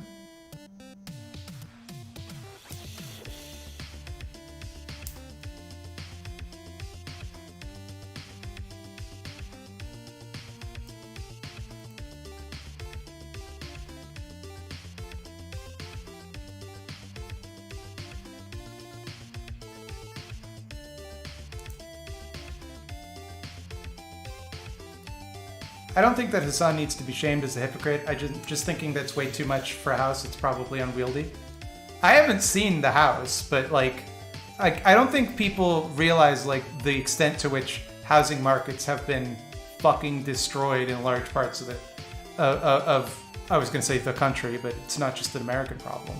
I don't think that Hassan needs to be shamed as a hypocrite. I just thinking that's way too much for a house. It's probably unwieldy. I haven't seen the house, but, like, I don't think people realize like the extent to which housing markets have been fucking destroyed in large parts of I was going to say the country, but it's not just an American problem.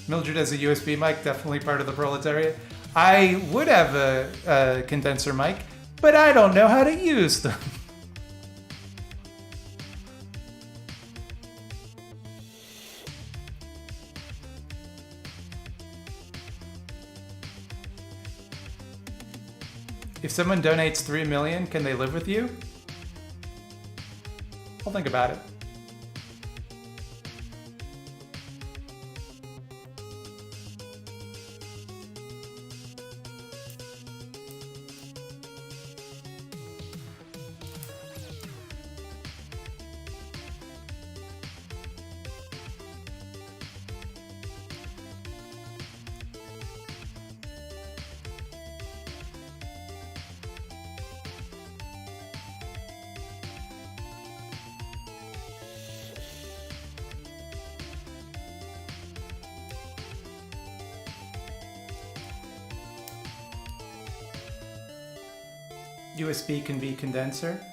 Mildred has a USB mic, definitely part of the proletariat. I would have a condenser mic, but I don't know how to use them. If someone donates $3 million, can they live with you? I'll think about it. USB can be condenser.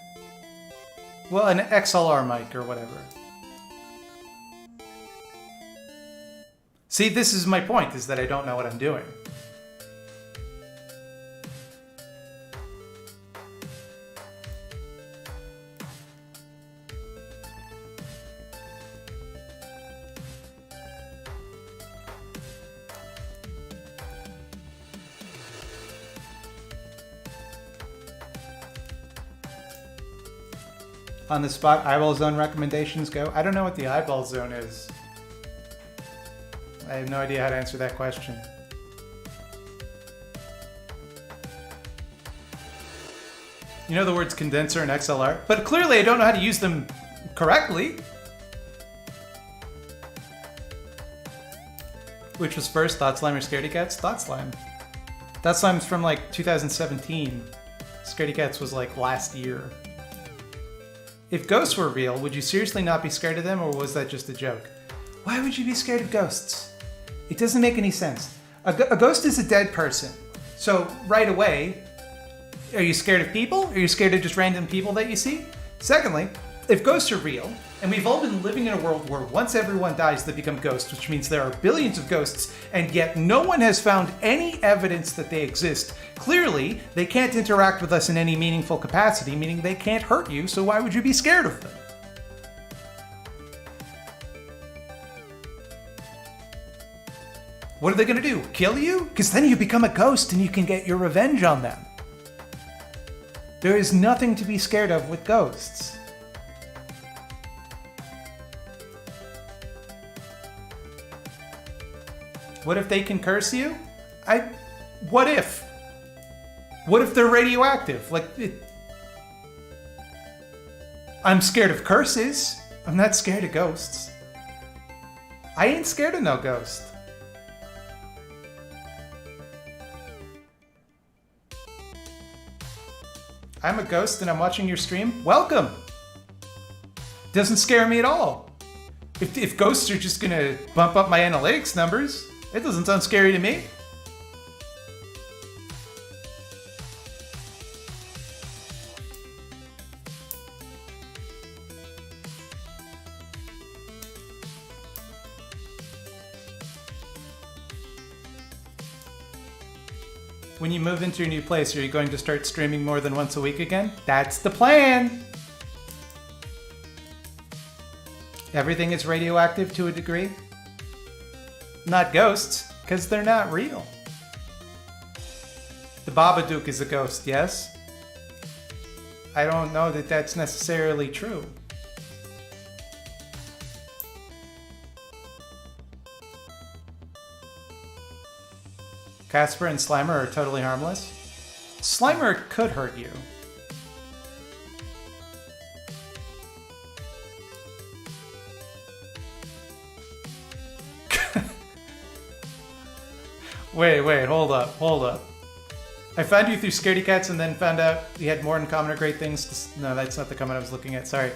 Well, an XLR mic or whatever. See, this is my point, is that I don't know what I'm doing. On the spot, eyeball zone recommendations go. I don't know what the eyeball zone is. I have no idea how to answer that question. You know the words condenser and XLR, but clearly I don't know how to use them correctly. Which was first, Thought Slime or Scaredy Cats? Thought Slime. Thought Slime's from like 2017. Scaredy Cats was like last year. If ghosts were real, would you seriously not be scared of them, or was that just a joke? Why would you be scared of ghosts? It doesn't make any sense. A ghost is a dead person. So right away, are you scared of people? Are you scared of just random people that you see? Secondly, if ghosts are real, and we've all been living in a world where once everyone dies, they become ghosts, which means there are billions of ghosts, and yet no one has found any evidence that they exist. Clearly, they can't interact with us in any meaningful capacity, meaning they can't hurt you, so why would you be scared of them? What are they gonna do? Kill you? Because then you become a ghost and you can get your revenge on them. There is nothing to be scared of with ghosts. What if they can curse you? What if? What if they're radioactive? I'm scared of curses. I'm not scared of ghosts. I ain't scared of no ghost. I'm a ghost and I'm watching your stream. Welcome. Doesn't scare me at all. If ghosts are just gonna bump up my analytics numbers, it doesn't sound scary to me. When you move into your new place, are you going to start streaming more than once a week again? That's the plan! Everything is radioactive to a degree. Not ghosts, because they're not real. The Babadook is a ghost, yes? I don't know that that's necessarily true. Casper and Slimer are totally harmless. Slimer could hurt you. Wait, hold up. I found you through Scaredy Cats and then found out you had more in common or great things. No, that's not the comment I was looking at, sorry.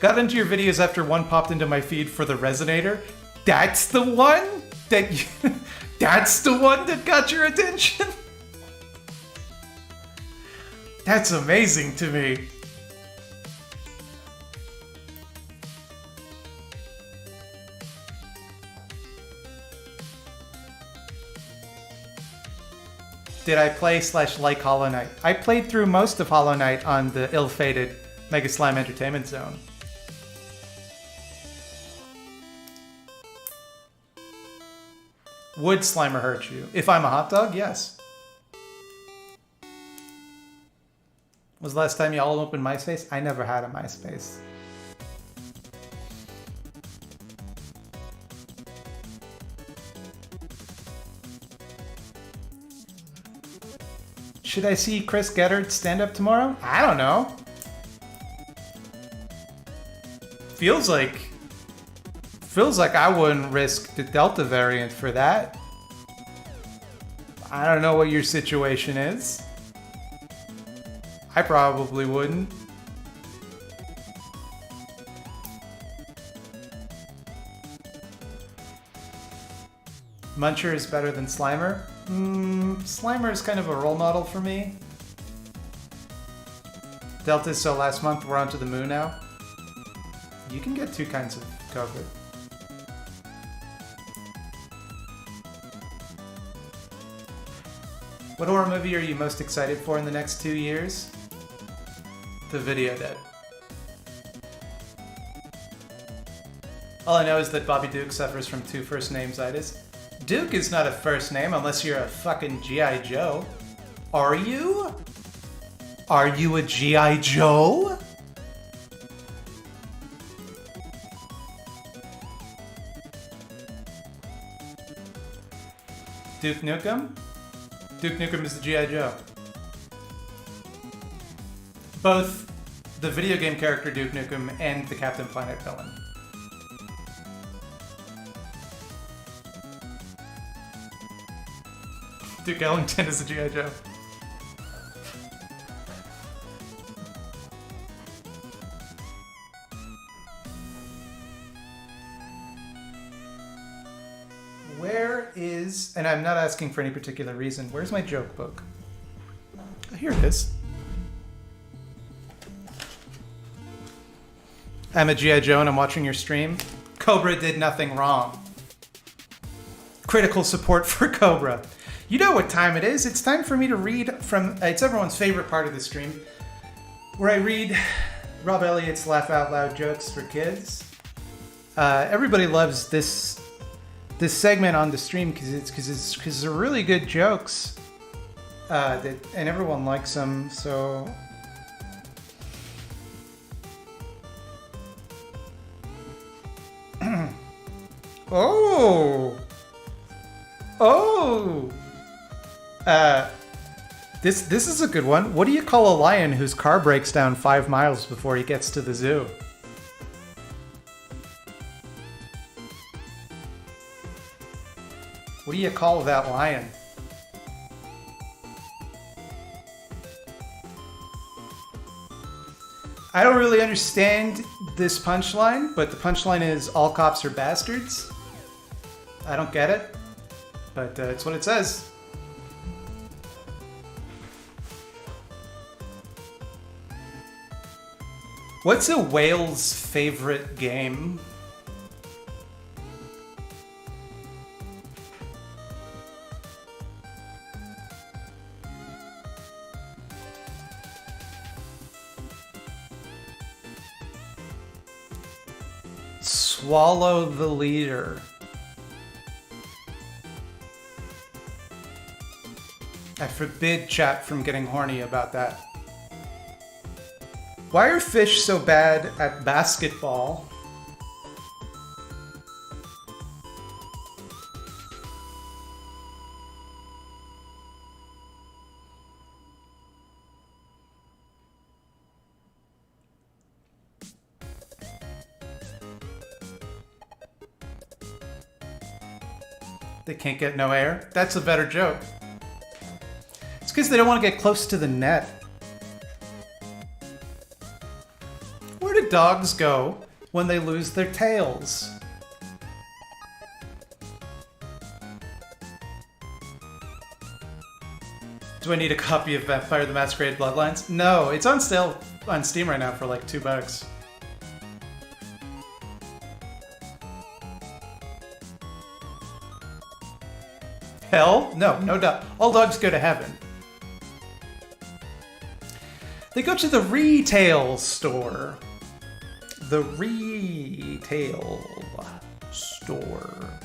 Got into your videos after one popped into my feed for the resonator. That's the one that that's the one that got your attention? That's amazing to me. Did I play / like Hollow Knight? I played through most of Hollow Knight on the ill-fated Mega Slime Entertainment Zone. Would Slimer hurt you? If I'm a hot dog, yes. Was the last time y'all opened MySpace? I never had a MySpace. Should I see Chris Geddard stand up tomorrow? I don't know. Feels like I wouldn't risk the Delta variant for that. I don't know what your situation is. I probably wouldn't. Muncher is better than Slimer? Slimer is kind of a role model for me. Delta, so last month we're onto the moon now. You can get 2 kinds of COVID. What horror movie are you most excited for in the next 2 years? The Video Dead. All I know is that Bobby Duke suffers from 2 first names-itis. Duke is not a first name unless you're a fucking G.I. Joe. Are you? Are you a G.I. Joe? Duke Nukem? Duke Nukem is the G.I. Joe. Both the video game character Duke Nukem and the Captain Planet villain. Duke Ellington is the G.I. Joe. Where is, and I'm not asking for any particular reason, where's my joke book? Here it is. I'm a G.I. Joe and I'm watching your stream. Cobra did nothing wrong. Critical support for Cobra. You know what time it is. It's time for me to read from, it's everyone's favorite part of the stream, where I read Rob Elliott's Laugh Out Loud jokes for kids. Everybody loves this segment on the stream because they're really good jokes, and everyone likes them. So this is a good one. What do you call a lion whose car breaks down 5 miles before he gets to the zoo? What do you call that lion? I don't really understand this punchline, but the punchline is all cops are bastards. I don't get it, but it's what it says. What's a whale's favorite game? Swallow the leader. I forbid chat from getting horny about that. Why are fish so bad at basketball? They can't get no air? That's a better joke. It's because they don't want to get close to the net. Where did do dogs go when they lose their tails? Do I need a copy of Vampire the Masquerade Bloodlines? No, it's on sale on Steam right now for like $2. Hell? No, no dog. All dogs go to heaven. They go to the retail store. The retail store.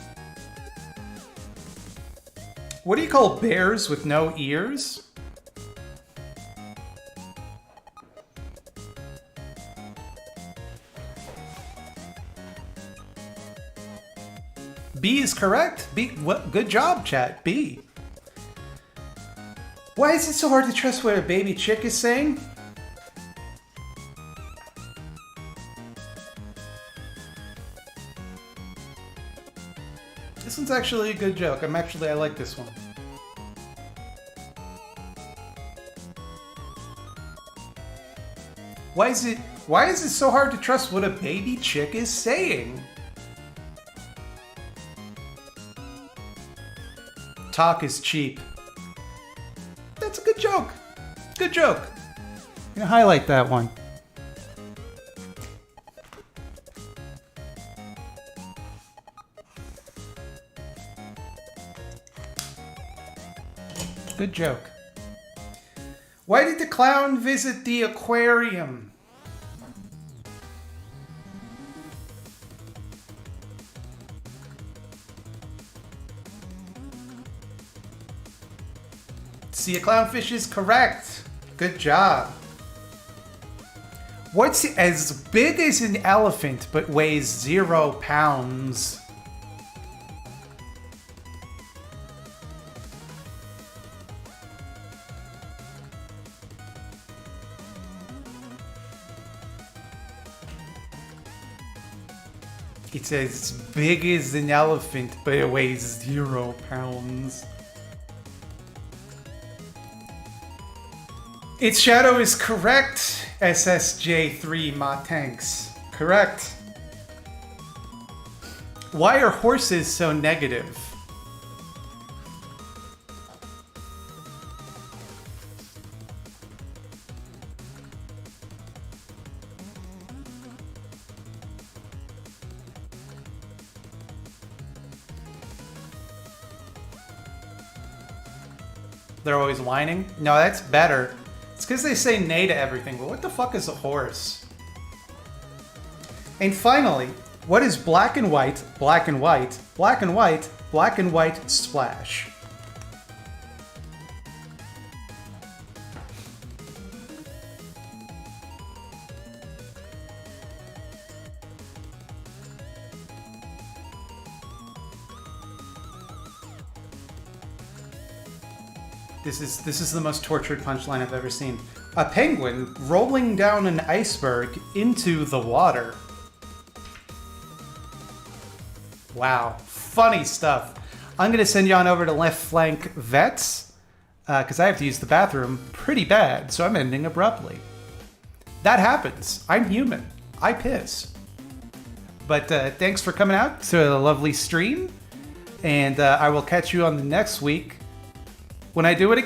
What do you call bears with no ears? B is correct. B. What? Good job, chat. B. Why is it so hard to trust what a baby chick is saying? This one's actually a good joke. I like this one. Why is it so hard to trust what a baby chick is saying? Talk is cheap. That's a good joke. Good joke. I'm gonna highlight that one. Good joke. Why did the clown visit the aquarium? See, a clownfish is correct. Good job. What's as big as an elephant but weighs 0 pounds? It's as big as an elephant, but it weighs 0 pounds. Its shadow is correct, SSJ3 Ma Tanks. Correct. Why are horses so negative? They're always whining? No, that's better. It's because they say nay to everything, but what the fuck is a horse? And finally, what is black and white, black and white, black and white, black and white splash? This is the most tortured punchline I've ever seen. A penguin rolling down an iceberg into the water. Wow, funny stuff. I'm gonna send you on over to Left Flank Vets, because I have to use the bathroom pretty bad, so I'm ending abruptly. That happens. I'm human. I piss. But thanks for coming out to a lovely stream, and I will catch you on the next week when I do it again.